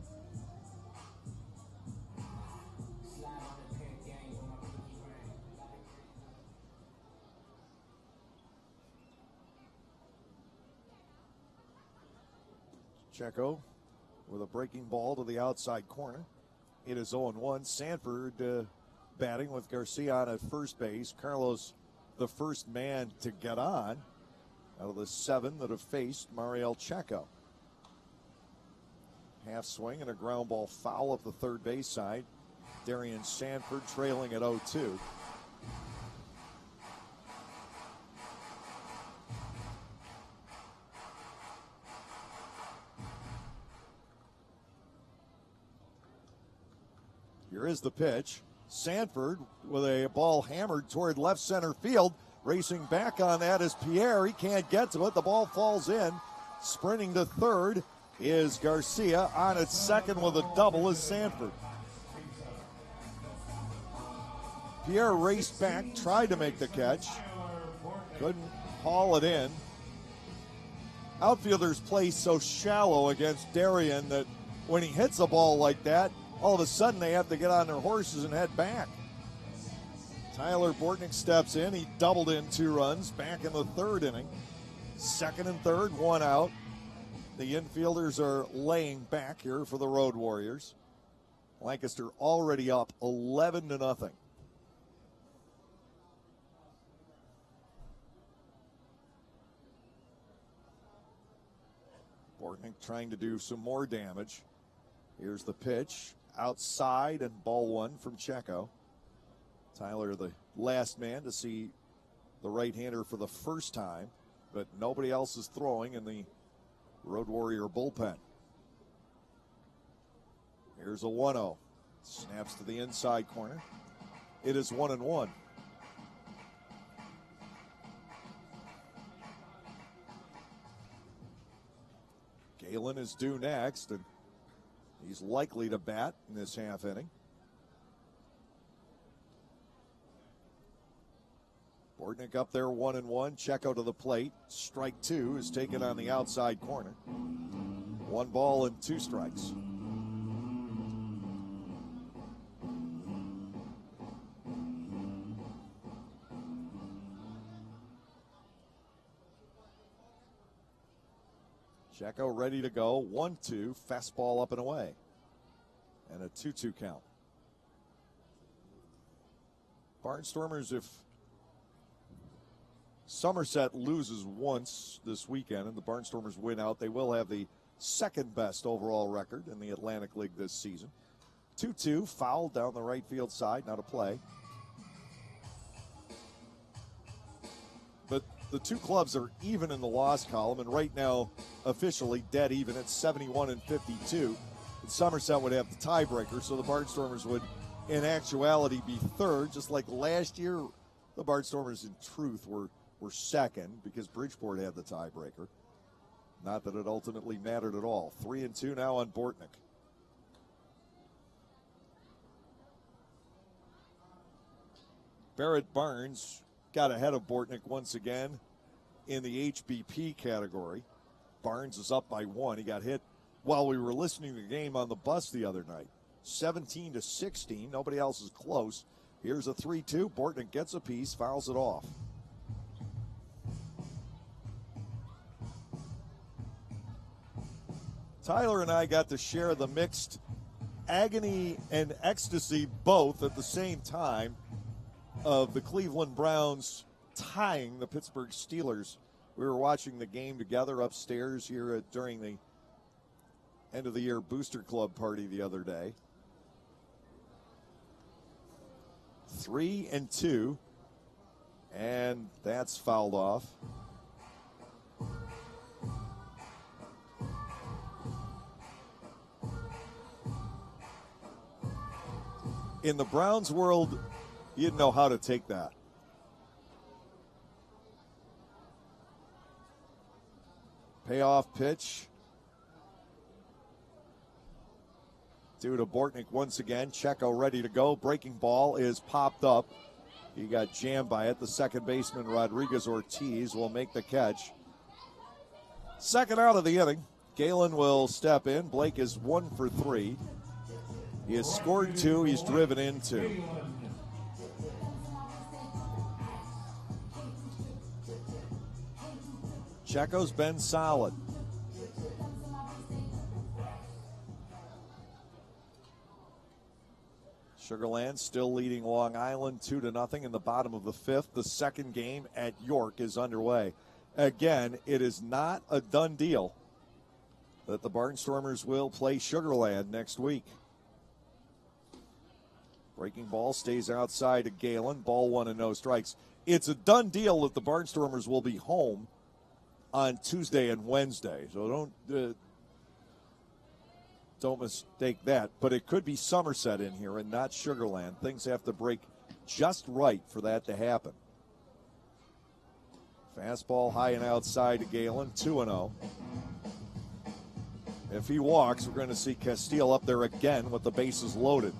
Checo with a breaking ball to the outside corner. It is 0-1. Sanford batting with Garcia on at first base. Carlos, the first man to get on out of the 7 that have faced Mariel Checo. Half swing and a ground ball foul up the third base side. Darian Sanford trailing at 0-2. Here is the pitch. Sanford with a ball hammered toward left center field. Racing back on that is Pierre. He can't get to it. The ball falls in. Sprinting to third is Garcia. On its second with a double is Sanford. Pierre raced back, tried to make the catch. Couldn't haul it in. Outfielders play so shallow against Darien that when he hits a ball like that, all of a sudden they have to get on their horses and head back. Tyler Bortnick steps in. He doubled in 2 runs back in the 3rd inning. 2nd and 3rd, 1 out. The infielders are laying back here for the Road Warriors. Lancaster already up 11-0. Bortnick trying to do some more damage. Here's the pitch. Outside and ball 1 from Checo. Tyler, the last man to see the right-hander for the first time, but nobody else is throwing in the Road Warrior bullpen. Here's a 1-0. Snaps to the inside corner. It is 1-1. Galen is due next, and he's likely to bat in this half inning. Bortnick up there 1-1. Checo to the plate. Strike 2 is taken on the outside corner. 1 ball and 2 strikes. Checo ready to go. 1-2. Fastball up and away. And a 2-2 count. Barnstormers, if Somerset loses once this weekend and the Barnstormers win out, they will have the 2nd best overall record in the Atlantic League this season. 2-2, foul down the right field side, not a play. But the 2 clubs are even in the loss column, and right now officially dead even at 71 and 52. And Somerset would have the tiebreaker, so the Barnstormers would in actuality be 3rd, just like last year. The Barnstormers in truth were 2nd because Bridgeport had the tiebreaker. Not that it ultimately mattered at all. 3-2 now on Bortnick. Barrett Barnes got ahead of Bortnick once again in the HBP category. Barnes is up by 1. He got hit while we were listening to the game on the bus the other night. 17-16. Nobody else is close. Here's a 3-2. Bortnick gets a piece, fouls it off. Tyler and I got to share the mixed agony and ecstasy both at the same time of the Cleveland Browns tying the Pittsburgh Steelers. We were watching the game together upstairs here during the end of the year Booster Club party the other day. 3-2, and that's fouled off. In the Browns world, you didn't know how to take that. Payoff pitch. Due to Bortnick once again. Checo ready to go. Breaking ball is popped up. He got jammed by it. The second baseman, Rodriguez Ortiz, will make the catch. 2nd out of the inning. Galen will step in. Blake is 1 for 3. He has scored 2. He's driven in 2. Checo's been solid. Sugar Land still leading Long Island 2-0 in the bottom of the 5th. The second game at York is underway. Again, it is not a done deal that the Barnstormers will play Sugar Land next week. Breaking ball stays outside of Galen. Ball 1 and no strikes. It's a done deal that the Barnstormers will be home on Tuesday and Wednesday. So don't mistake that. But it could be Somerset in here and not Sugar Land. Things have to break just right for that to happen. Fastball high and outside to Galen. 2-0. If he walks, we're going to see Castile up there again with the bases loaded.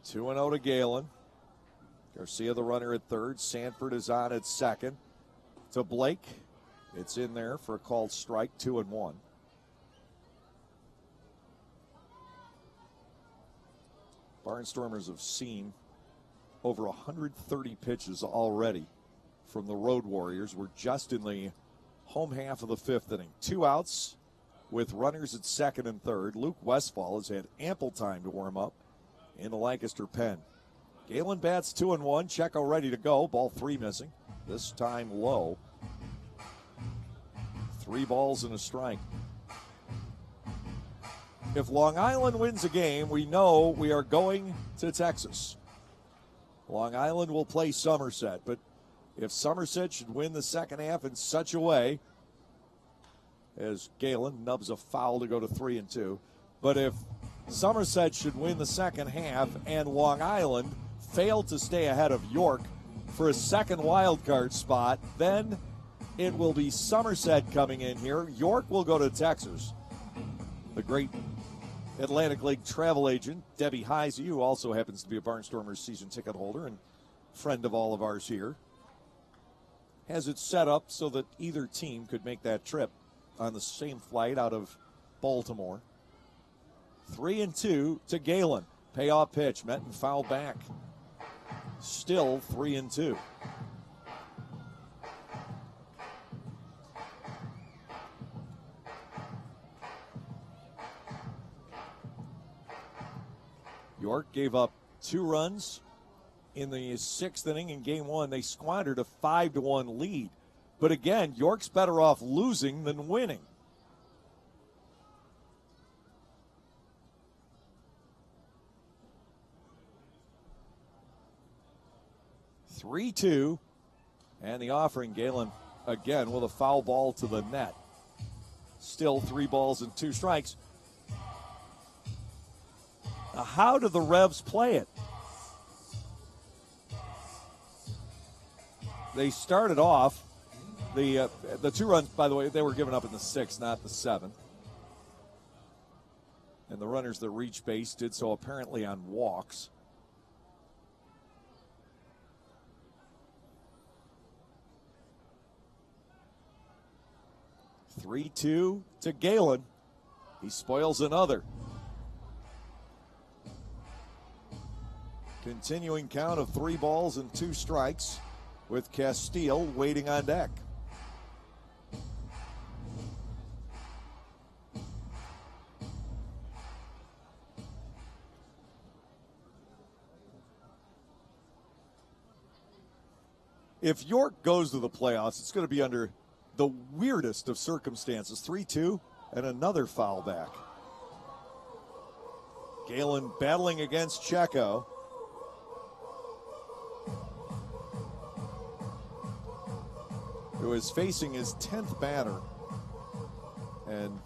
Two and 0 to Galen. Garcia, the runner, at third. Sanford is on at second. To Blake. It's in there for a called strike, 2-1. Barnstormers have seen over 130 pitches already from the Road Warriors. We're just in the home half of the fifth inning. 2 outs with runners at second and third. Luke Westfall has had ample time to warm up in the Lancaster pen. Galen bats 2-1. Checo ready to go. Ball 3 missing. This time low. 3 balls and a strike. If Long Island wins a game, we know we are going to Texas. Long Island will play Somerset, but if Somerset should win the second half in such a way, as Galen nubs a foul to go to 3-2, but if Somerset should win the second half and Long Island fail to stay ahead of York for a second wild card spot, then it will be Somerset coming in here. York will go to Texas. The great Atlantic League travel agent, Debbie Heisey, who also happens to be a Barnstormers season ticket holder and friend of all of ours here, has it set up so that either team could make that trip on the same flight out of Baltimore. 3-2 to Galen. Payoff pitch, met and fouled back. Still 3-2. York gave up 2 runs in the 6th inning in game 1. They squandered a 5-1 lead. But again, York's better off losing than winning. (3-2), and the offering, Galen again with a foul ball to the net. Still 3 balls and 2 strikes. Now, how do the Revs play it? They started off the 2 runs, by the way, they were given up in the 6th, not the 7th. And the runners that reached base did so apparently on walks. (3-2) to Galen. He spoils another. Continuing count of 3 balls and 2 strikes with Castile waiting on deck. If York goes to the playoffs, it's going to be under the weirdest of circumstances. 3-2 and another foul back. Galen battling against Checo. Who is facing his 10th batter. And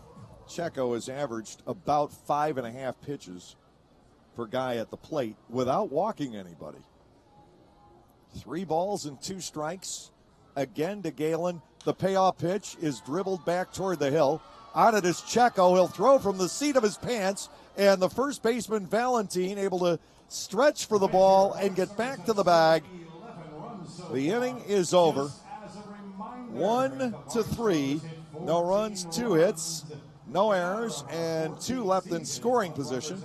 Checo has averaged about 5.5 pitches per guy at the plate without walking anybody. 3 balls and 2 strikes. Again to Galen. The payoff pitch is dribbled back toward the hill. On it is Checo. He'll throw from the seat of his pants. And the first baseman, Valentin, able to stretch for the ball and get back to the bag. The inning is over. 1-3. No runs, 2 hits, no errors, and 2 left in scoring position.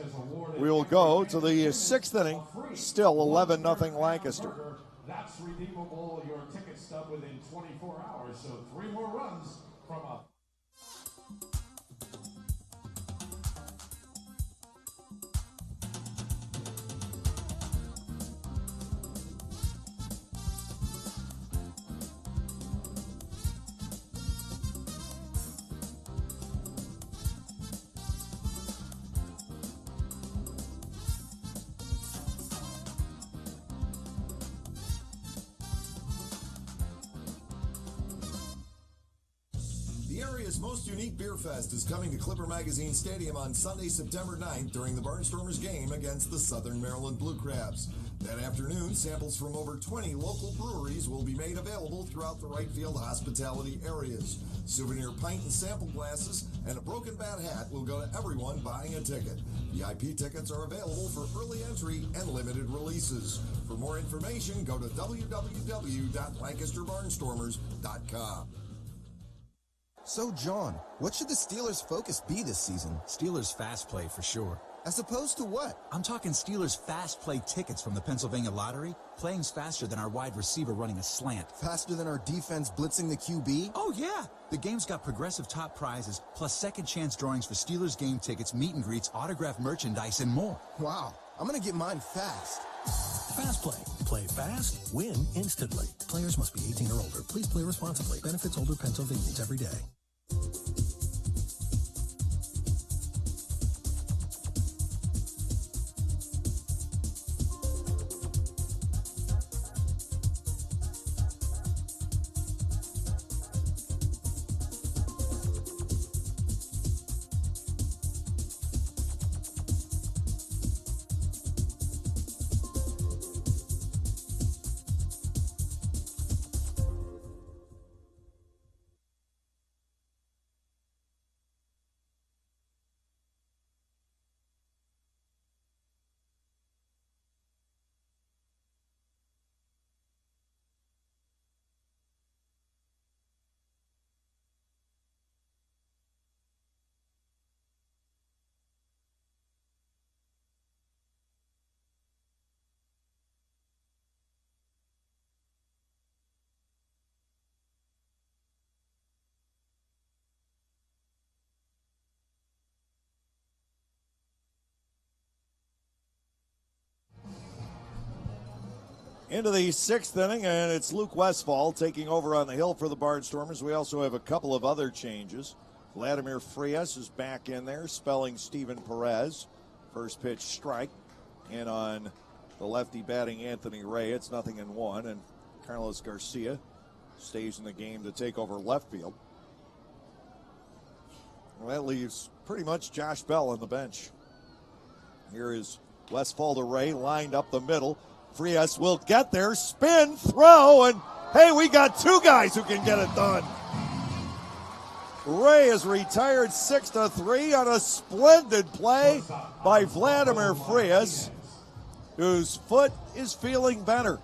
We will go to the 6th inning. Still 11-0 Lancaster. That's redeemable. Your ticket stub within 24 hours. So 3 more runs from a. The area's most unique beer fest is coming to Clipper Magazine Stadium on Sunday, September 9th during the Barnstormers game against the Southern Maryland Blue Crabs. That afternoon, samples from over 20 local breweries will be made available throughout the Wright Field hospitality areas. Souvenir pint and sample glasses and a Broken Bat hat will go to everyone buying a ticket. VIP tickets are available for early entry and limited releases. For more information, go to www.lancasterbarnstormers.com. So, John, what should the Steelers' focus be this season? Steelers fast play for sure. As opposed to what? I'm talking Steelers fast play tickets from the Pennsylvania Lottery. Playing's faster than our wide receiver running a slant. Faster than our defense blitzing the QB? Oh, yeah. The game's got progressive top prizes, plus second chance drawings for Steelers game tickets, meet and greets, autographed merchandise, and more. Wow. I'm going to get mine fast. Fast Play. Play fast, win instantly. Players must be 18 or older. Please play responsibly. Benefits older Pennsylvanians every day. Into the sixth inning, and it's Luke Westfall taking over on the hill for the Barnstormers. We also have a couple of other changes. Vladimir Frias is back in there, spelling Steven Perez. First pitch strike. And on the lefty batting Anthony Ray, it's 0-1. And Carlos Garcia stays in the game to take over left field. Well, that leaves pretty much Josh Bell on the bench. Here is Westfall to Ray, lined up the middle. Frias will get there, spin, throw, and hey, we got two guys who can get it done. Ray is retired 6-3 on a splendid play by Vladimir Frias, whose foot is feeling better.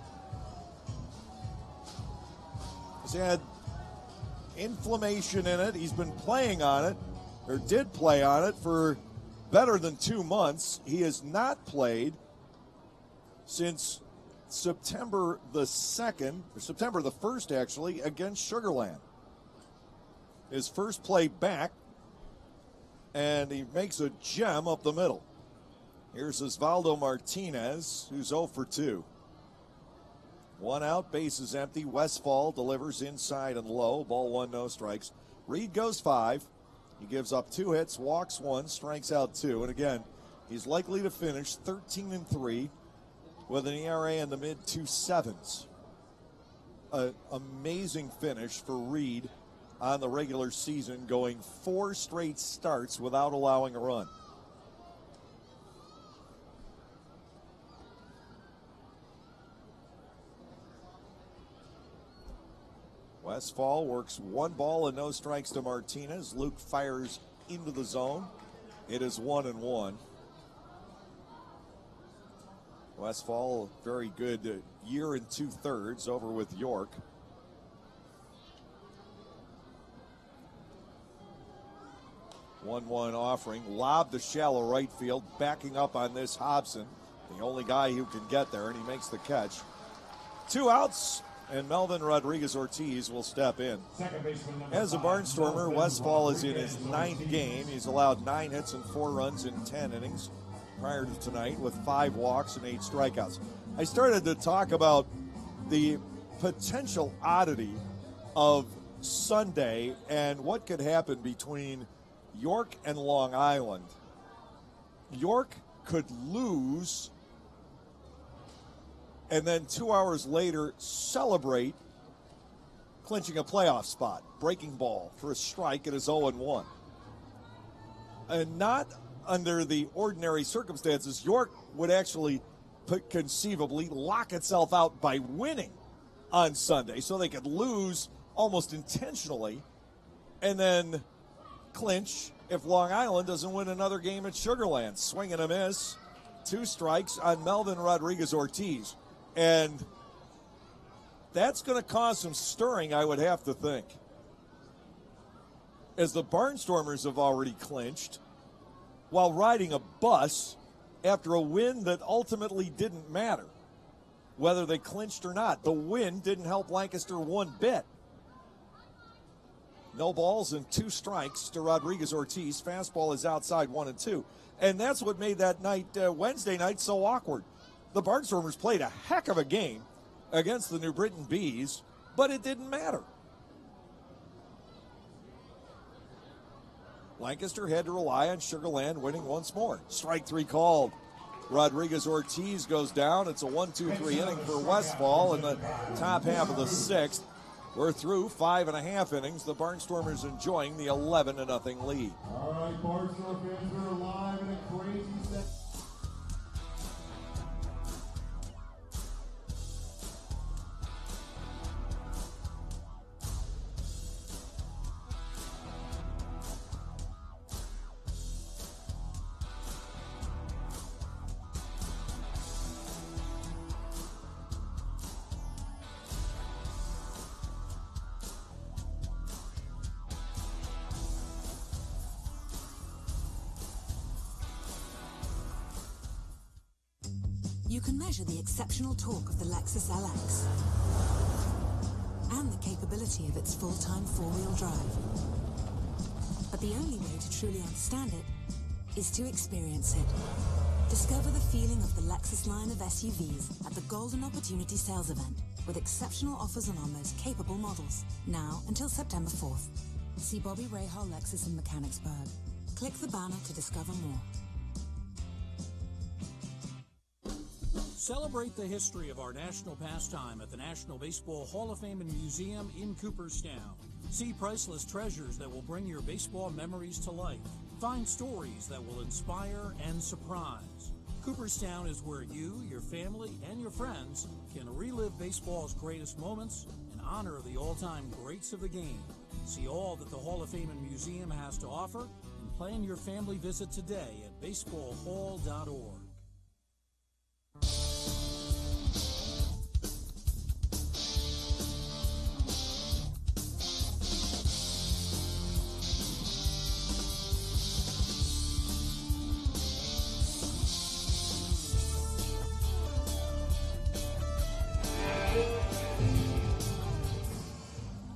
He's had inflammation in it. He's been playing on it, or did play on it for better than 2 months. He has not played since September the 2nd, or September the 1st, actually, against Sugar Land. His first play back, and he makes a gem up the middle. Here's Osvaldo Martinez, who's 0 for 2. One out, base is empty. Westfall delivers inside and low. Ball 1, no strikes. Reed goes 5. He gives up 2 hits, walks 1, strikes out 2. And again, he's likely to finish 13-3. with an ERA in the mid-2.7s. An amazing finish for Reed on the regular season, going 4 straight starts without allowing a run. Westfall works 1 ball and no strikes to Martinez. Luke fires into the zone. It is 1-1. Westfall, very good year and 2/3 over with York. One offering, lob to shallow right field, backing up on this Hobson, the only guy who can get there, and he makes the catch. 2 outs, and Melvin Rodriguez-Ortiz will step in. As a Barnstormer, Westfall is in his 9th game. He's allowed 9 hits and 4 runs in 10 innings prior to tonight, with 5 walks and 8 strikeouts. I started to talk about the potential oddity of Sunday and what could happen between York and Long Island. York could lose and then 2 hours later celebrate clinching a playoff spot. Breaking ball for a strike. It is 0-1. And not under the ordinary circumstances, York would actually conceivably lock itself out by winning on Sunday, so they could lose almost intentionally and then clinch if Long Island doesn't win another game at Sugar Land. Swing and a miss, 2 strikes on Melvin Rodriguez-Ortiz. And that's going to cause some stirring, I would have to think, as the Barnstormers have already clinched while riding a bus after a win that ultimately didn't matter, whether they clinched or not. The win didn't help Lancaster one bit. No balls and 2 strikes to Rodriguez-Ortiz. Fastball is outside 1-2. And that's what made that night, Wednesday night, so awkward. The Barnstormers played a heck of a game against the New Britain Bees, but it didn't matter. Lancaster had to rely on Sugar Land winning once more. Strike 3 called. Rodriguez-Ortiz goes down. It's a 1-2-3 inning for Westfall in the top half of the 6th. We're through 5.5 innings. The Barnstormers enjoying the 11-0 lead. All right, Barnstorm fans, we're live in a crazy set. You can measure the exceptional torque of the Lexus LX and the capability of its full-time four-wheel drive. But the only way to truly understand it is to experience it. Discover the feeling of the Lexus line of SUVs at the Golden Opportunity Sales Event with exceptional offers on our most capable models, now until September 4th. See Bobby Rahal Lexus in Mechanicsburg. Click the banner to discover more. Celebrate the history of our national pastime at the National Baseball Hall of Fame and Museum in Cooperstown. See priceless treasures that will bring your baseball memories to life. Find stories that will inspire and surprise. Cooperstown is where you, your family, and your friends can relive baseball's greatest moments and honor the all-time greats of the game. See all that the Hall of Fame and Museum has to offer and plan your family visit today at baseballhall.org.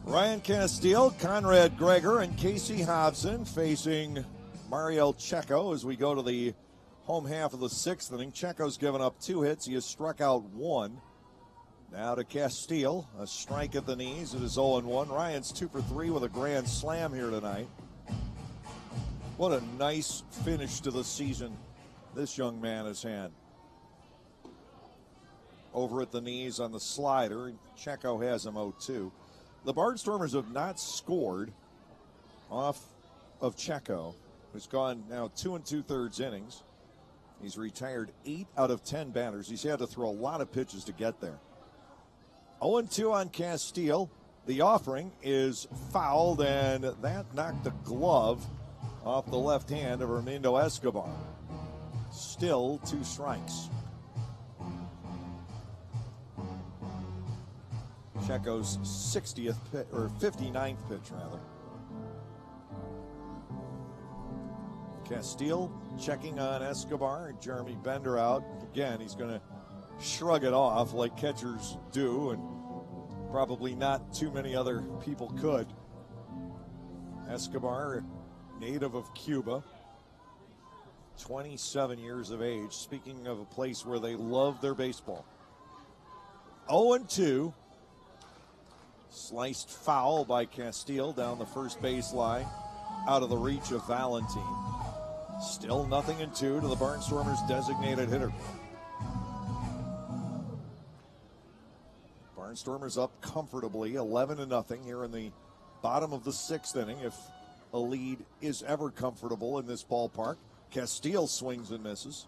Ryan Castile, Conrad Gregor, and Casey Hobson facing Mario Checo as we go to the home half of the 6th inning. Checo's given up 2 hits. He has struck out 1. Now to Castile, a strike at the knees. It is 0-1. Ryan's 2 for 3 with a grand slam here tonight. What a nice finish to the season this young man has had. Over at the knees on the slider. Checo has him 0-2. The Barnstormers have not scored off of Checo, who's gone now 2 2/3 innings. He's retired 8 out of 10 batters. He's had to throw a lot of pitches to get there. 0-2 on Castile. The offering is fouled, and that knocked the glove off the left hand of Raimundo Escobar. Still 2 strikes. Checo's 60th pitch, or 59th pitch, rather. Castile checking on Escobar, and Jeremy Bender out. Again, he's going to shrug it off like catchers do, and probably not too many other people could. Escobar, native of Cuba, 27 years of age. Speaking of a place where they love their baseball. 0-2. Sliced foul by Castile down the first baseline, out of the reach of Valentin. Still 0-2 to the Barnstormers' designated hitter. Barnstormers up comfortably, 11-0 here in the bottom of the 6th inning. If a lead is ever comfortable in this ballpark, Castile swings and misses.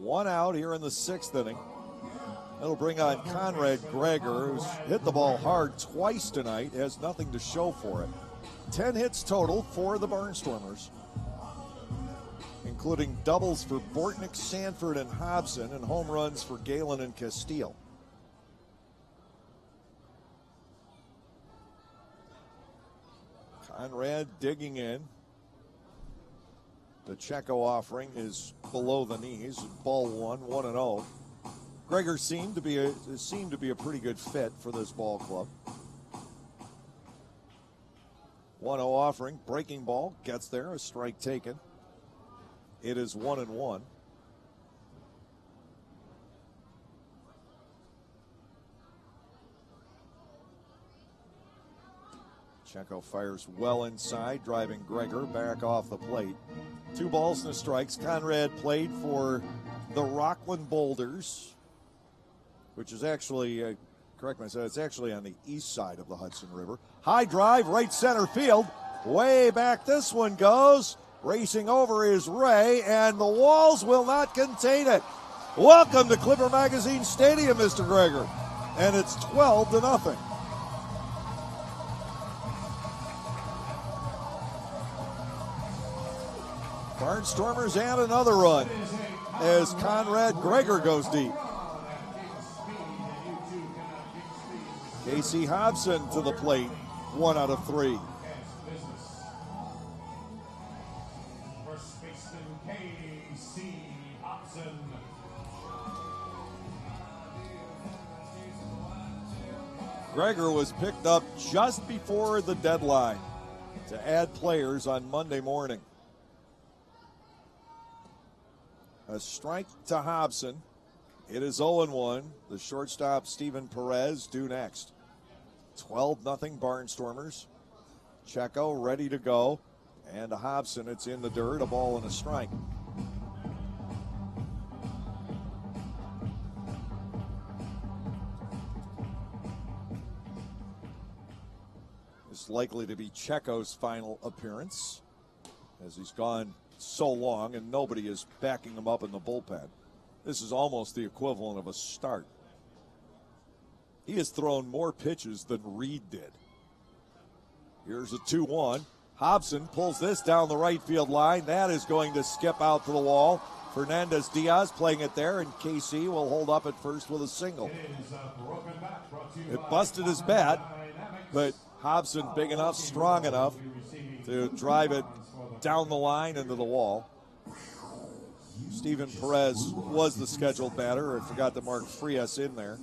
1 out here in the 6th inning. That'll bring on Conrad Gregor, who's hit the ball hard twice tonight, has nothing to show for it. 10 hits total for the Barnstormers, including doubles for Bortnick, Sanford, and Hobson, and home runs for Galen and Castile. Conrad digging in. The Checo offering is below the knees. Ball 1-0. Gregor seemed to be a pretty good fit for this ball club. 1-0 offering, breaking ball, gets there, a strike taken. It is 1-1. Checo fires well inside, driving Gregor back off the plate. 2 balls and a strike. Conrad played for the Rockland Boulders, which is actually, correct myself, it's actually on the east side of the Hudson River. High drive, right center field. Way back this one goes. Racing over is Ray, and the walls will not contain it. Welcome to Clipper Magazine Stadium, Mr. Gregor. And it's 12-0. Barnstormers add another run as Conrad Gregor goes deep. Casey Hobson to the plate, 1 out of 3. First baseman Casey Hobson. Gregor was picked up just before the deadline to add players on Monday morning. A strike to Hobson. It is 0-1. The shortstop, Steven Perez, due next. 12-0 Barnstormers. Checo ready to go. And to Hobson, it's in the dirt, a ball and a strike. It's likely to be Checo's final appearance, as he's gone so long and nobody is backing him up in the bullpen. This is almost the equivalent of a start. He has thrown more pitches than Reed did. Here's a 2-1. Hobson pulls this down the right field line. That is going to skip out to the wall. Fernandez Diaz playing it there, and KC will hold up at first with a single. It busted his bat, but Hobson big enough, strong enough to drive it down the line into the wall. Steven Perez was the scheduled batter. I forgot to mark Frias in there.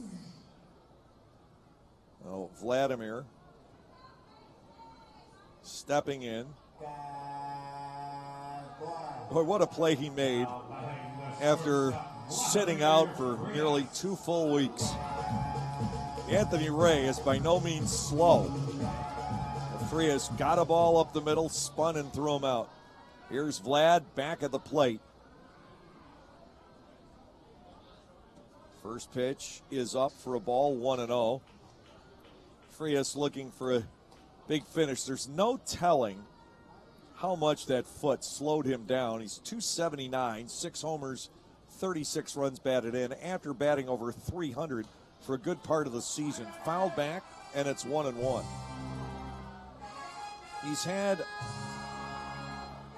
Oh, Vladimir stepping in. Boy, what a play he made after sitting out for nearly 2 full weeks. Anthony Ray is by no means slow. Frias got a ball up the middle, spun and threw him out. Here's Vlad back at the plate. First pitch is up for a ball, 1-0. Frias looking for a big finish. There's no telling how much that foot slowed him down. He's 279, 6 homers, 36 runs batted in after batting over 300 for a good part of the season. Fouled back, and it's 1-1. He's had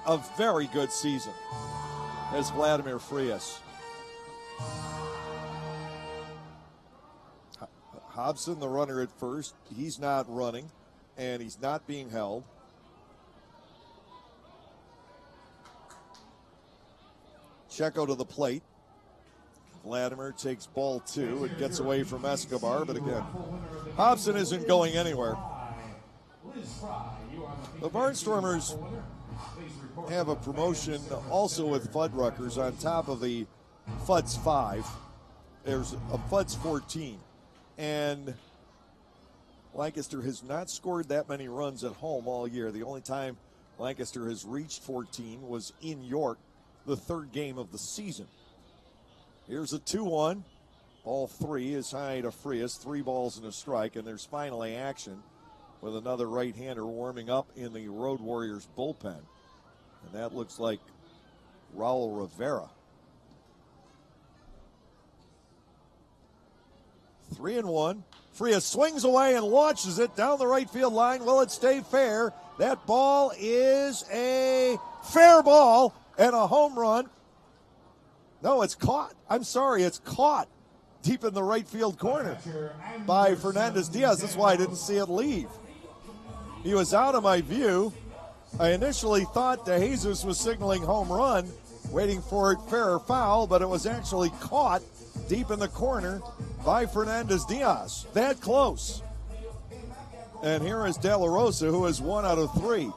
a very good season as Vladimir Frias. Hobson, the runner at first, he's not running, and he's not being held. Checo to the plate. Vladimir takes ball 2 and gets away from Escobar, but again, Hobson isn't going anywhere. The Barnstormers have a promotion also with Fuddruckers on top of the Fuds 5. There's a Fuds 14. And Lancaster has not scored that many runs at home all year. The only time Lancaster has reached 14 was in York, the 3rd game of the season. Here's a 2-1. Ball 3 is high to Frias. 3 balls and a strike, and there's finally action with another right-hander warming up in the Road Warriors bullpen. And that looks like Raul Rivera. 3-1. Frias swings away and launches it down the right field line. Will it stay fair? That ball is a fair ball and a home run. No, it's caught. I'm sorry, it's caught deep in the right field corner by Fernandez Diaz. That's why I didn't see it leave. He was out of my view. I initially thought DeJesus was signaling home run, waiting for it fair or foul, but it was actually caught deep in the corner by Fernandez Diaz. That close. And here is De La Rosa, who is 1 out of 3.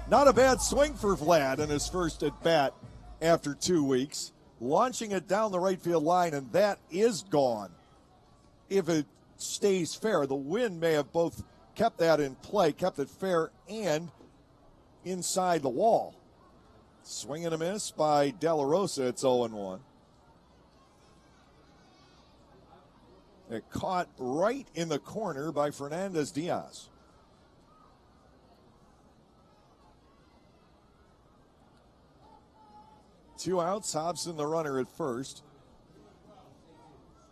Not a bad swing for Vlad in his first at bat after 2 weeks. Launching it down the right field line, and that is gone. If it stays fair, the wind may have both kept that in play, kept it fair and inside the wall. Swing and a miss by De La Rosa. It's 0-1. It caught right in the corner by Fernandez Diaz. Two outs, Hobson the runner at first.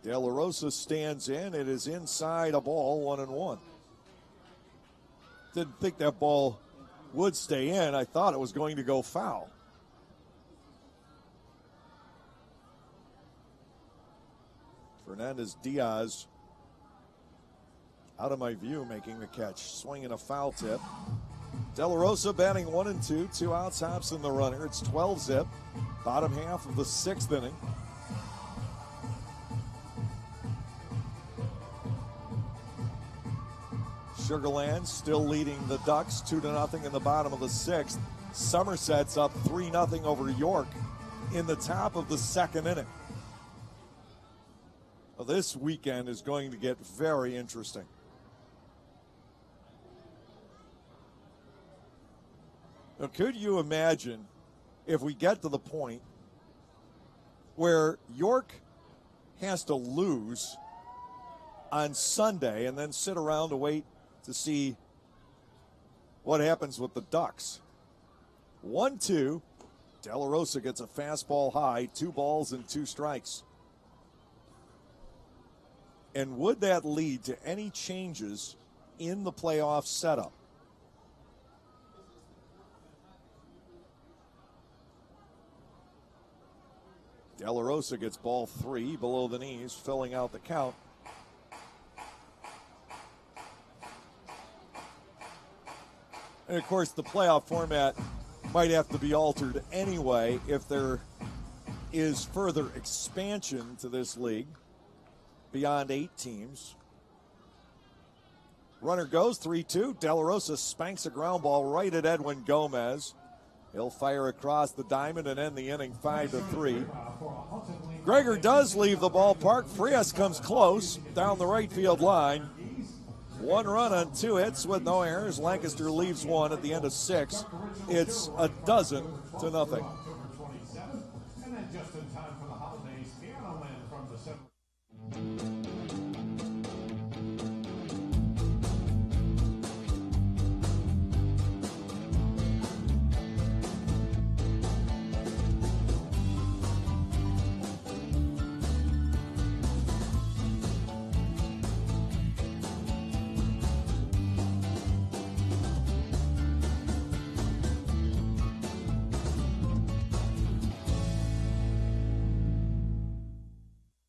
De La Rosa stands in. It is inside a ball, 1-1. Didn't think that ball would stay in. I thought it was going to go foul. Fernandez Diaz out of my view, making the catch. Swinging a foul tip. De La Rosa batting 1 and 2. 2 outs, Hobson the runner. It's 12-zip. Bottom half of the 6th inning. Sugarland still leading the Ducks 2-0 in the bottom of the 6th. Somerset's up 3-0 over York in the top of the 2nd inning. Well, this weekend is going to get very interesting. Now, could you imagine if we get to the point where York has to lose on Sunday and then sit around to wait to see what happens with the Ducks? 1-2. De La Rosa gets a fastball high, 2 balls and 2 strikes. And would that lead to any changes in the playoff setup? De La Rosa gets ball 3 below the knees, filling out the count. And, of course, the playoff format might have to be altered anyway if there is further expansion to this league beyond 8 teams. Runner goes 3-2. De La Rosa spanks a ground ball right at Edwin Gomez. He'll fire across the diamond and end the inning 5-3. Gregor does leave the ballpark. Frias comes close down the right field line. 1 run on 2 hits with no errors. Lancaster leaves 1 at the end of 6. It's 12-0. And then just in time for the holidays, Piano Man from the 7th.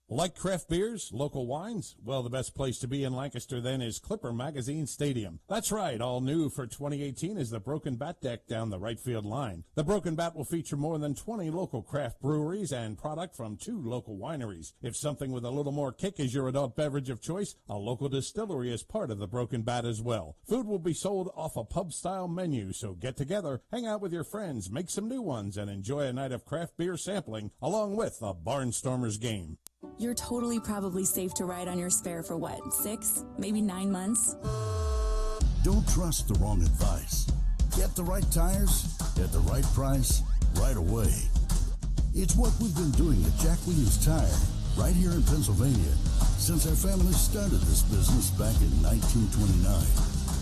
Like craft beers, local wines? Well, the best place to be in Lancaster then is Clipper Magazine Stadium. That's right, all new for 2018 is the Broken Bat deck down the right field line. The Broken Bat will feature more than 20 local craft breweries and product from 2 local wineries. If something with a little more kick is your adult beverage of choice, a local distillery is part of the Broken Bat as well. Food will be sold off a pub-style menu, so get together, hang out with your friends, make some new ones, and enjoy a night of craft beer sampling along with a Barnstormers game. You're totally probably safe to ride on your spare for what, 6, maybe 9 months? Don't trust the wrong advice. Get the right tires at the right price right away. It's what we've been doing at Jack Williams Tire right here in Pennsylvania since our family started this business back in 1929.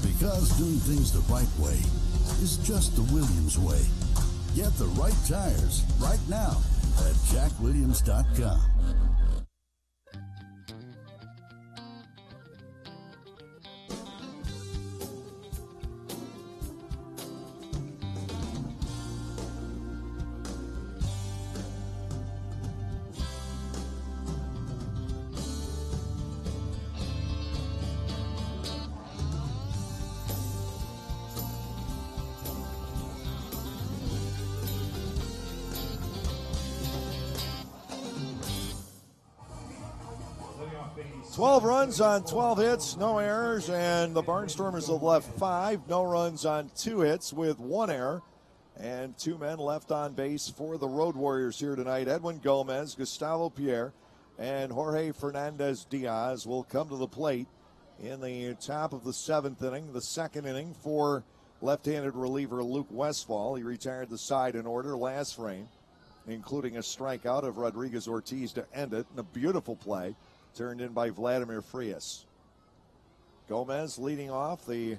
Because doing things the right way is just the Williams way. Get the right tires right now at jackwilliams.com. 12 runs on 12 hits, no errors, and the Barnstormers have left 5. No runs on 2 hits with 1 error. And 2 men left on base for the Road Warriors here tonight. Edwin Gomez, Gustavo Pierre, and Jorge Fernandez Diaz will come to the plate in the top of the 7th inning. The 2nd inning for left-handed reliever Luke Westfall. He retired the side in order last frame, including a strikeout of Rodriguez Ortiz to end it, and a beautiful play turned in by Vladimir Frias. Gomez leading off. The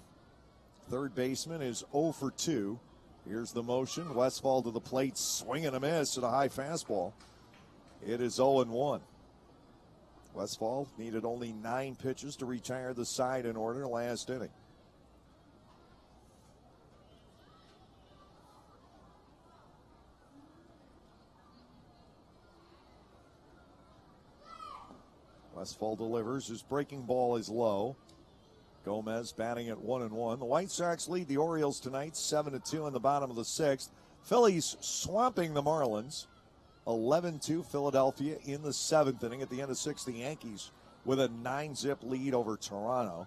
third baseman is 0 for 2. Here's the motion. Westfall to the plate, swing and a miss at a high fastball. It is 0-1. Westfall needed only 9 pitches to retire the side in order last inning. Westfall delivers. His breaking ball is low. Gomez batting at 1-1. The White Sox lead the Orioles tonight 7-2 in the bottom of the 6th. Phillies swamping the Marlins 11-2 Philadelphia in the 7th inning. At the end of 6, the Yankees with a 9-zip lead over Toronto.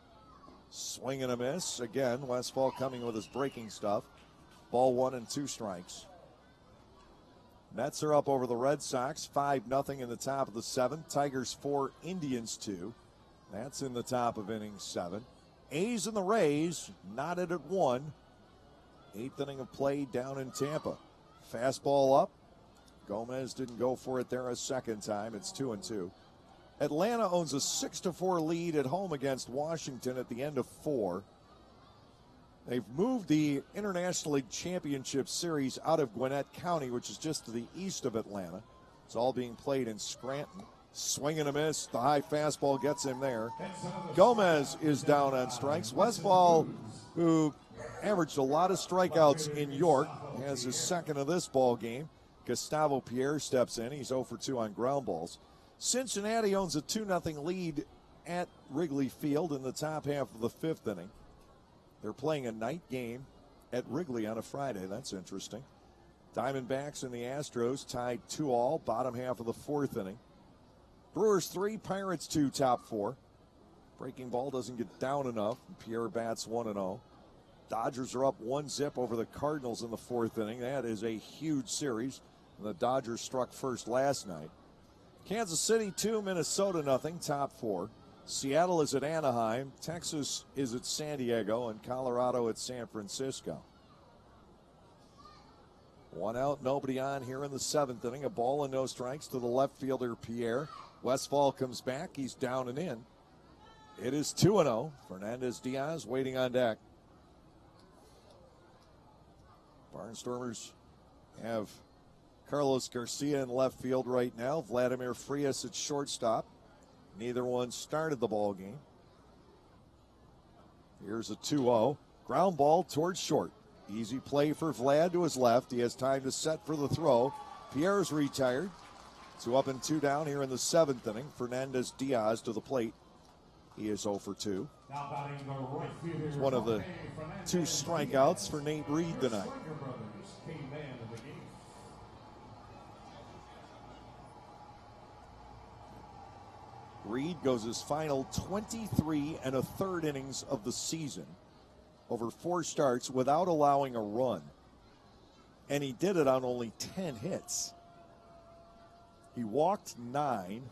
Swing and a miss. Again, Westfall coming with his breaking stuff. Ball 1 and 2 strikes. Mets are up over the Red Sox 5-0 in the top of the 7th. Tigers 4, Indians 2. That's in the top of inning 7. A's and the Rays knotted at 1. 8th inning of play down in Tampa. Fastball up. Gomez didn't go for it there a second time. It's 2-2. Atlanta owns a 6-4 lead at home against Washington at the end of 4. They've moved the International League Championship Series out of Gwinnett County, which is just to the east of Atlanta. It's all being played in Scranton. Swing and a miss. The high fastball gets him there. Gomez is down on strikes. Westfall, who averaged a lot of strikeouts in York, has his second of this ball game. Gustavo Pierre steps in. He's 0 for 2 on ground balls. Cincinnati owns a 2-0 lead at Wrigley Field in the top half of the 5th inning. They're playing a night game at Wrigley on a Friday. That's interesting. Diamondbacks and the Astros tied 2-2, bottom half of the 4th inning. Brewers 3, Pirates 2, top 4. Breaking ball doesn't get down enough. Pierre bats 1-0. Dodgers are up 1-0 over the Cardinals in the 4th inning. That is a huge series. The Dodgers struck first last night. Kansas City 2, Minnesota 0, top 4. Seattle is at Anaheim. Texas is at San Diego, and Colorado at San Francisco. 1 out, nobody on here in the 7th inning. A ball and no strikes to the left fielder, Pierre. Westfall comes back. He's down and in. It is 2-0. Fernandez Diaz waiting on deck. Barnstormers have Carlos Garcia in left field right now. Vladimir Frias at shortstop. Neither one started the ball game. Here's a 2-0. Ground ball towards short. Easy play for Vlad to his left. He has time to set for the throw. Pierre's retired. 2 up and 2 down here in the 7th inning. Fernandez Diaz to the plate. He is 0 for 2. It's one of the 2 strikeouts for Nate Reed tonight. Reed goes his final 23 1/3 innings of the season over 4 starts without allowing a run. And he did it on only 10 hits. He walked 9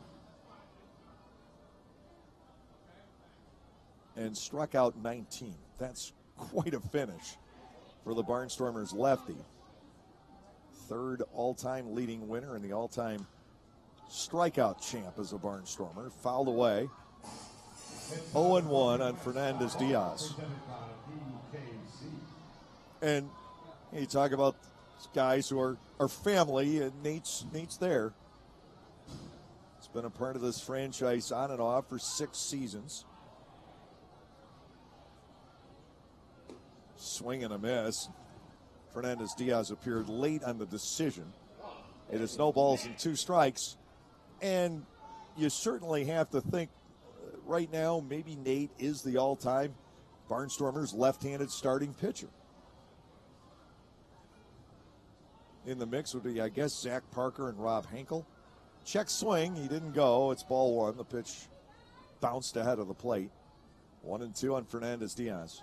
and struck out 19. That's quite a finish for the Barnstormers lefty. 3rd all-time leading winner and the all-time strikeout champ as a Barnstormer. Fouled away. 0-1 on Fernandez Diaz. And you talk about guys who are family, and Nate's there. He's been a part of this franchise on and off for 6 seasons. Swing and a miss. Fernandez Diaz appeared late on the decision. It is no balls and 2 strikes. And you certainly have to think right now maybe Nate is the all-time Barnstormers left-handed starting pitcher. In the mix would be, I guess, Zach Parker and Rob Henkel. Check swing. He didn't go. It's ball 1. The pitch bounced ahead of the plate. 1-2 on Fernandez-Diaz.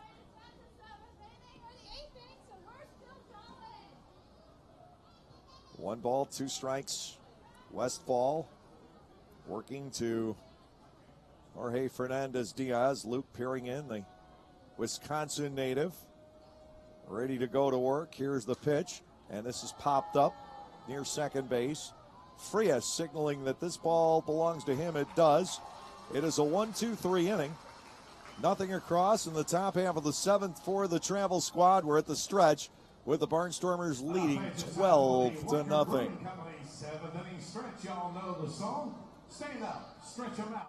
One ball, 2 strikes. Westfall working to Jorge Fernandez-Diaz. Luke peering in, the Wisconsin native. Ready to go to work. Here's the pitch, and this is popped up near second base. Frias signaling that this ball belongs to him. It does. It is a 1-2-3 inning. Nothing across in the top half of the 7th for the Travel Squad. We're at the stretch with the Barnstormers leading 12-0. 7th inning stretch. Y'all know the song. Stand up, stretch them out.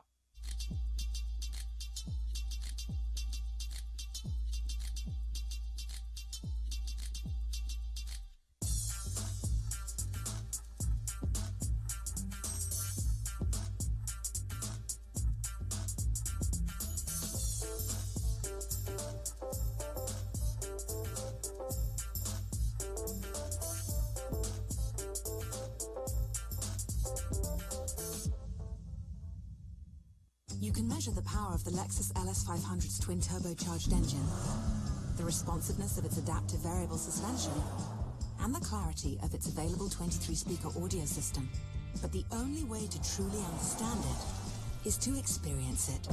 You can measure the power of the Lexus LS500's twin-turbocharged engine, the responsiveness of its adaptive variable suspension, and the clarity of its available 23-speaker audio system. But the only way to truly understand it is to experience it.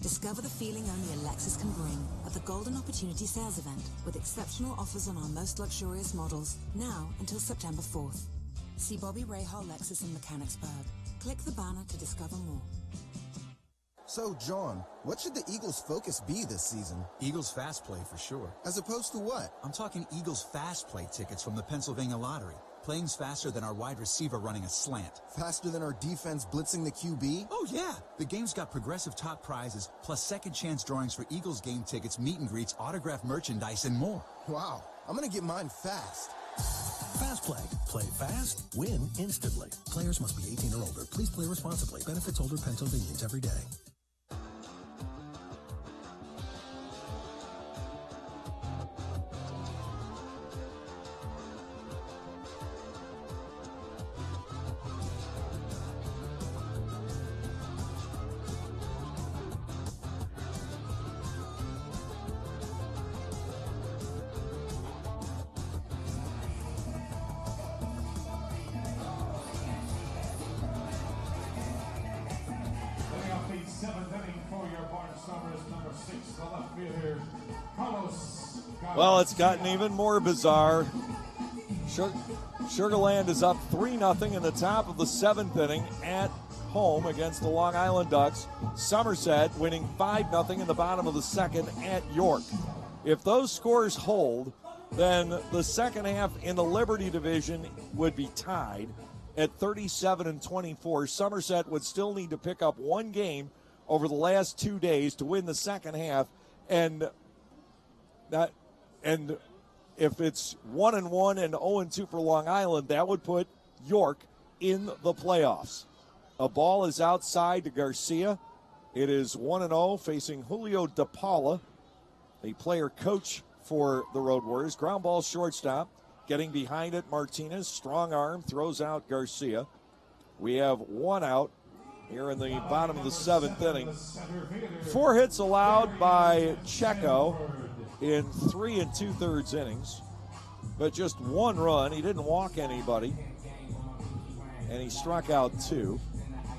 Discover the feeling only a Lexus can bring at the Golden Opportunity Sales Event, with exceptional offers on our most luxurious models, now until September 4th. See Bobby Rahal Lexus in Mechanicsburg. Click the banner to discover more. So, John, what should the Eagles' focus be this season? Eagles Fast Play for sure. As opposed to what? I'm talking Eagles Fast Play tickets from the Pennsylvania Lottery. Playing's faster than our wide receiver running a slant. Faster than our defense blitzing the QB? Oh, yeah. The game's got progressive top prizes, plus second chance drawings for Eagles game tickets, meet and greets, autographed merchandise, and more. Wow. I'm going to get mine fast. Fast Play. Play fast, win instantly. Players must be 18 or older. Please play responsibly. Benefits older Pennsylvanians every day. Well, it's gotten even more bizarre. Sugarland is up 3-0 in the top of the 7th inning at home against the Long Island Ducks. Somerset winning 5-0 in the bottom of the 2nd at York. If those scores hold, then the second half in the Liberty division would be tied at 37-24. Somerset would still need to pick up one game over the last 2 days to win the second half, and if it's 1-1 and 0-2 for Long Island, that would put York in the playoffs. A ball is outside to Garcia. It is 1-0 facing Julio DePaula, the player coach for the Road Warriors. Ground ball shortstop. Getting behind it, Martinez. Strong arm, throws out Garcia. We have one out here in the bottom of the 7th inning. 4 hits allowed by Checo in 3 2/3 innings, but just 1 run. He didn't walk anybody, and he struck out 2.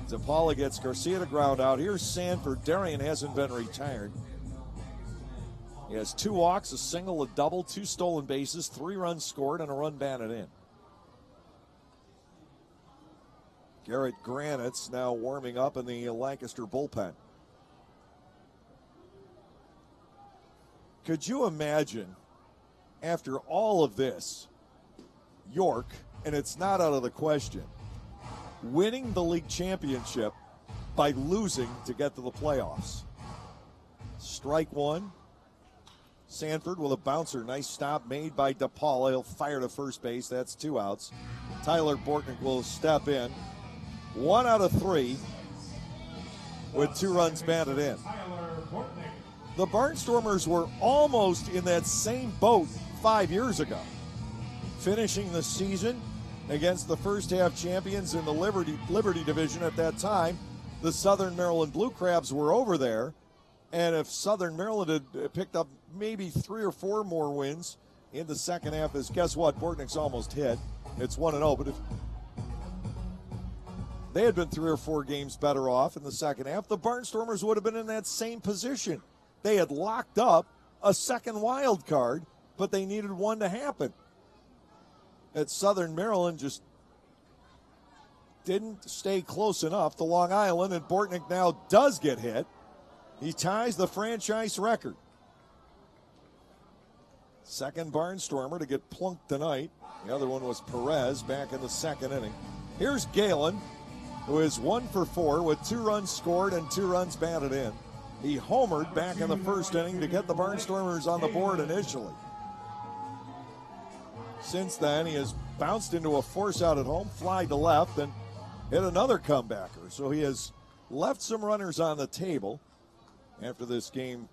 DePaula gets Garcia to ground out. Here's Sanford. Darian hasn't been retired. He has 2 walks, a single, a double, 2 stolen bases, 3 runs scored, and a run batted in. Garrett Granite's now warming up in the Lancaster bullpen. Could you imagine, after all of this, York, and it's not out of the question, winning the league championship by losing to get to the playoffs? Strike 1. Sanford with a bouncer. Nice stop made by DePaula. He'll fire to first base. That's 2 outs. Tyler Bortnick will step in. 1 out of 3 with 2 runs batted in. The Barnstormers were almost in that same boat 5 years ago, finishing the season against the first half champions in the Liberty division at that time, the Southern Maryland Blue Crabs were over there, and if Southern Maryland had picked up maybe 3 or 4 more wins in the second half, is guess what? Bortnick's almost hit. It's 1-0, but if they had been 3 or 4 games better off in the second half, the Barnstormers would have been in that same position. They had locked up a second wild card, but they needed one to happen. At Southern Maryland just didn't stay close enough to Long Island, and Bortnick now does get hit. He ties the franchise record. Second Barnstormer to get plunked tonight. The other one was Perez back in the second inning. Here's Galen, who is 1 for 4 with 2 runs scored and 2 runs batted in. He homered back in the first inning to get the Barnstormers on the board initially. Since then, he has bounced into a force out at home, fly to left, and hit another comebacker. So he has left some runners on the table after this game,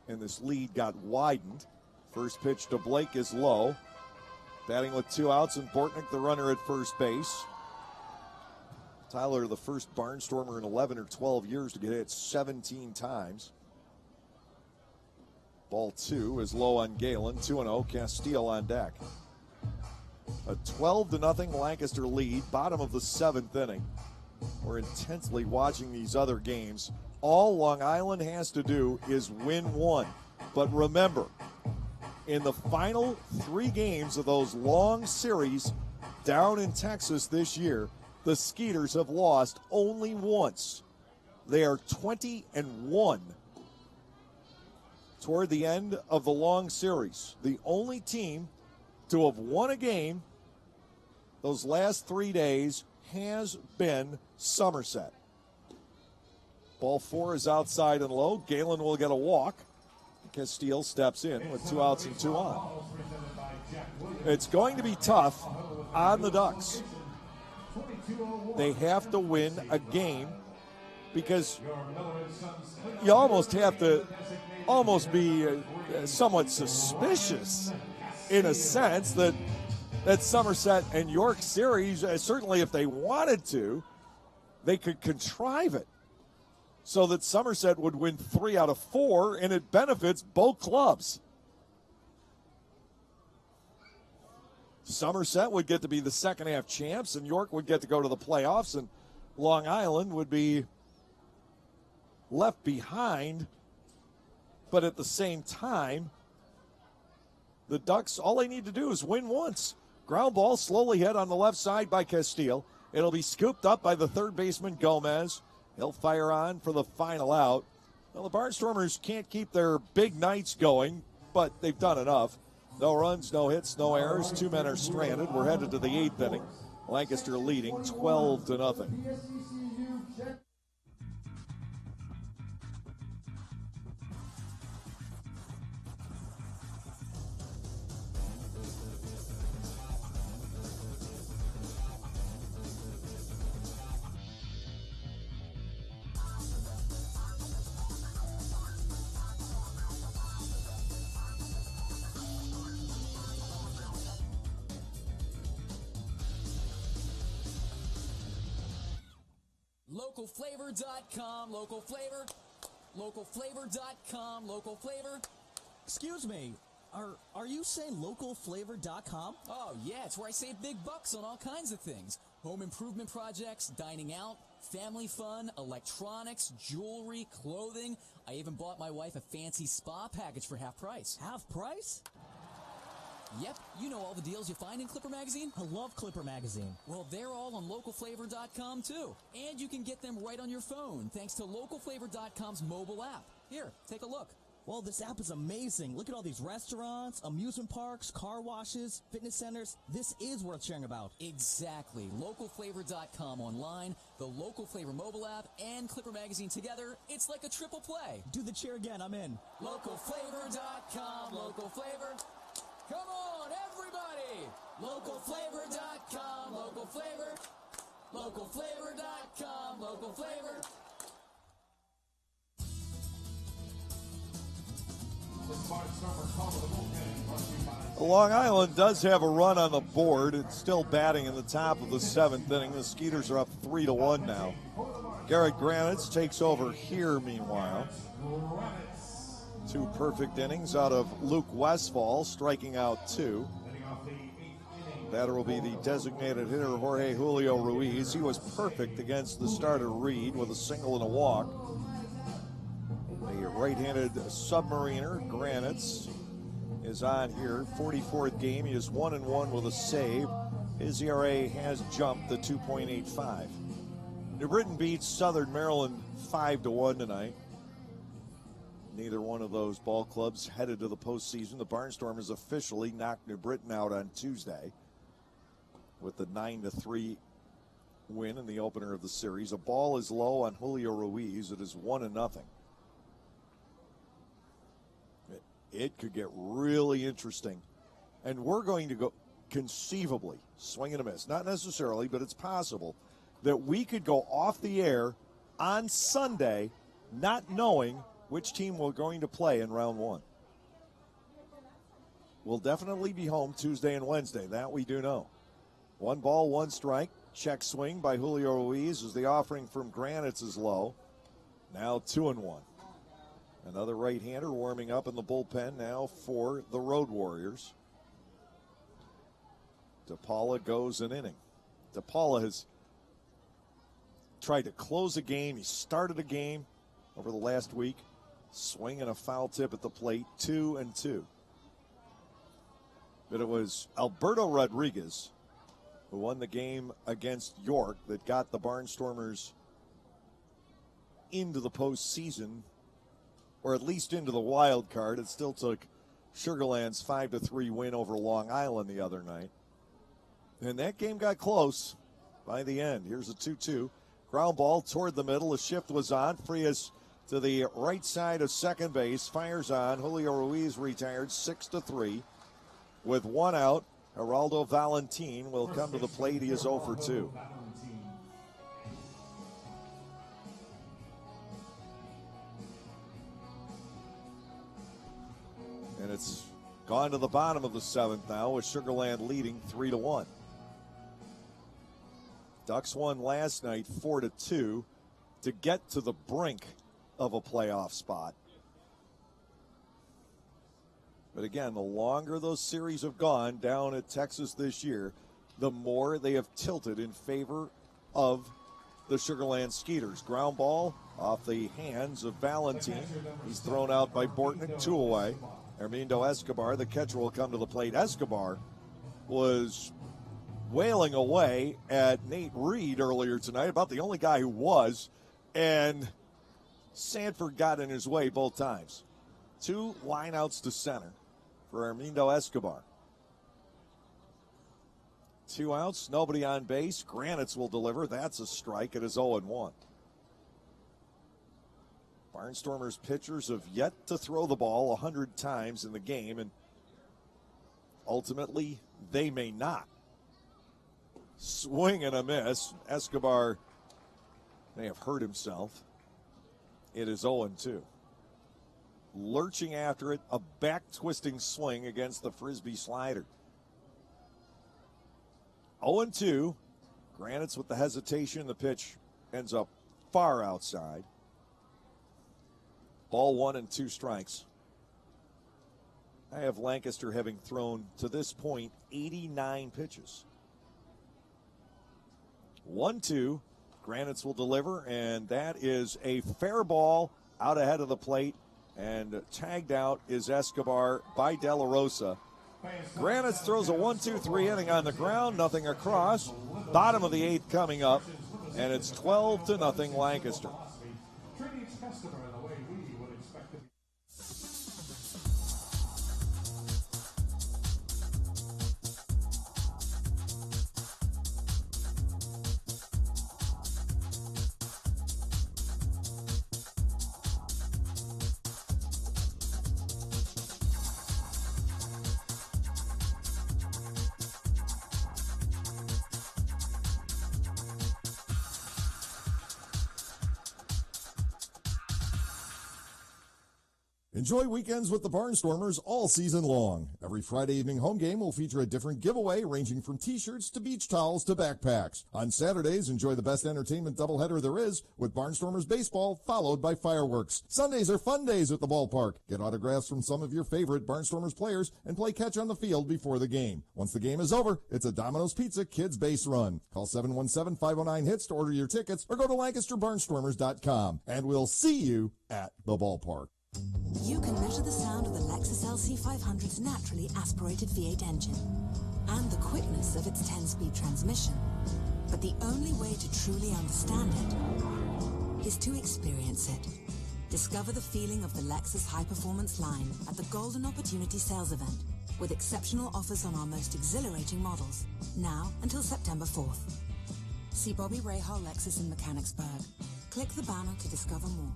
and this lead got widened. First pitch to Blake is low. Batting with 2 outs, and Bortnick, the runner at first base. Tyler, the first Barnstormer in 11 or 12 years to get hit 17 times. Ball 2 is low on Galen. 2-0, Castile on deck. A 12-0 Lancaster lead, bottom of the 7th inning. We're intensely watching these other games. All Long Island has to do is win one. But remember, in the final 3 games of those long series down in Texas this year, the Skeeters have lost only once. They are 20-1 toward the end of the long series. The only team to have won a game those last 3 days has been Somerset. Ball 4 is outside and low. Galen will get a walk. Castile steps in with 2 outs and 2 on. It's going to be tough on the Ducks. They have to win a game because you almost have to be somewhat suspicious in a sense that Somerset and York series, certainly if they wanted to, they could contrive it so that Somerset would win 3 out of 4, and it benefits both clubs. Somerset would get to be the second half champs, and York would get to go to the playoffs, and Long Island would be left behind. But at the same time, the Ducks, all they need to do is win once. Ground ball slowly hit on the left side by Castile. It'll be scooped up by the third baseman, Gomez. He'll fire on for the final out. Well, the Barnstormers can't keep their big nights going, but they've done enough. No runs, no hits, no errors. 2 men are stranded. We're headed to the 8th inning. Lancaster leading 12-0. Localflavor.com, local flavor. Localflavor.com, local flavor. Excuse me, are you saying localflavor.com? Oh, yeah, it's where I save big bucks on all kinds of things. Home improvement projects, dining out, family fun, electronics, jewelry, clothing. I even bought my wife a fancy spa package for half price. Half price? Yep, you know all the deals you find in Clipper Magazine. I love Clipper Magazine. Well, they're all on localflavor.com, too. And you can get them right on your phone, thanks to localflavor.com's mobile app. Here, take a look. Well, this app is amazing. Look at all these restaurants, amusement parks, car washes, fitness centers. This is worth sharing about. Exactly. Localflavor.com online, the Local Flavor mobile app, and Clipper Magazine together. It's like a triple play. Do the cheer again. I'm in. Localflavor.com, local flavor. Come on, everybody! Localflavor.com, local flavor. Localflavor.com, local flavor. Long Island does have a run on the board. It's still batting in the top of the 7th inning. The Skeeters are up 3-1 now. Garrett Granitz takes over here, meanwhile. 2 perfect innings out of Luke Westfall, striking out 2. Batter will be the designated hitter, Jorge Julio Ruiz. He was perfect against the starter, Reed, with a single and a walk. The right-handed submariner, Granitz, is on here. 44th game. He is 1-1 with a save. His ERA has jumped to 2.85. New Britain beats Southern Maryland 5-1 tonight. Neither one of those ball clubs headed to the postseason. The Barnstormers officially knocked New Britain out on Tuesday with the 9-3 win in the opener of the series. A ball is low on Julio Ruiz. It is 1-0. It could get really interesting. And we're going to go conceivably swing and a miss. Not necessarily, but it's possible that we could go off the air on Sunday not knowing which team we're going to play in round 1. We'll definitely be home Tuesday and Wednesday. That we do know. 1 ball, 1 strike. Check swing by Julio Ruiz as the offering from Granitz is low. Now 2-1. Another right-hander warming up in the bullpen now for the Road Warriors. DePaula goes an inning. DePaula has tried to close a game. He started a game over the last week. Swing and a foul tip at the plate, 2-2. But it was Alberto Rodriguez who won the game against York that got the Barnstormers into the postseason, or at least into the wild card. It still took Sugar Land's 5-3 win over Long Island the other night. And that game got close by the end. Here's a 2-2. Ground ball toward the middle. A shift was on. Frias to the right side of second base. Fires on. Julio Ruiz retired 6-3. With 1 out, Geraldo Valentin will come to the plate. He is 0 for 2. And it's gone to the bottom of the 7th now, with Sugar Land leading 3-1. Ducks won last night 4-2 to get to the brink of a playoff spot. But again, the longer those series have gone down at Texas this year, the more they have tilted in favor of the Sugar Land Skeeters. Ground ball off the hands of Valentin. He's thrown out by Bortnick, 2 away. Armindo Escobar, the catcher, will come to the plate. Escobar was wailing away at Nate Reed earlier tonight, about the only guy who was, and Sanford got in his way both times. 2 lineouts to center for Armindo Escobar. 2 outs, nobody on base. Granitz will deliver. That's a strike. It is 0-1. Barnstormers pitchers have yet to throw the ball 100 times in the game, and ultimately they may not. Swing and a miss. Escobar may have hurt himself. It is 0-2. Lurching after it, a back-twisting swing against the Frisbee slider. 0-2. Granitz with the hesitation. The pitch ends up far outside. Ball 1 and 2 strikes. I have Lancaster having thrown, to this point, 89 pitches. 1-2. Granitz will deliver, and that is a fair ball out ahead of the plate. And tagged out is Escobar by De La Rosa. Granitz throws a 1-2-3 inning on the ground, nothing across. Bottom of the 8th coming up, and it's 12-0 Lancaster. Enjoy weekends with the Barnstormers all season long. Every Friday evening home game will feature a different giveaway ranging from t-shirts to beach towels to backpacks. On Saturdays, enjoy the best entertainment doubleheader there is with Barnstormers baseball followed by fireworks. Sundays are fun days at the ballpark. Get autographs from some of your favorite Barnstormers players and play catch on the field before the game. Once the game is over, it's a Domino's Pizza Kids Base Run. Call 717-509-HITS to order your tickets or go to LancasterBarnstormers.com. And we'll see you at the ballpark. You can measure the sound of the Lexus LC500's naturally aspirated V8 engine and the quickness of its 10-speed transmission. But the only way to truly understand it is to experience it. Discover the feeling of the Lexus high-performance line at the Golden Opportunity Sales Event with exceptional offers on our most exhilarating models, now until September 4th. See Bobby Rahal Lexus in Mechanicsburg. Click the banner to discover more.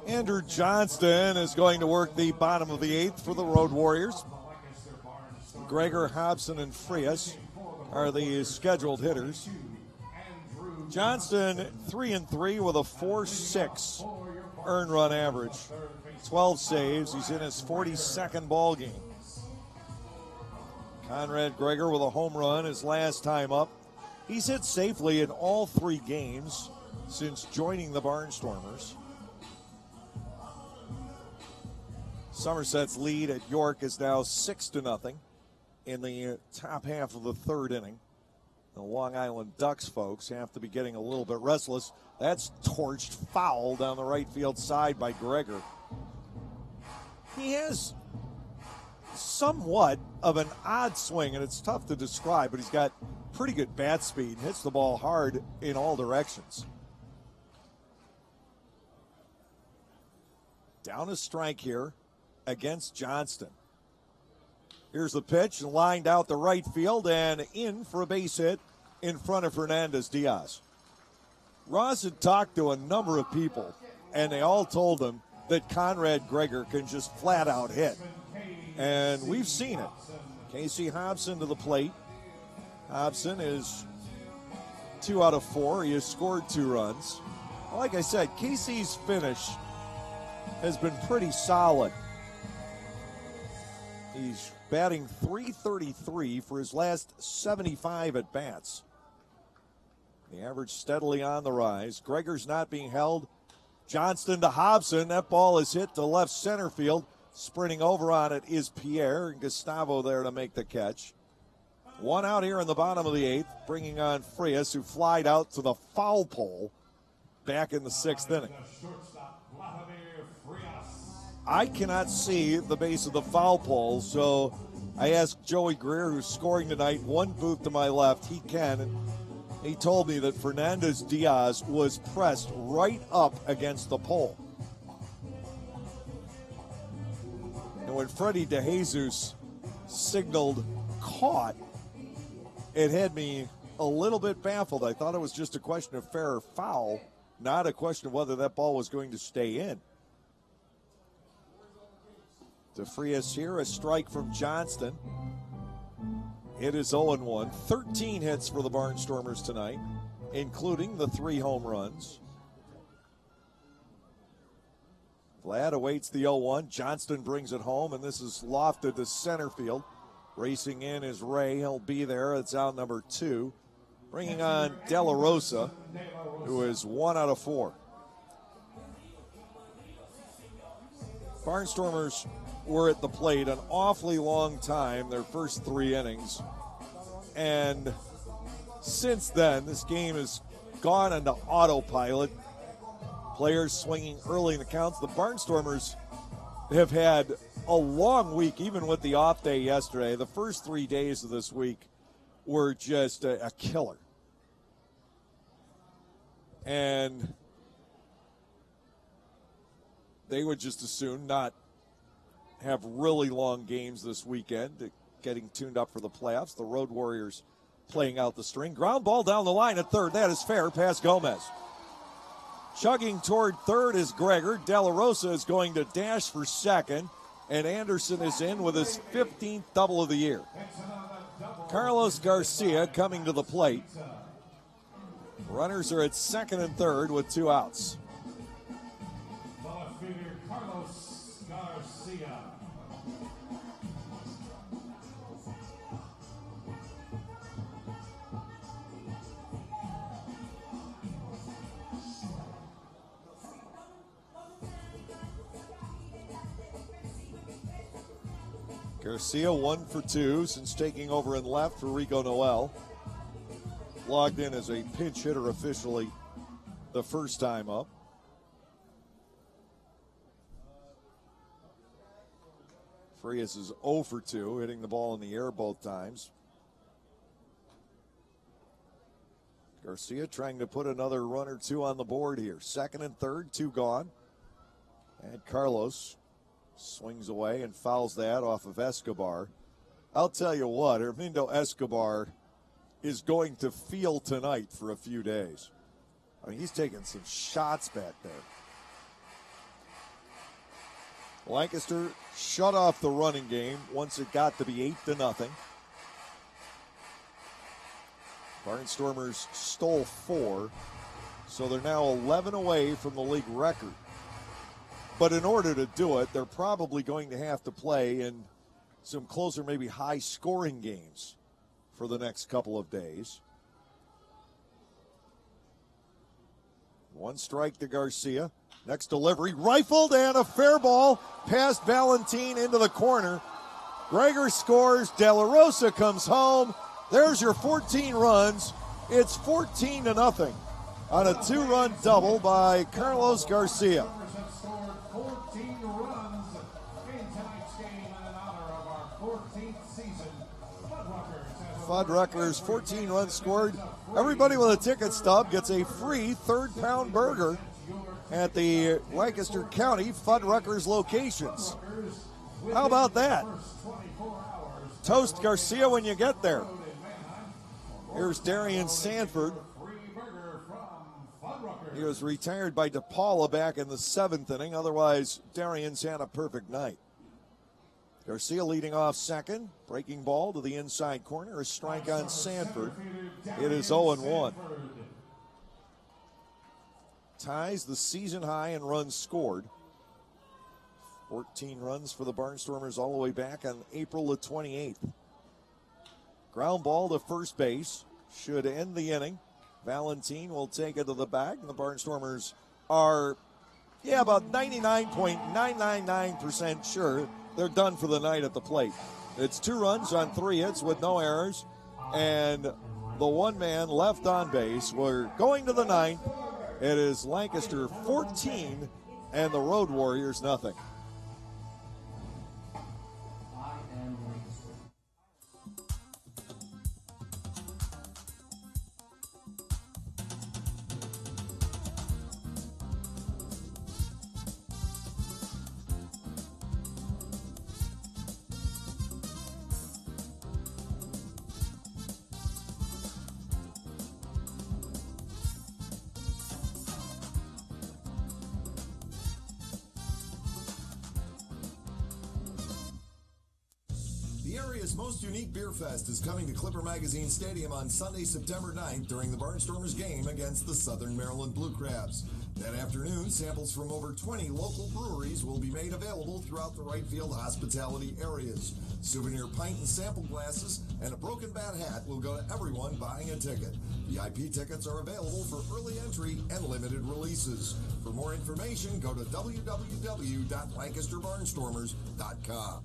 Andrew Johnston is going to work the bottom of the 8th for the Road Warriors. Gregor, Hobson, and Frias are the scheduled hitters. Johnston 3-3 with a 4.6 earned run average. 12 saves. He's in his 42nd ball game. Conrad Gregor with a home run his last time up. He's hit safely in all 3 games since joining the Barnstormers. Somerset's lead at York is now 6-0 in the top half of the 3rd inning. The Long Island Ducks folks have to be getting a little bit restless. That's torched foul down the right field side by Gregor. He has somewhat of an odd swing, and it's tough to describe, but he's got pretty good bat speed and hits the ball hard in all directions. Down a strike here against Johnston. Here's the pitch, lined out the right field and in for a base hit in front of Hernandez Diaz. Ross had talked to a number of people, and they all told him that Conrad Gregor can just flat out hit. And we've seen it. Casey Hobson to the plate. Hobson is 2 out of 4. He has scored 2 runs. Like I said, Casey's finish has been pretty solid. He's batting .333 for his last 75 at bats. The average steadily on the rise. Gregor's not being held. Johnston to Hobson. That ball is hit to left center field. Sprinting over on it is Pierre, and Gustavo there to make the catch. 1 out here in the bottom of the 8th, bringing on Frias, who flied out to the foul pole back in the 6th inning. I cannot see the base of the foul pole, so I asked Joey Greer, who's scoring tonight, one booth to my left. He can, and he told me that Fernandez Diaz was pressed right up against the pole. And when Freddie DeJesus signaled caught, it had me a little bit baffled. I thought it was just a question of fair or foul, not a question of whether that ball was going to stay in. To Frias here, a strike from Johnston. It is 0-1. 13 hits for the Barnstormers tonight, including the 3 home runs. Vlad awaits the 0-1. Johnston brings it home, and this is lofted to center field. Racing in is Ray. He'll be there. It's out number 2. Bringing on De La Rosa, who is 1 out of 4. Barnstormers were at the plate an awfully long time, their first 3 innings. And since then, this game has gone into autopilot. Players swinging early in the counts. The Barnstormers have had a long week, even with the off day yesterday. The first 3 days of this week were just a killer. And they would just as soon not have really long games this weekend, getting tuned up for the playoffs. The Road Warriors playing out the string. Ground ball down the line at third. That is fair. Past Gomez. Chugging toward third is Gregor. De La Rosa is going to dash for second. And Anderson is in with his 15th double of the year. Carlos Garcia coming to the plate. Runners are at second and third with 2 outs. Carlos Garcia. Garcia 1 for 2 since taking over in left for Rico Noel. Logged in as a pinch hitter officially the first time up. Frias is 0 for 2, hitting the ball in the air both times. Garcia trying to put another run or 2 on the board here. Second and third, 2 gone. And Carlos swings away and fouls that off of Escobar. I'll tell you what, Hermindo Escobar is going to feel tonight for a few days. I mean, he's taking some shots back there. Lancaster shut off the running game once it got to be 8-0. Barnstormers stole 4, so they're now 11 away from the league record. But in order to do it, they're probably going to have to play in some closer, maybe high-scoring games for the next couple of days. 1 strike to Garcia. Next delivery, rifled, and a fair ball past Valentin into the corner. Gregor scores. De La Rosa comes home. There's your 14 runs. It's 14-0 on a 2-run double by Carlos Garcia. Fuddruckers, 14 runs scored. Everybody with a ticket stub gets a free third-pound burger at the Lancaster County Fuddruckers locations. How about that? Toast Garcia when you get there. Here's Darian Sanford. He was retired by DePaula back in the 7th inning. Otherwise, Darian's had a perfect night. Garcia leading off second. Breaking ball to the inside corner. A strike on Sanford. It is 0-1. Ties the season high in runs scored. 14 runs for the Barnstormers all the way back on April the 28th. Ground ball to first base. Should end the inning. Valentin will take it to the bag. The Barnstormers are, about 99.999% sure they're done for the night at the plate. It's 2 runs on 3 hits with no errors. And the one man left on base. We're going to the 9th. It is Lancaster 14 and the Road Warriors nothing. The area's most unique beer fest is coming to Clipper Magazine Stadium on Sunday, September 9th during the Barnstormers game against the Southern Maryland Blue Crabs. That afternoon, samples from over 20 local breweries will be made available throughout the right field hospitality areas. Souvenir pint and sample glasses and a Broken Bat hat will go to everyone buying a ticket. VIP tickets are available for early entry and limited releases. For more information, go to www.lancasterbarnstormers.com.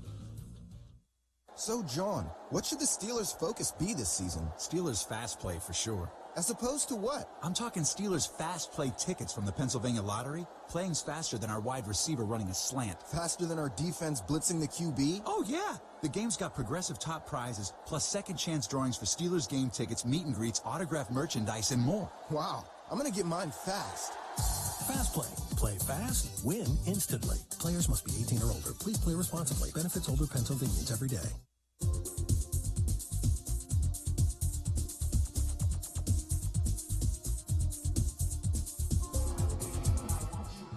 So, John, what should the Steelers' focus be this season? Steelers fast play for sure. As opposed to what? I'm talking Steelers fast play tickets from the Pennsylvania Lottery. Playing's faster than our wide receiver running a slant. Faster than our defense blitzing the QB? Oh, yeah. The game's got progressive top prizes, plus second chance drawings for Steelers game tickets, meet and greets, autographed merchandise, and more. Wow. I'm going to get mine fast. Fast play. Play fast, win instantly. Players must be 18 or older. Please play responsibly. Benefits older Pennsylvanians every day.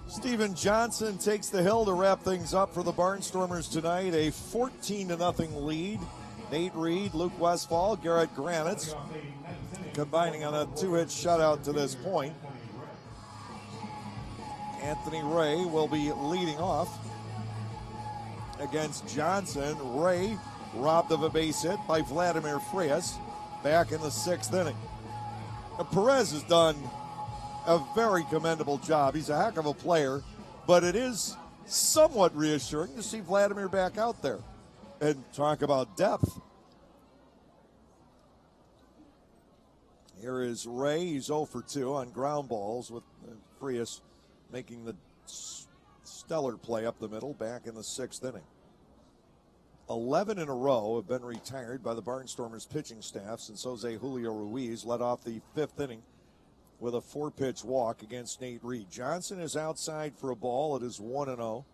Steven Johnson takes the hill to wrap things up for the Barnstormers tonight. A 14-0 lead. Nate Reed, Luke Westfall, Garrett Granitz combining on a two-hit shutout to this point. Anthony Ray will be leading off against Johnson. Ray robbed of a base hit by Vladimir Frias back in the 6th inning. Now, Perez has done a very commendable job. He's a heck of a player, but it is somewhat reassuring to see Vladimir back out there. And talk about depth. Here is Ray. He's 0 for 2 on ground balls with Frias making the stellar play up the middle back in the 6th inning. 11 in a row have been retired by the Barnstormers pitching staff since Jose Julio Ruiz led off the 5th inning with a 4-pitch walk against Nate Reed. Johnson is outside for a ball. It is 1-0.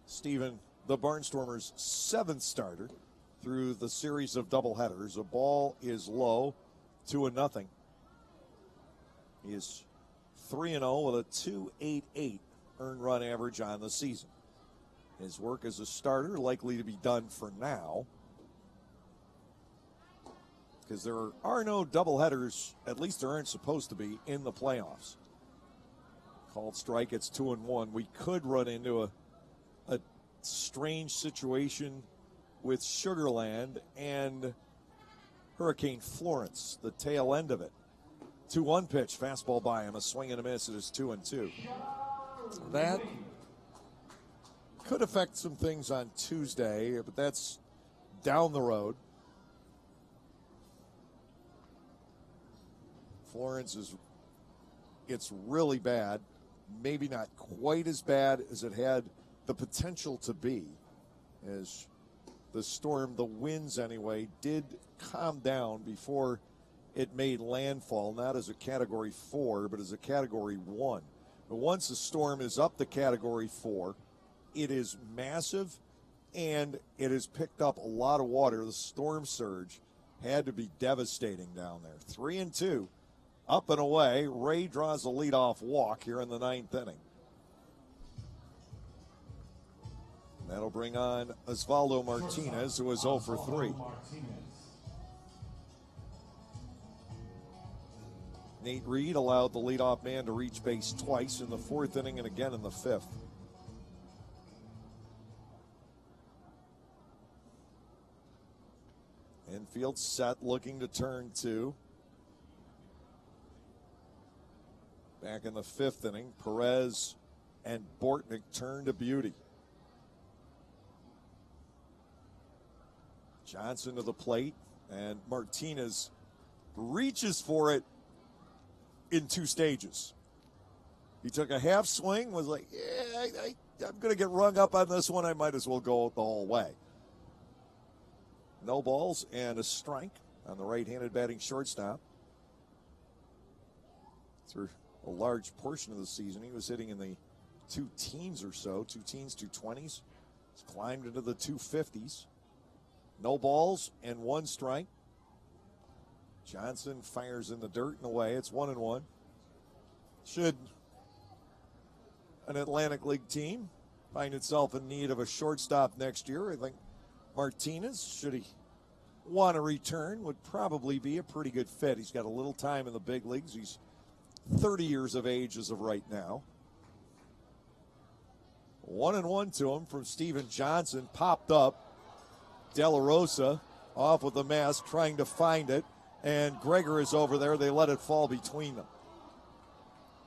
Steven, the Barnstormers' 7th starter through the series of doubleheaders. A ball is low, 2-0. He is 3-0 with a 2.88 earned run average on the season. His work as a starter likely to be done for now, because there are no doubleheaders, at least there aren't supposed to be, in the playoffs. Called strike, it's 2-1. We could run into a strange situation with Sugar Land and Hurricane Florence, the tail end of it. 2-1 pitch, fastball by him, a swing and a miss. It is 2-2. That could affect some things on Tuesday, but that's down the road. Florence it's really bad. Maybe not quite as bad as it had the potential to be, as the storm, the winds anyway, did calm down before it made landfall, not as a Category 4, but as a Category 1. But once the storm is up to Category 4, it is massive, and it has picked up a lot of water. The storm surge had to be devastating down there. 3-2, up and away. Ray draws a leadoff walk here in the 9th inning. That'll bring on Osvaldo Martinez, who is 0 for 3. Nate Reed allowed the leadoff man to reach base twice in the 4th inning and again in the 5th. Infield set, looking to turn 2. Back in the 5th inning, Perez and Bortnick turn to beauty. Johnson to the plate, and Martinez reaches for it in 2 stages. He took a half swing, was like, I'm going to get rung up on this one. I might as well go the whole way. No balls and a strike on the right-handed batting shortstop. Through a large portion of the season, he was hitting in the 2 teens or so, 2 teens, 220s. He's climbed into the 250s. No balls and 1 strike. Johnson fires in the dirt and away. It's 1-1. Should an Atlantic League team find itself in need of a shortstop next year, I think Martinez, should he want to return, would probably be a pretty good fit. He's got a little time in the big leagues. He's 30 years of age as of right now. 1-1 to him from Steven Johnson. Popped up. De La Rosa off with the mask, trying to find it, and Gregor is over there. They let it fall between them.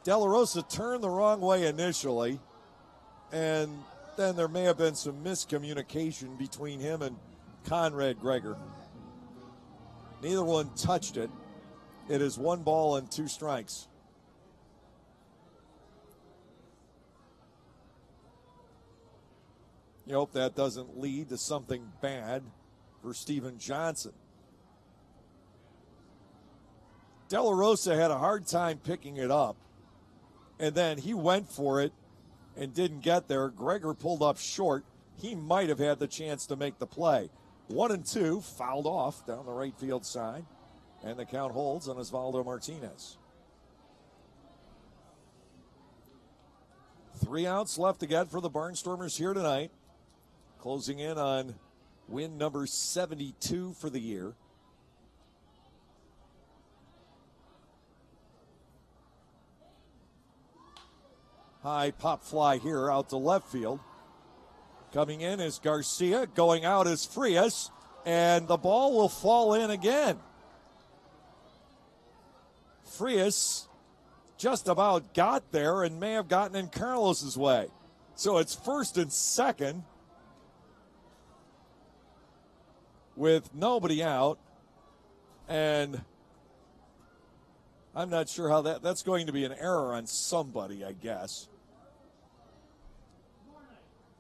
De La Rosa turned the wrong way initially, and then there may have been some miscommunication between him and Conrad Gregor. Neither one touched it. It is 1 ball and 2 strikes. You hope that doesn't lead to something bad for Steven Johnson. De La Rosa had a hard time picking it up, and then he went for it and didn't get there. Gregor pulled up short. He might have had the chance to make the play. 1-2, fouled off down the right field side, and the count holds on Osvaldo Martinez. 3 outs left to get for the Barnstormers here tonight, closing in on win number 72 for the year. High pop fly here out to left field. Coming in is Garcia, going out is Frias, and the ball will fall in again. Frias just about got there and may have gotten in Carlos's way. So it's first and second with nobody out, and I'm not sure how that's going to be an error on somebody, I guess.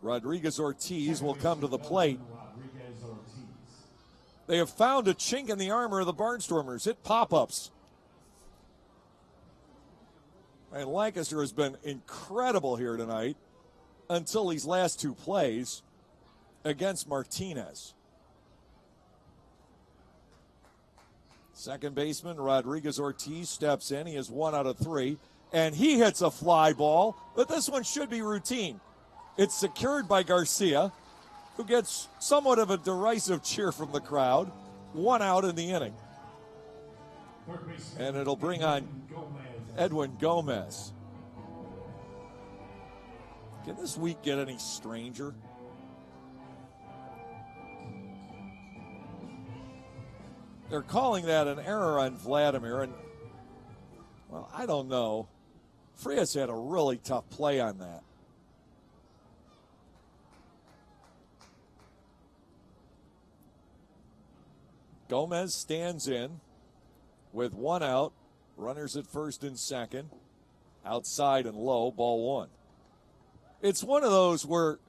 Rodriguez Ortiz will come to the plate. They have found a chink in the armor of the Barnstormers. Hit pop-ups. And Lancaster has been incredible here tonight until these last 2 plays against Martinez. Second baseman Rodriguez Ortiz steps in. He is 1 out of 3. And he hits a fly ball, but this one should be routine. It's secured by Garcia, who gets somewhat of a derisive cheer from the crowd. 1 out in the inning. And it'll bring on Edwin Gomez. Can this week get any stranger? They're calling that an error on Vladimir, and, well, I don't know. Frias had a really tough play on that. Gomez stands in with 1 out. Runners at first and second. Outside and low, ball 1. It's one of those where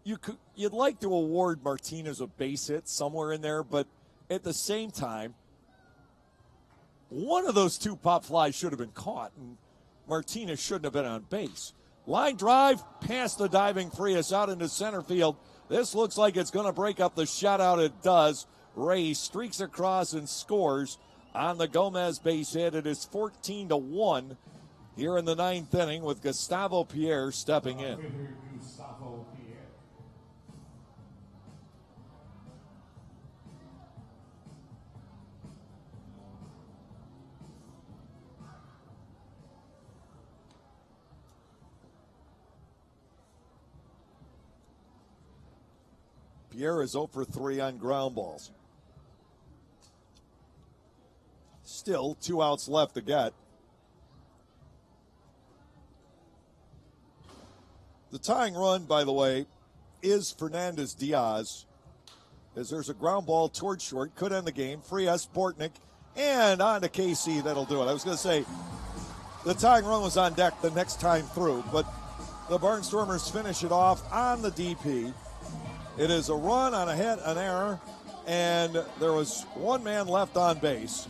you'd like to award Martinez a base hit somewhere in there, but at the same time, one of those 2 pop flies should have been caught, and Martinez shouldn't have been on base. Line drive past the diving Frias out into center field. This looks like it's going to break up the shutout. It does. Ray streaks across and scores on the Gomez base hit. It is 14-1 here in the 9th inning with Gustavo Pierre stepping in. Pierre is 0 for 3 on ground balls. Still 2 outs left to get. The tying run, by the way, is Fernandez Diaz, as there's a ground ball towards short, could end the game. Frias, Bortnick, and on to KC. That'll do it. I was going to say the tying run was on deck the next time through, but the Barnstormers finish it off on the DP. It is a run on a hit, an error, and there was 1 man left on base.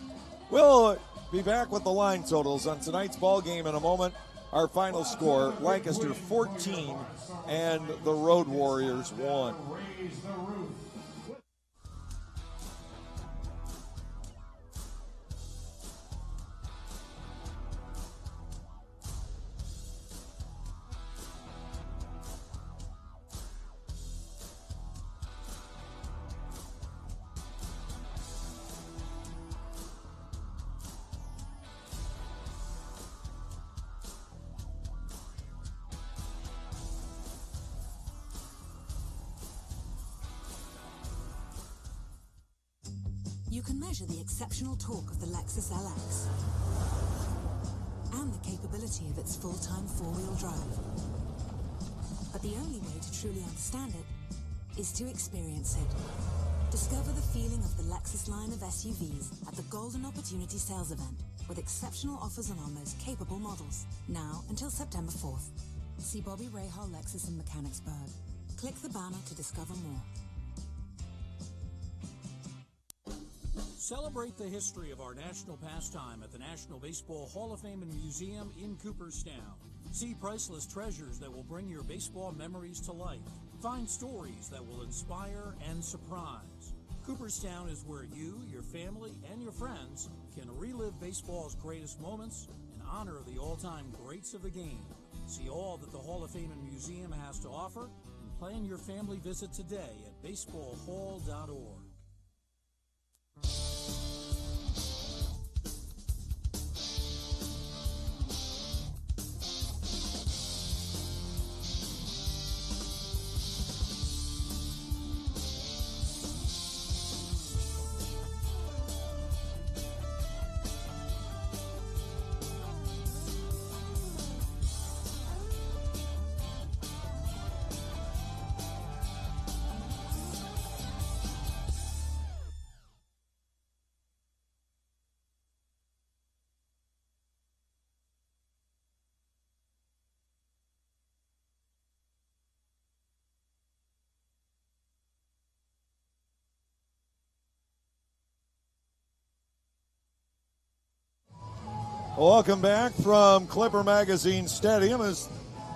We'll be back with the line totals on tonight's ball game in a moment. Our final score, Lancaster 14 and the Road Warriors 1. You can measure the exceptional torque of the Lexus LX and the capability of its full-time 4-wheel drive. But the only way to truly understand it is to experience it. Discover the feeling of the Lexus line of SUVs at the Golden Opportunity Sales Event with exceptional offers on our most capable models, now until September 4th. See Bobby Rahal Lexus in Mechanicsburg. Click the banner to discover more. Celebrate the history of our national pastime at the National Baseball Hall of Fame and Museum in Cooperstown. See priceless treasures that will bring your baseball memories to life. Find stories that will inspire and surprise. Cooperstown is where you, your family, and your friends can relive baseball's greatest moments and honor the all-time greats of the game. See all that the Hall of Fame and Museum has to offer and plan your family visit today at baseballhall.org. Welcome back from Clipper Magazine Stadium as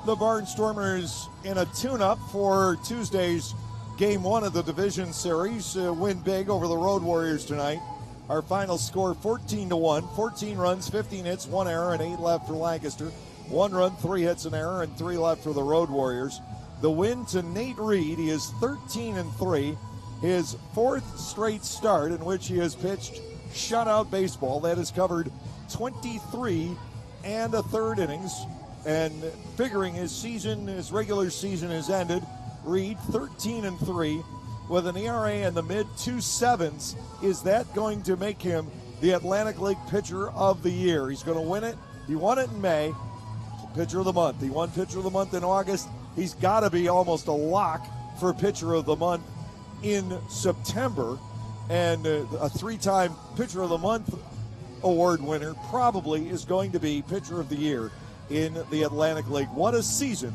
the Barnstormers in a tune-up for Tuesday's Game 1 of the Division Series. Win big over the Road Warriors tonight. Our final score 14-1, 14 runs, 15 hits, 1 error, and 8 left for Lancaster. 1 run, 3 hits, an error, and 3 left for the Road Warriors. The win to Nate Reed. He is 13-3, his 4th straight start in which he has pitched shutout baseball. That has covered 23 and a third innings, and figuring his regular season has ended, Reed 13-3 with an ERA in the mid 2.7s. Is that going to make him the Atlantic League Pitcher of the Year? He's going to win it. He won it in May. Pitcher of the Month. He won Pitcher of the Month in August. He's got to be almost a lock for Pitcher of the Month in September, and a 3-time Pitcher of the Month award winner probably is going to be Pitcher of the Year in the Atlantic League. What a season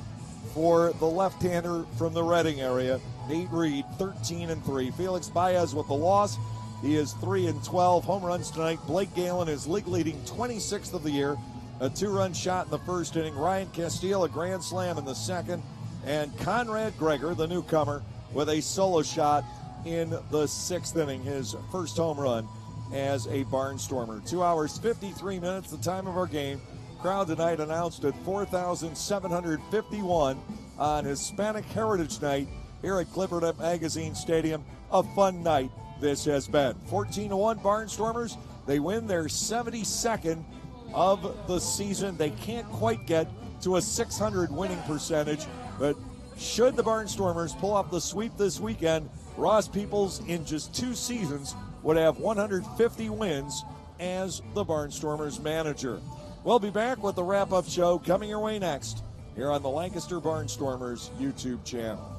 for the left-hander from the Reading area, Nate Reed, 13-3. Felix Baez with the loss. He is 3-12. Home runs tonight. Blake Galen is league-leading 26th of the year. A 2-run shot in the first inning. Ryan Castile, a grand slam in the second. And Conrad Gregor, the newcomer, with a solo shot in the 6th inning, his first home run as a Barnstormer. 2 hours, 53 minutes, the time of our game. Crowd tonight announced at 4,751 on Hispanic Heritage Night here at Clipper Magazine Stadium. A fun night this has been. 14-1 Barnstormers. They win their 72nd of the season. They can't quite get to a 600 winning percentage, but should the Barnstormers pull off the sweep this weekend, Ross Peoples in just 2 seasons would have 150 wins as the Barnstormers manager. We'll be back with the wrap-up show coming your way next here on the Lancaster Barnstormers YouTube channel.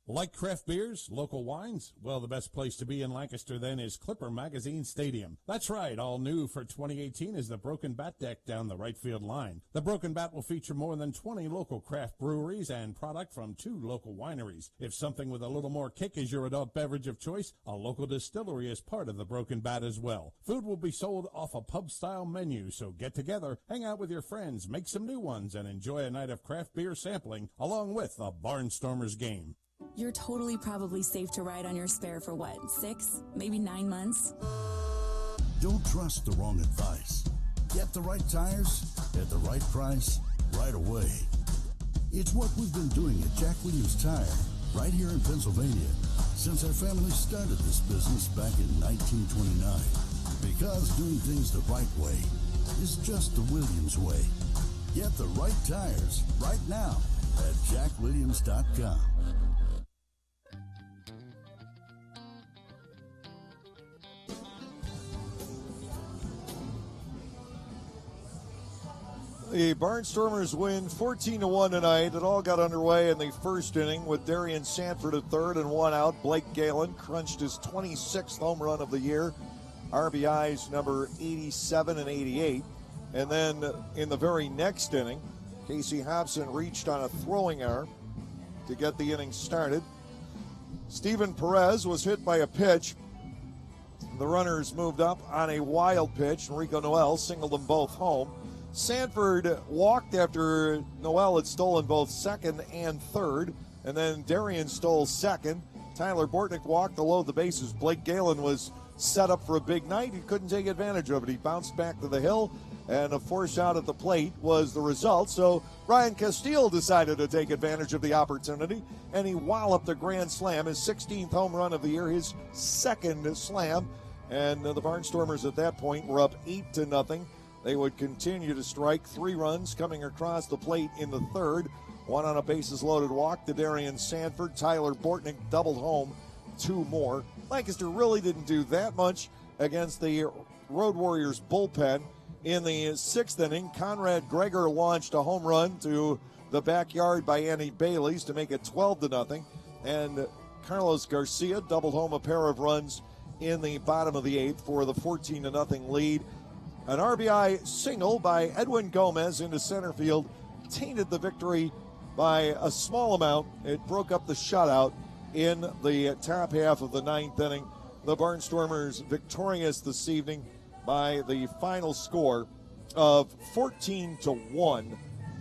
Like craft beers, local wines? Well, the best place to be in Lancaster then is Clipper Magazine Stadium. That's right, all new for 2018 is the Broken Bat deck down the right field line. The Broken Bat will feature more than 20 local craft breweries and product from 2 local wineries. If something with a little more kick is your adult beverage of choice, a local distillery is part of the Broken Bat as well. Food will be sold off a pub-style menu, so get together, hang out with your friends, make some new ones, and enjoy a night of craft beer sampling along with a Barnstormers game. You're totally probably safe to ride on your spare for what, 6, maybe 9 months? Don't trust the wrong advice. Get the right tires at the right price right away. It's what we've been doing at Jack Williams Tire right here in Pennsylvania since our family started this business back in 1929. Because doing things the right way is just the Williams way. Get the right tires right now at jackwilliams.com. The Barnstormers win 14-1 tonight. It all got underway in the first inning with Darian Sanford at third and one out. Blake Galen crunched his 26th home run of the year. RBIs number 87 and 88. And then in the very next inning, Casey Hobson reached on a throwing error to get the inning started. Steven Perez was hit by a pitch. The runners moved up on a wild pitch. Enrico Noel singled them both home. Sanford walked after Noel had stolen both second and third, and then Darian stole second. Tyler Bortnick walked to load the bases. Blake Galen was set up for a big night. He couldn't take advantage of it. He bounced back to the hill, and a force out at the plate was the result. So Ryan Castile decided to take advantage of the opportunity, and he walloped a grand slam, his 16th home run of the year, his second slam. And the Barnstormers at that point were up 8-0. They would continue to strike. 3 runs coming across the plate in the third. One on a bases-loaded walk to Darian Sanford. Tyler Bortnick doubled home 2 more. Lancaster really didn't do that much against the Road Warriors bullpen. In the 6th inning, Conrad Gregor launched a home run to the backyard by Andy Bailey's to make it 12-0. And Carlos Garcia doubled home a pair of runs in the bottom of the 8th for the 14-0 lead. An RBI single by Edwin Gomez into center field tainted the victory by a small amount. It broke up the shutout in the top half of the 9th inning. The Barnstormers victorious this evening by the final score of 14-1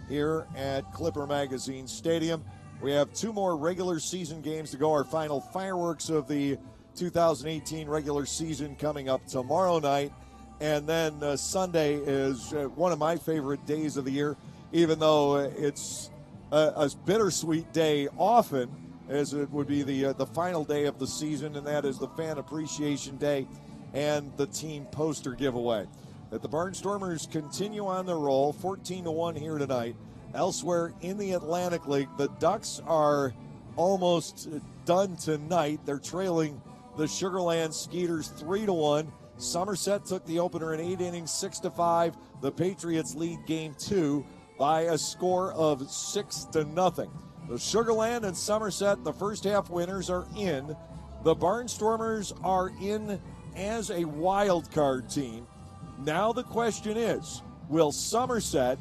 here at Clipper Magazine Stadium. We have 2 more regular season games to go. Our final fireworks of the 2018 regular season coming up tomorrow night. And then Sunday is one of my favorite days of the year, even though it's a bittersweet day often, as it would be the final day of the season, and that is the Fan Appreciation Day and the team poster giveaway. That the Barnstormers continue on their roll, 14-1 here tonight. Elsewhere in the Atlantic League, the Ducks are almost done tonight. They're trailing the Sugar Land Skeeters 3-1. Somerset took the opener in 8 innings, 6-5. The Patriots lead game 2 by a score of 6-0. The Sugar Land and Somerset, the first half winners, are in. The Barnstormers are in as a wild card team. Now the question is, will Somerset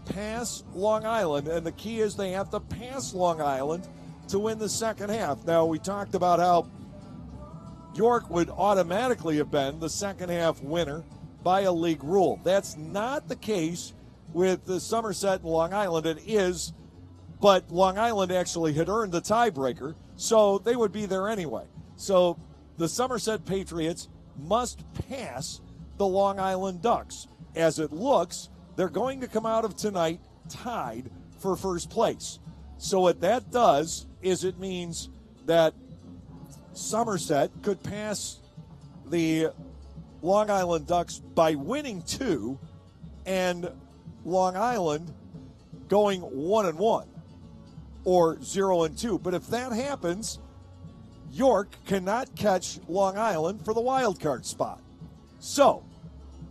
pass Long Island? And the key is they have to pass Long Island to win the second half. Now, we talked about how York would automatically have been the second half winner by a league rule. That's not the case with the Somerset and Long Island. It is, but Long Island actually had earned the tiebreaker, so they would be there anyway. So the Somerset Patriots must pass the Long Island Ducks. As it looks, they're going to come out of tonight tied for first place. So what that does is it means that Somerset could pass the Long Island Ducks by winning 2 and Long Island going 1-1 or 0-2. But if that happens, York cannot catch Long Island for the wild card spot. So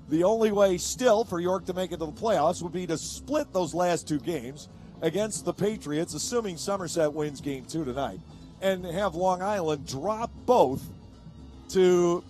the only way still for York to make it to the playoffs would be to split those last 2 games against the Patriots, assuming Somerset wins game 2 tonight, and have Long Island drop both to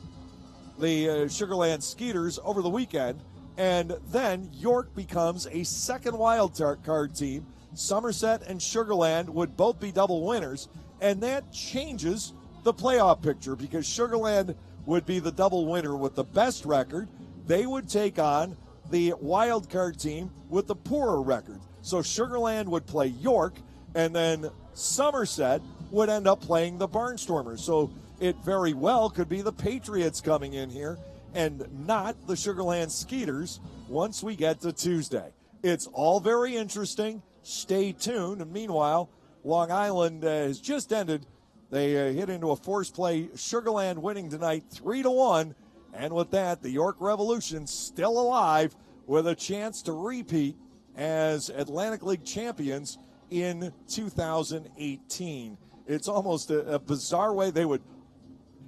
the Sugar Land Skeeters over the weekend, and then York becomes a second wild card team. Somerset and Sugar Land would both be double winners, and that changes the playoff picture because Sugar Land would be the double winner with the best record. They would take on the wild card team with the poorer record. So Sugar Land would play York, and then Somerset would end up playing the Barnstormers. So it very well could be the Patriots coming in here and not the Sugar Land Skeeters once we get to Tuesday. It's all very interesting. Stay tuned. And meanwhile, Long Island has just ended. They hit into a force play. Sugar Land winning tonight 3-1. And with that, the York Revolution still alive with a chance to repeat as Atlantic League champions in 2018. It's almost a bizarre way they would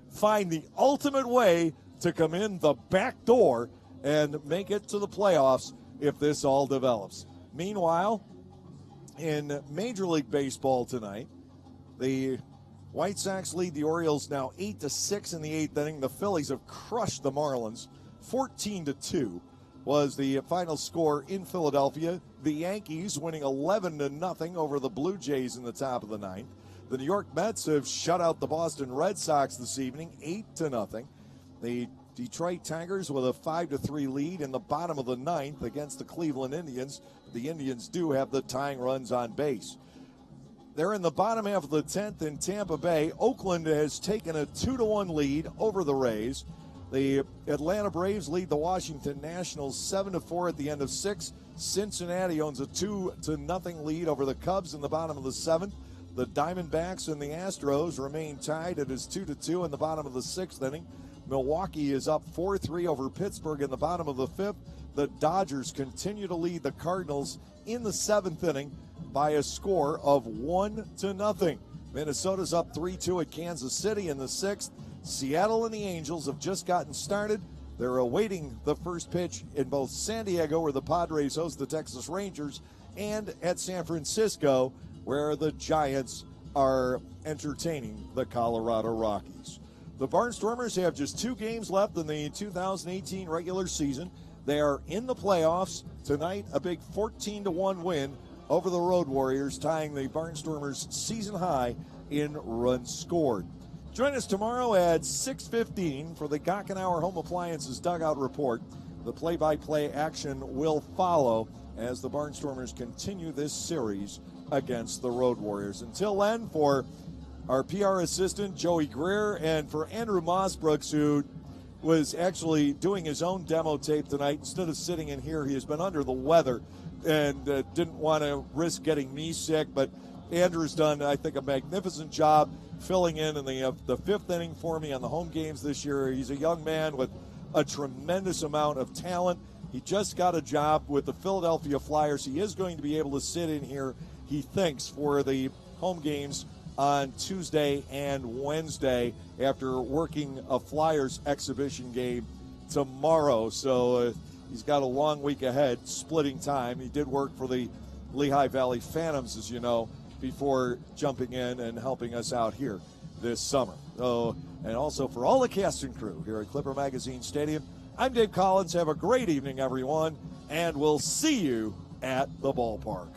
find the ultimate way to come in the back door and make it to the playoffs if this all develops. Meanwhile, in Major League Baseball tonight, the White Sox lead the Orioles now 8-6 in the eighth inning. The Phillies have crushed the Marlins. 14-2 was the final score in Philadelphia. The Yankees winning 11-0 over the Blue Jays in the top of the ninth. The New York Mets have shut out the Boston Red Sox this evening, 8-0. The Detroit Tigers with a 5-3 lead in the bottom of the ninth against the Cleveland Indians. The Indians do have the tying runs on base. They're in the bottom half of the 10th in Tampa Bay. Oakland has taken a 2-1 lead over the Rays. The Atlanta Braves lead the Washington Nationals 7-4 at the end of 6. Cincinnati owns a 2-0 lead over the Cubs in the bottom of the 7th. The Diamondbacks and the Astros remain tied. It is 2-2 in the bottom of the 6th inning. Milwaukee is up 4-3 over Pittsburgh in the bottom of the 5th. The Dodgers continue to lead the Cardinals in the 7th inning by a score of 1-0. Minnesota's up 3-2 at Kansas City in the 6th. Seattle and the Angels have just gotten started. They're awaiting the first pitch in both San Diego, where the Padres host the Texas Rangers, and at San Francisco, where the Giants are entertaining the Colorado Rockies. The Barnstormers have just 2 games left in the 2018 regular season. They are in the playoffs. Tonight, a big 14-1 win over the Road Warriors, tying the Barnstormers' season high in runs scored. Join us tomorrow at 6:15 for the Gockenauer Home Appliances Dugout Report. The play-by-play action will follow as the Barnstormers continue this series against the Road Warriors. Until then, for our PR assistant, Joey Greer, and for Andrew Mossbrooks, who was actually doing his own demo tape tonight. Instead of sitting in here, he has been under the weather and didn't want to risk getting me sick, but Andrew's done, I think, a magnificent job filling in the 5th inning for me on the home games this year. He's a young man with a tremendous amount of talent. He just got a job with the Philadelphia Flyers. He is going to be able to sit in here, he thinks, for the home games on Tuesday and Wednesday after working a Flyers exhibition game tomorrow. So he's got a long week ahead, splitting time. He did work for the Lehigh Valley Phantoms, as you know, before jumping in and helping us out here this summer. And also for all the cast and crew here at Clipper Magazine Stadium, I'm Dave Collins. Have a great evening, everyone, and we'll see you at the ballpark.